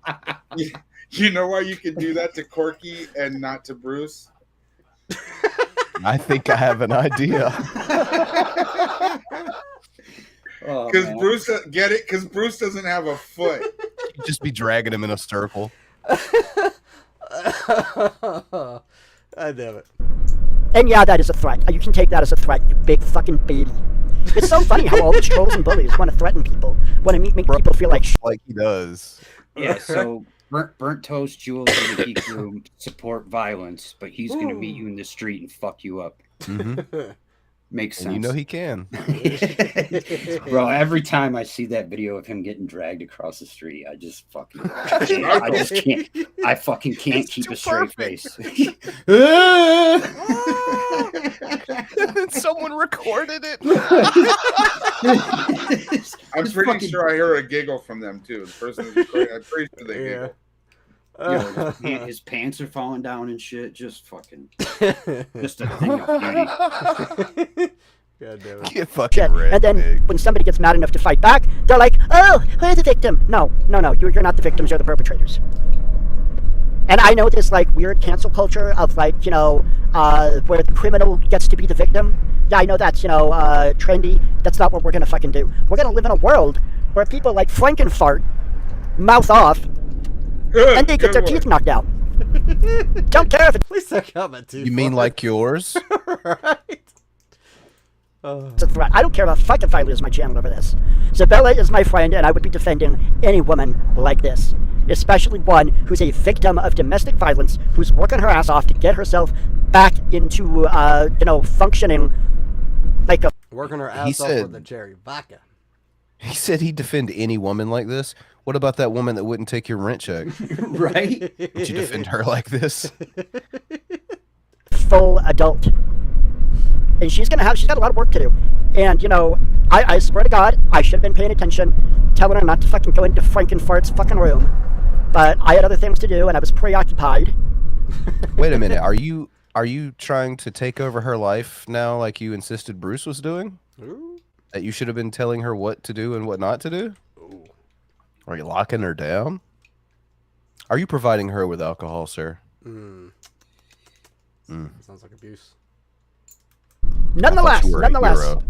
you know why you could do that to Corky and not to Bruce? I think I have an idea. Because Bruce because Bruce doesn't have a foot. You'd just be dragging him in a circle. I damn it. And yeah, that is a threat. You can take that as a threat, you big fucking baby. It's so funny how all these trolls and bullies want to threaten people, want to make people feel like like he does. Yeah, so burnt toast, Jules, and the Geek Room support violence, but he's going to meet you in the street and fuck you up. Mm-hmm. Makes sense. And you know he can. Bro, every time I see that video of him getting dragged across the street, I just fucking can't. I fucking can't keep a straight face. Someone recorded it. I'm pretty sure I heard a giggle from them too. The person who's recording, I'm pretty sure they giggle. His pants are falling down and shit. Just fucking, just a thing of beauty. God damn it. Get fucking shit. red, And then Nick. when somebody gets mad enough to fight back, they're like, "Oh, we're the victim." No, you're not the victims. You're the perpetrators. And I know this like weird cancel culture of like, you know, where the criminal gets to be the victim. Yeah, I know that's, you know, trendy. That's not what we're gonna fucking do. We're gonna live in a world where people like Frankenfart mouth off and they get their teeth knocked out. Don't care if it's... At least I got my teeth. You mean like yours? Right. It's a threat. I don't care if I can finally lose my channel over this. Isabella is my friend, and I would be defending any woman like this, especially one who's a victim of domestic violence, who's working her ass off to get herself back into, you know, functioning like a... Working her ass off with a cherry vodka. He said he'd defend any woman like this. What about that woman that wouldn't take your rent check? Right? Would you defend her like this? Full adult. And she's got a lot of work to do. And, you know, I swear to God, I should have been paying attention, telling her not to fucking go into Frankenfart's fucking room. But I had other things to do, and I was preoccupied. Wait a minute. Are you trying to take over her life now like you insisted Bruce was doing? Ooh. That you should have been telling her what to do and what not to do? Ooh. Are you locking her down? Are you providing her with alcohol, sir? Sounds like abuse. Nonetheless, you were a hero.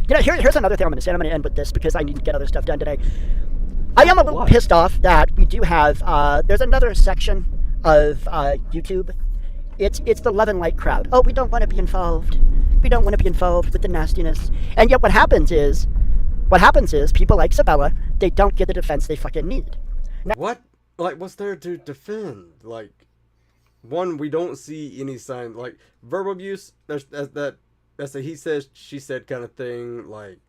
you know, here's another thing I'm going to say. I'm going to end with this because I need to get other stuff done today. I am a little pissed off that we do have, there's another section of YouTube. It's the love and light crowd. Oh, we don't want to be involved. We don't want to be involved with the nastiness. And yet what happens is people like Isabella, they don't get the defense they fucking need. Now, what? Like, what's there to defend? Like, one, we don't see any sign. Like, verbal abuse, that's a he says, she said kind of thing. Like,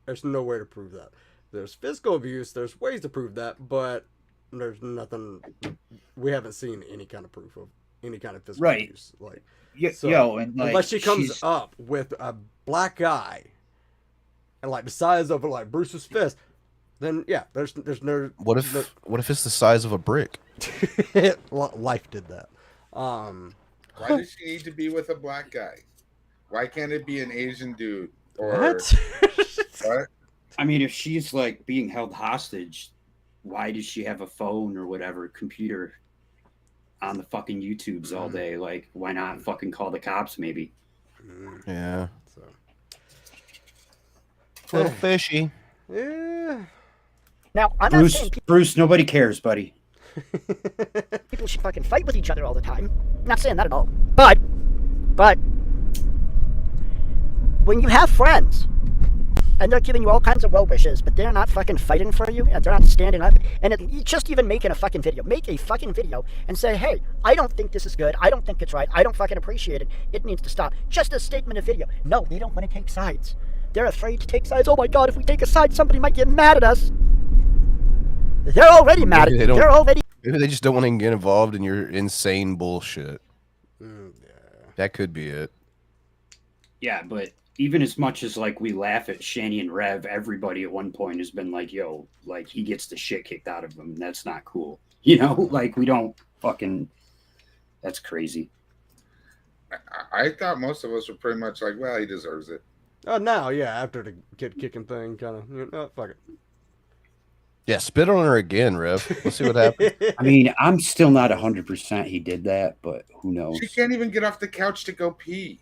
there's no way to prove that. There's physical abuse, there's ways to prove that, but there's nothing, we haven't seen any kind of proof of any kind of physical abuse. Like, so, and like, unless she comes up with a black guy and like the size of like Bruce's fist, then yeah, there's no. What if it's the size of a brick? Life did that. Why does she need to be with a black guy? Why can't it be an Asian dude? Or what? I mean, if she's like being held hostage, why does she have a phone or whatever, computer on the fucking YouTubes all day? Like, why not fucking call the cops maybe? Yeah. So. It's a little fishy. Yeah. Now, I'm Bruce, not saying Bruce, nobody cares, buddy. people should fucking fight with each other all the time. I'm not saying that at all. But when you have friends and they're giving you all kinds of well wishes, but they're not fucking fighting for you, and they're not standing up, and just even making a fucking video. Make a fucking video and say, hey, I don't think this is good. I don't think it's right. I don't fucking appreciate it. It needs to stop. Just a statement of video. No, they don't want to take sides. They're afraid to take sides. Oh my God, if we take a side, somebody might get mad at us. They're already mad at you. They're already... Maybe they just don't want to get involved in your insane bullshit. That could be it. Yeah, but even as much as like we laugh at Shani and Rev, everybody at one point has been like, yo, like he gets the shit kicked out of him. That's not cool. You know, like we don't fucking, that's crazy. I thought most of us were pretty much like, well, he deserves it. Oh, now, yeah, after the kid kicking thing, kind of, you know, fuck it. Yeah, spit on her again, Rev. Let's see what happens. I mean, I'm still not 100% he did that, but who knows? She can't even get off the couch to go pee.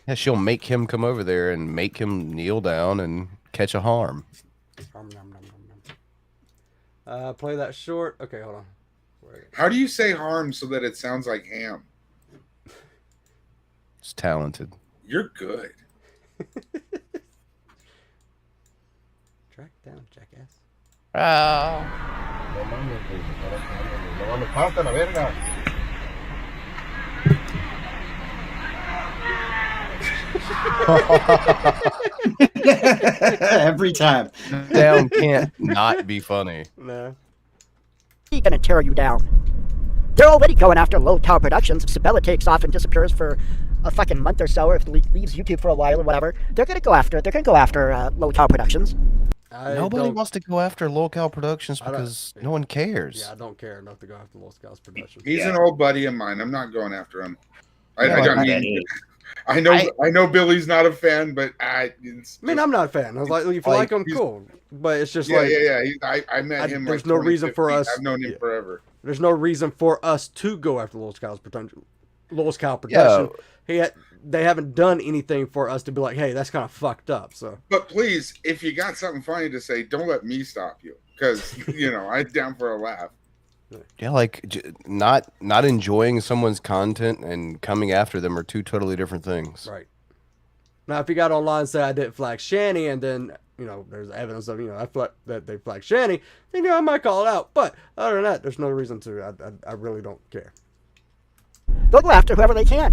Yeah, she'll make him come over there and make him kneel down and catch a harm. Play that short. Okay, hold on. How do you say harm so that it sounds like ham? It's talented. You're good. Track down, jackass. Oh. Every time. Down can't not be funny. No. He's gonna tear you down. They're already going after Low Tower Productions. If Sabella takes off and disappears for a fucking month or so, or if it leaves YouTube for a while or whatever, they're gonna go after it. They're gonna go after Low Tower Productions. Nobody wants to go after Local Productions because no one cares. Yeah, I don't care enough to go after Local Productions. He's an old buddy of mine. I'm not going after him. I know Billy's not a fan, but I mean, I'm not a fan. I was like, if you like him, cool. But it's just I met him. like There's no reason for us. I've known him forever. There's no reason for us to go after lowest cow protection. They haven't done anything for us to be like, hey, that's kind of fucked up. So, but please, if you got something funny to say, don't let me stop you, because I'm down for a laugh. Yeah, like not enjoying someone's content and coming after them are two totally different things. Right. Now, if you got online and say I didn't flag Shanny, and then there's evidence of that they flagged Shanny, then I might call it out. But other than that, there's no reason to. I really don't care. They'll go after whoever they can.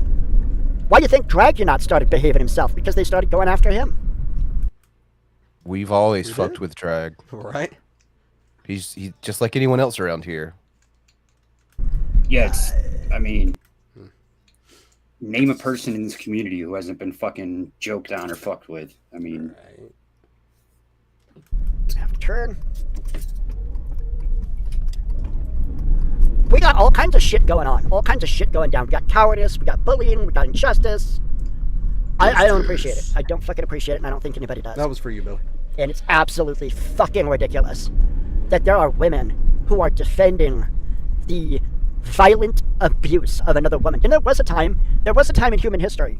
Why do you think Dragunot started behaving himself? Because they started going after him. We've always fucked with Drag. Right. He's just like anyone else around here. Yeah, name a person in this community who hasn't been fucking joked on or fucked with. Have a turn. We got all kinds of shit going on. All kinds of shit going down. We got cowardice. We got bullying. We got injustice. I don't appreciate it. I don't fucking appreciate it, and I don't think anybody does. That was for you, Billy. And it's absolutely fucking ridiculous that there are women who are defending the violent abuse of another woman. There was a time in human history.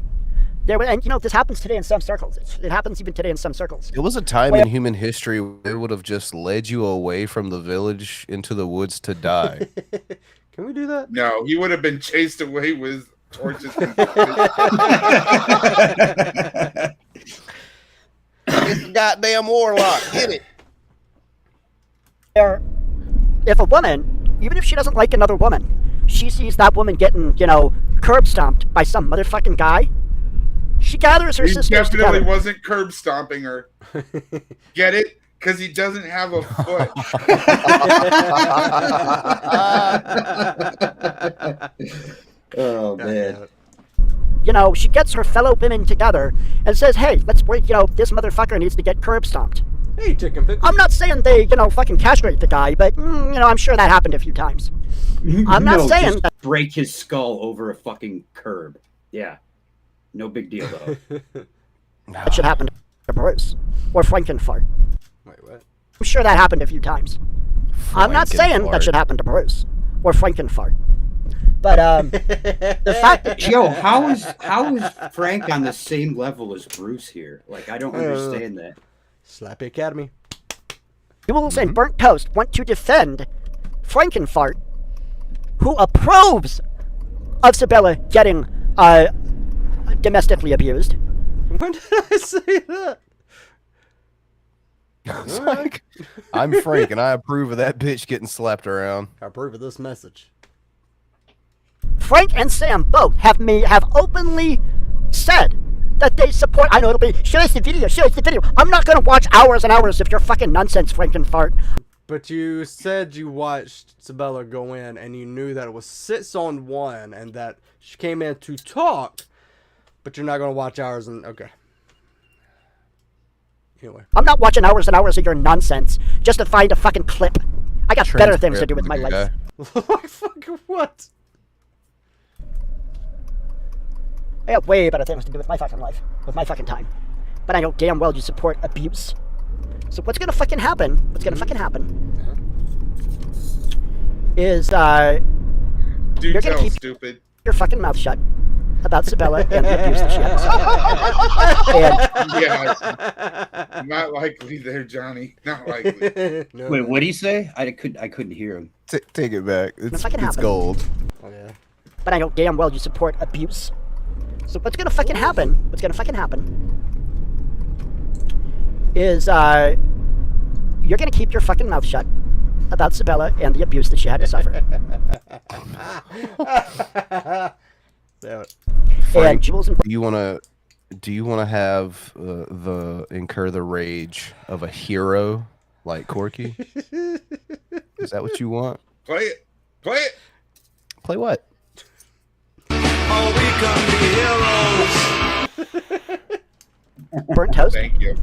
This happens today in some circles. It happens even today in some circles. It was a time in human history where they would have just led you away from the village into the woods to die. Can we do that? No, he would have been chased away with torches. It's a goddamn warlock. Get it. If a woman, even if she doesn't like another woman, she sees that woman getting, curb stomped by some motherfucking guy, she gathers her sisters together. He definitely wasn't curb stomping her. Get it? Because he doesn't have a foot. Oh, man. She gets her fellow women together and says, hey, let's break, this motherfucker needs to get curb stomped. Hey, chicken pickle. I'm not saying they, fucking castrate the guy, but, I'm sure that happened a few times. I'm not saying just break his skull over a fucking curb. Yeah. No big deal, though. That should happen to Bruce. Or Frankenfart. Wait, what? I'm sure that happened a few times. I'm not saying that should happen to Bruce. Or Frankenfart. But, the fact that... Joe, how is Frank on the same level as Bruce here? I don't understand that. Slappy Academy. Jules and Burnt Toast want to defend Frankenfart, who approves of Sabella getting, domestically abused. When did I say that? It's like, I'm Frank, and I approve of that bitch getting slapped around. I approve of this message. Frank and Sam both have openly said that they support. I know it'll be, show us the video. I'm not going to watch hours and hours of your fucking nonsense, Frankenfart. But you said you watched Sabella go in, and you knew that it was 6-on-1, and that she came in to talk, but you're not going to watch hours and... Okay. Anyway. I'm not watching hours and hours of your nonsense just to find a fucking clip. I got better things to do with my life. Fucking what? I have way better things to do with my fucking life, with my fucking time. But I know damn well you support abuse. So what's gonna fucking happen? Is you're gonna keep stupid. Your fucking mouth shut about Sabella and the abuse that she has. Yeah, not likely there, Johnny. Not likely. No. Wait, what did he say? I couldn't hear him. Take it back. It's happen. gold. Oh, yeah. But I know damn well you support abuse. So what's gonna fucking happen? Is you're gonna keep your fucking mouth shut about Sabella and the abuse that she had to suffer. Frank, and Jules and do you want to have incur the rage of a hero like Corky? Is that what you want? Play it. Play what? Oh, we come to heroes. Burnt Toast. Thank you.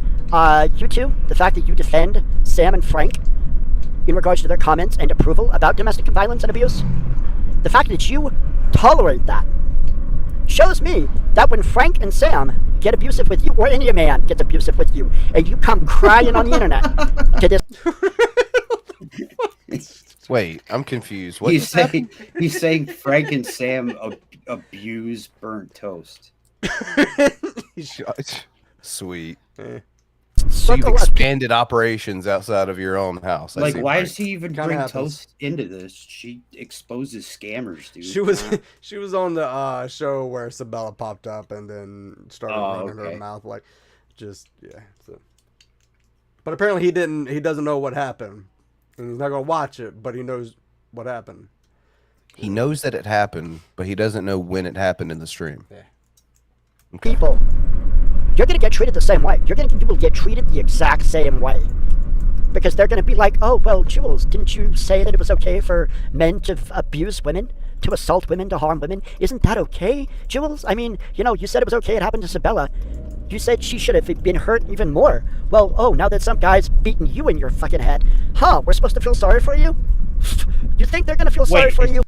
You two, the fact that you defend Sam and Frank in regards to their comments and approval about domestic violence and abuse, the fact that you tolerate that shows me that when Frank and Sam get abusive with you, or any man gets abusive with you, and you come crying on the internet to this Wait, I'm confused. What He's just happened? saying Frank and Sam abuse burnt toast. Sweet. Eh. So you've expanded operations outside of your own house. I Like, see, why Frank. does he even Kinda bring happens. toast into this? She exposes scammers, dude. She was on the show where Sabella popped up and then started running her mouth like, just yeah. So. But apparently he doesn't know what happened, and he's not gonna watch it, but he knows what happened. He knows that it happened, but he doesn't know when it happened in the stream. Yeah. Okay. People, you're gonna get treated the same way. You will get treated the exact same way. Because they're gonna be like, oh, well, Jules, didn't you say that it was okay for men to abuse women? To assault women, to harm women? Isn't that okay, Jules? I mean, you said it was okay, it happened to Sabella. You said she should have been hurt even more. Well, oh, now that some guy's beating you in your fucking head. Huh, we're supposed to feel sorry for you? You think they're gonna feel sorry for you?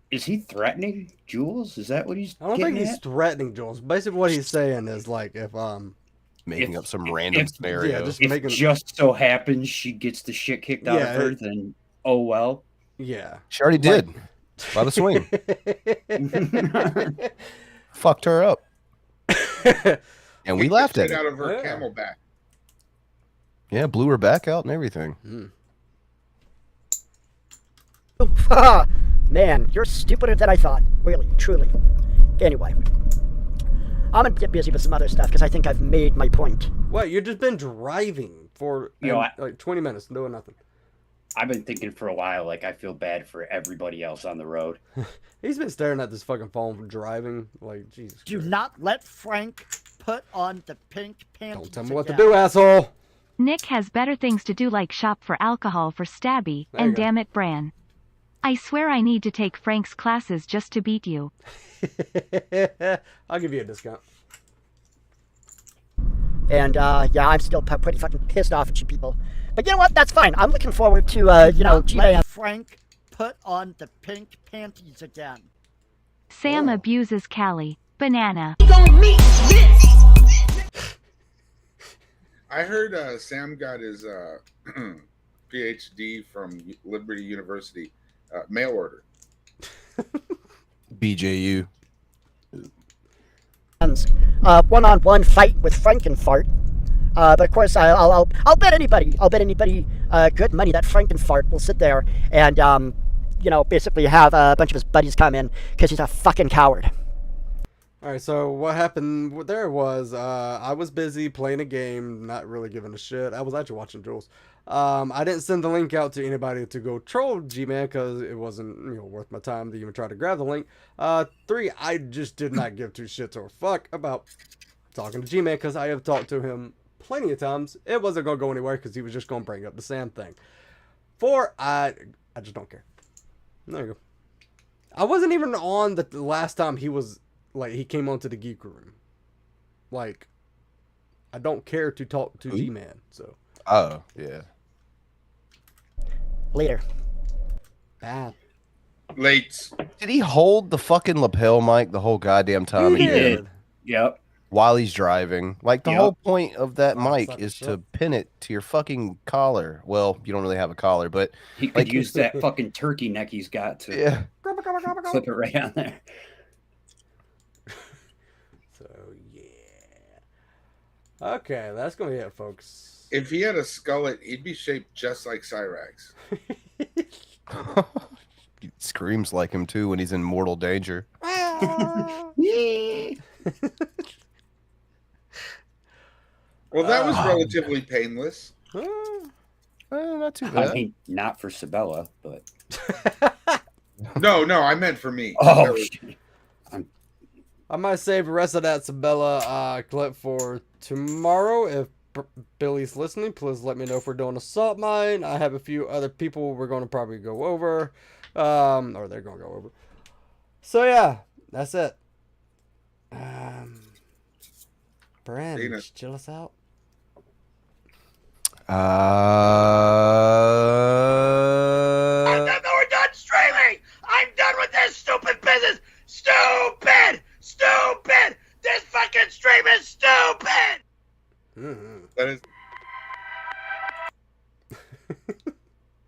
Is he threatening Jules? Is that what he's I don't think he's threatening Jules. Basically what he's saying is like, if making up some random scenario. Yeah, just if making just so happens she gets the shit kicked out of her, then oh well. Yeah. She already did. By the swing. Fucked her up. And we laughed at it. Out of her camelback. Yeah, blew her back out and everything. Man, you're stupider than I thought. Really, truly. Anyway, I'm gonna get busy with some other stuff because I think I've made my point. What? You've just been driving for like 20 minutes doing nothing. I've been thinking for a while, like, I feel bad for everybody else on the road. He's been staring at this fucking phone for driving. Like, Jesus Do Christ. not let Frank put on the pink panties. Don't tell me what to do, asshole. Nick has better things to do like shop for alcohol for Stabby, There you and go. damn it, Bran. I swear I need to take Frank's classes just to beat you. I'll give you a discount. And, yeah, I'm still pretty fucking pissed off at you people. But you know what? That's fine. I'm looking forward to, Let Frank put on the pink panties again. Sam abuses Callie. Banana. I heard Sam got his PhD from Liberty University, mail order. BJU. One-on-one fight with Frankenfart. But of course, I'll bet anybody. I'll bet anybody good money that Frankenfart will sit there and basically have a bunch of his buddies come in because he's a fucking coward. All right, so what happened there was I was busy playing a game, not really giving a shit. I was actually watching Jules. I didn't send the link out to anybody to go troll G-Man because it wasn't worth my time to even try to grab the link. 3, I just did not give 2 shits or fuck about talking to G-Man because I have talked to him plenty of times. It wasn't going to go anywhere because he was just going to bring up the Sam thing. 4, I just don't care. There you go. I wasn't even on the last time he was, like, he came onto the Geek room. Like, I don't care to talk to G-Man, so. Oh, yeah. Later. Bad. Late. Did he hold the fucking lapel mic the whole goddamn time? He did. Yep. While he's driving. Like, the Yep. whole point of that mic is to pin it to your fucking collar. Well, you don't really have a collar, but... He could use that fucking turkey neck he's got to Yeah. clip it right on there. So, yeah. Okay, that's going to be it, folks. If he had a skullet, he'd be shaped just like Cyrax. He screams like him, too, when he's in mortal danger. Well, that was relatively painless. Not too bad. I mean, not for Sabella, but... No, I meant for me. Oh, shit. I might save the rest of that Sabella clip for tomorrow. If Billy's listening, please let me know if we're doing a salt mine. I have a few other people we're going to probably go over. Or they're going to go over. So, yeah, that's it. Bran, just chill us out. I don't know we're done streaming. I'm done with this stupid business. Stupid. This fucking stream is stupid. That is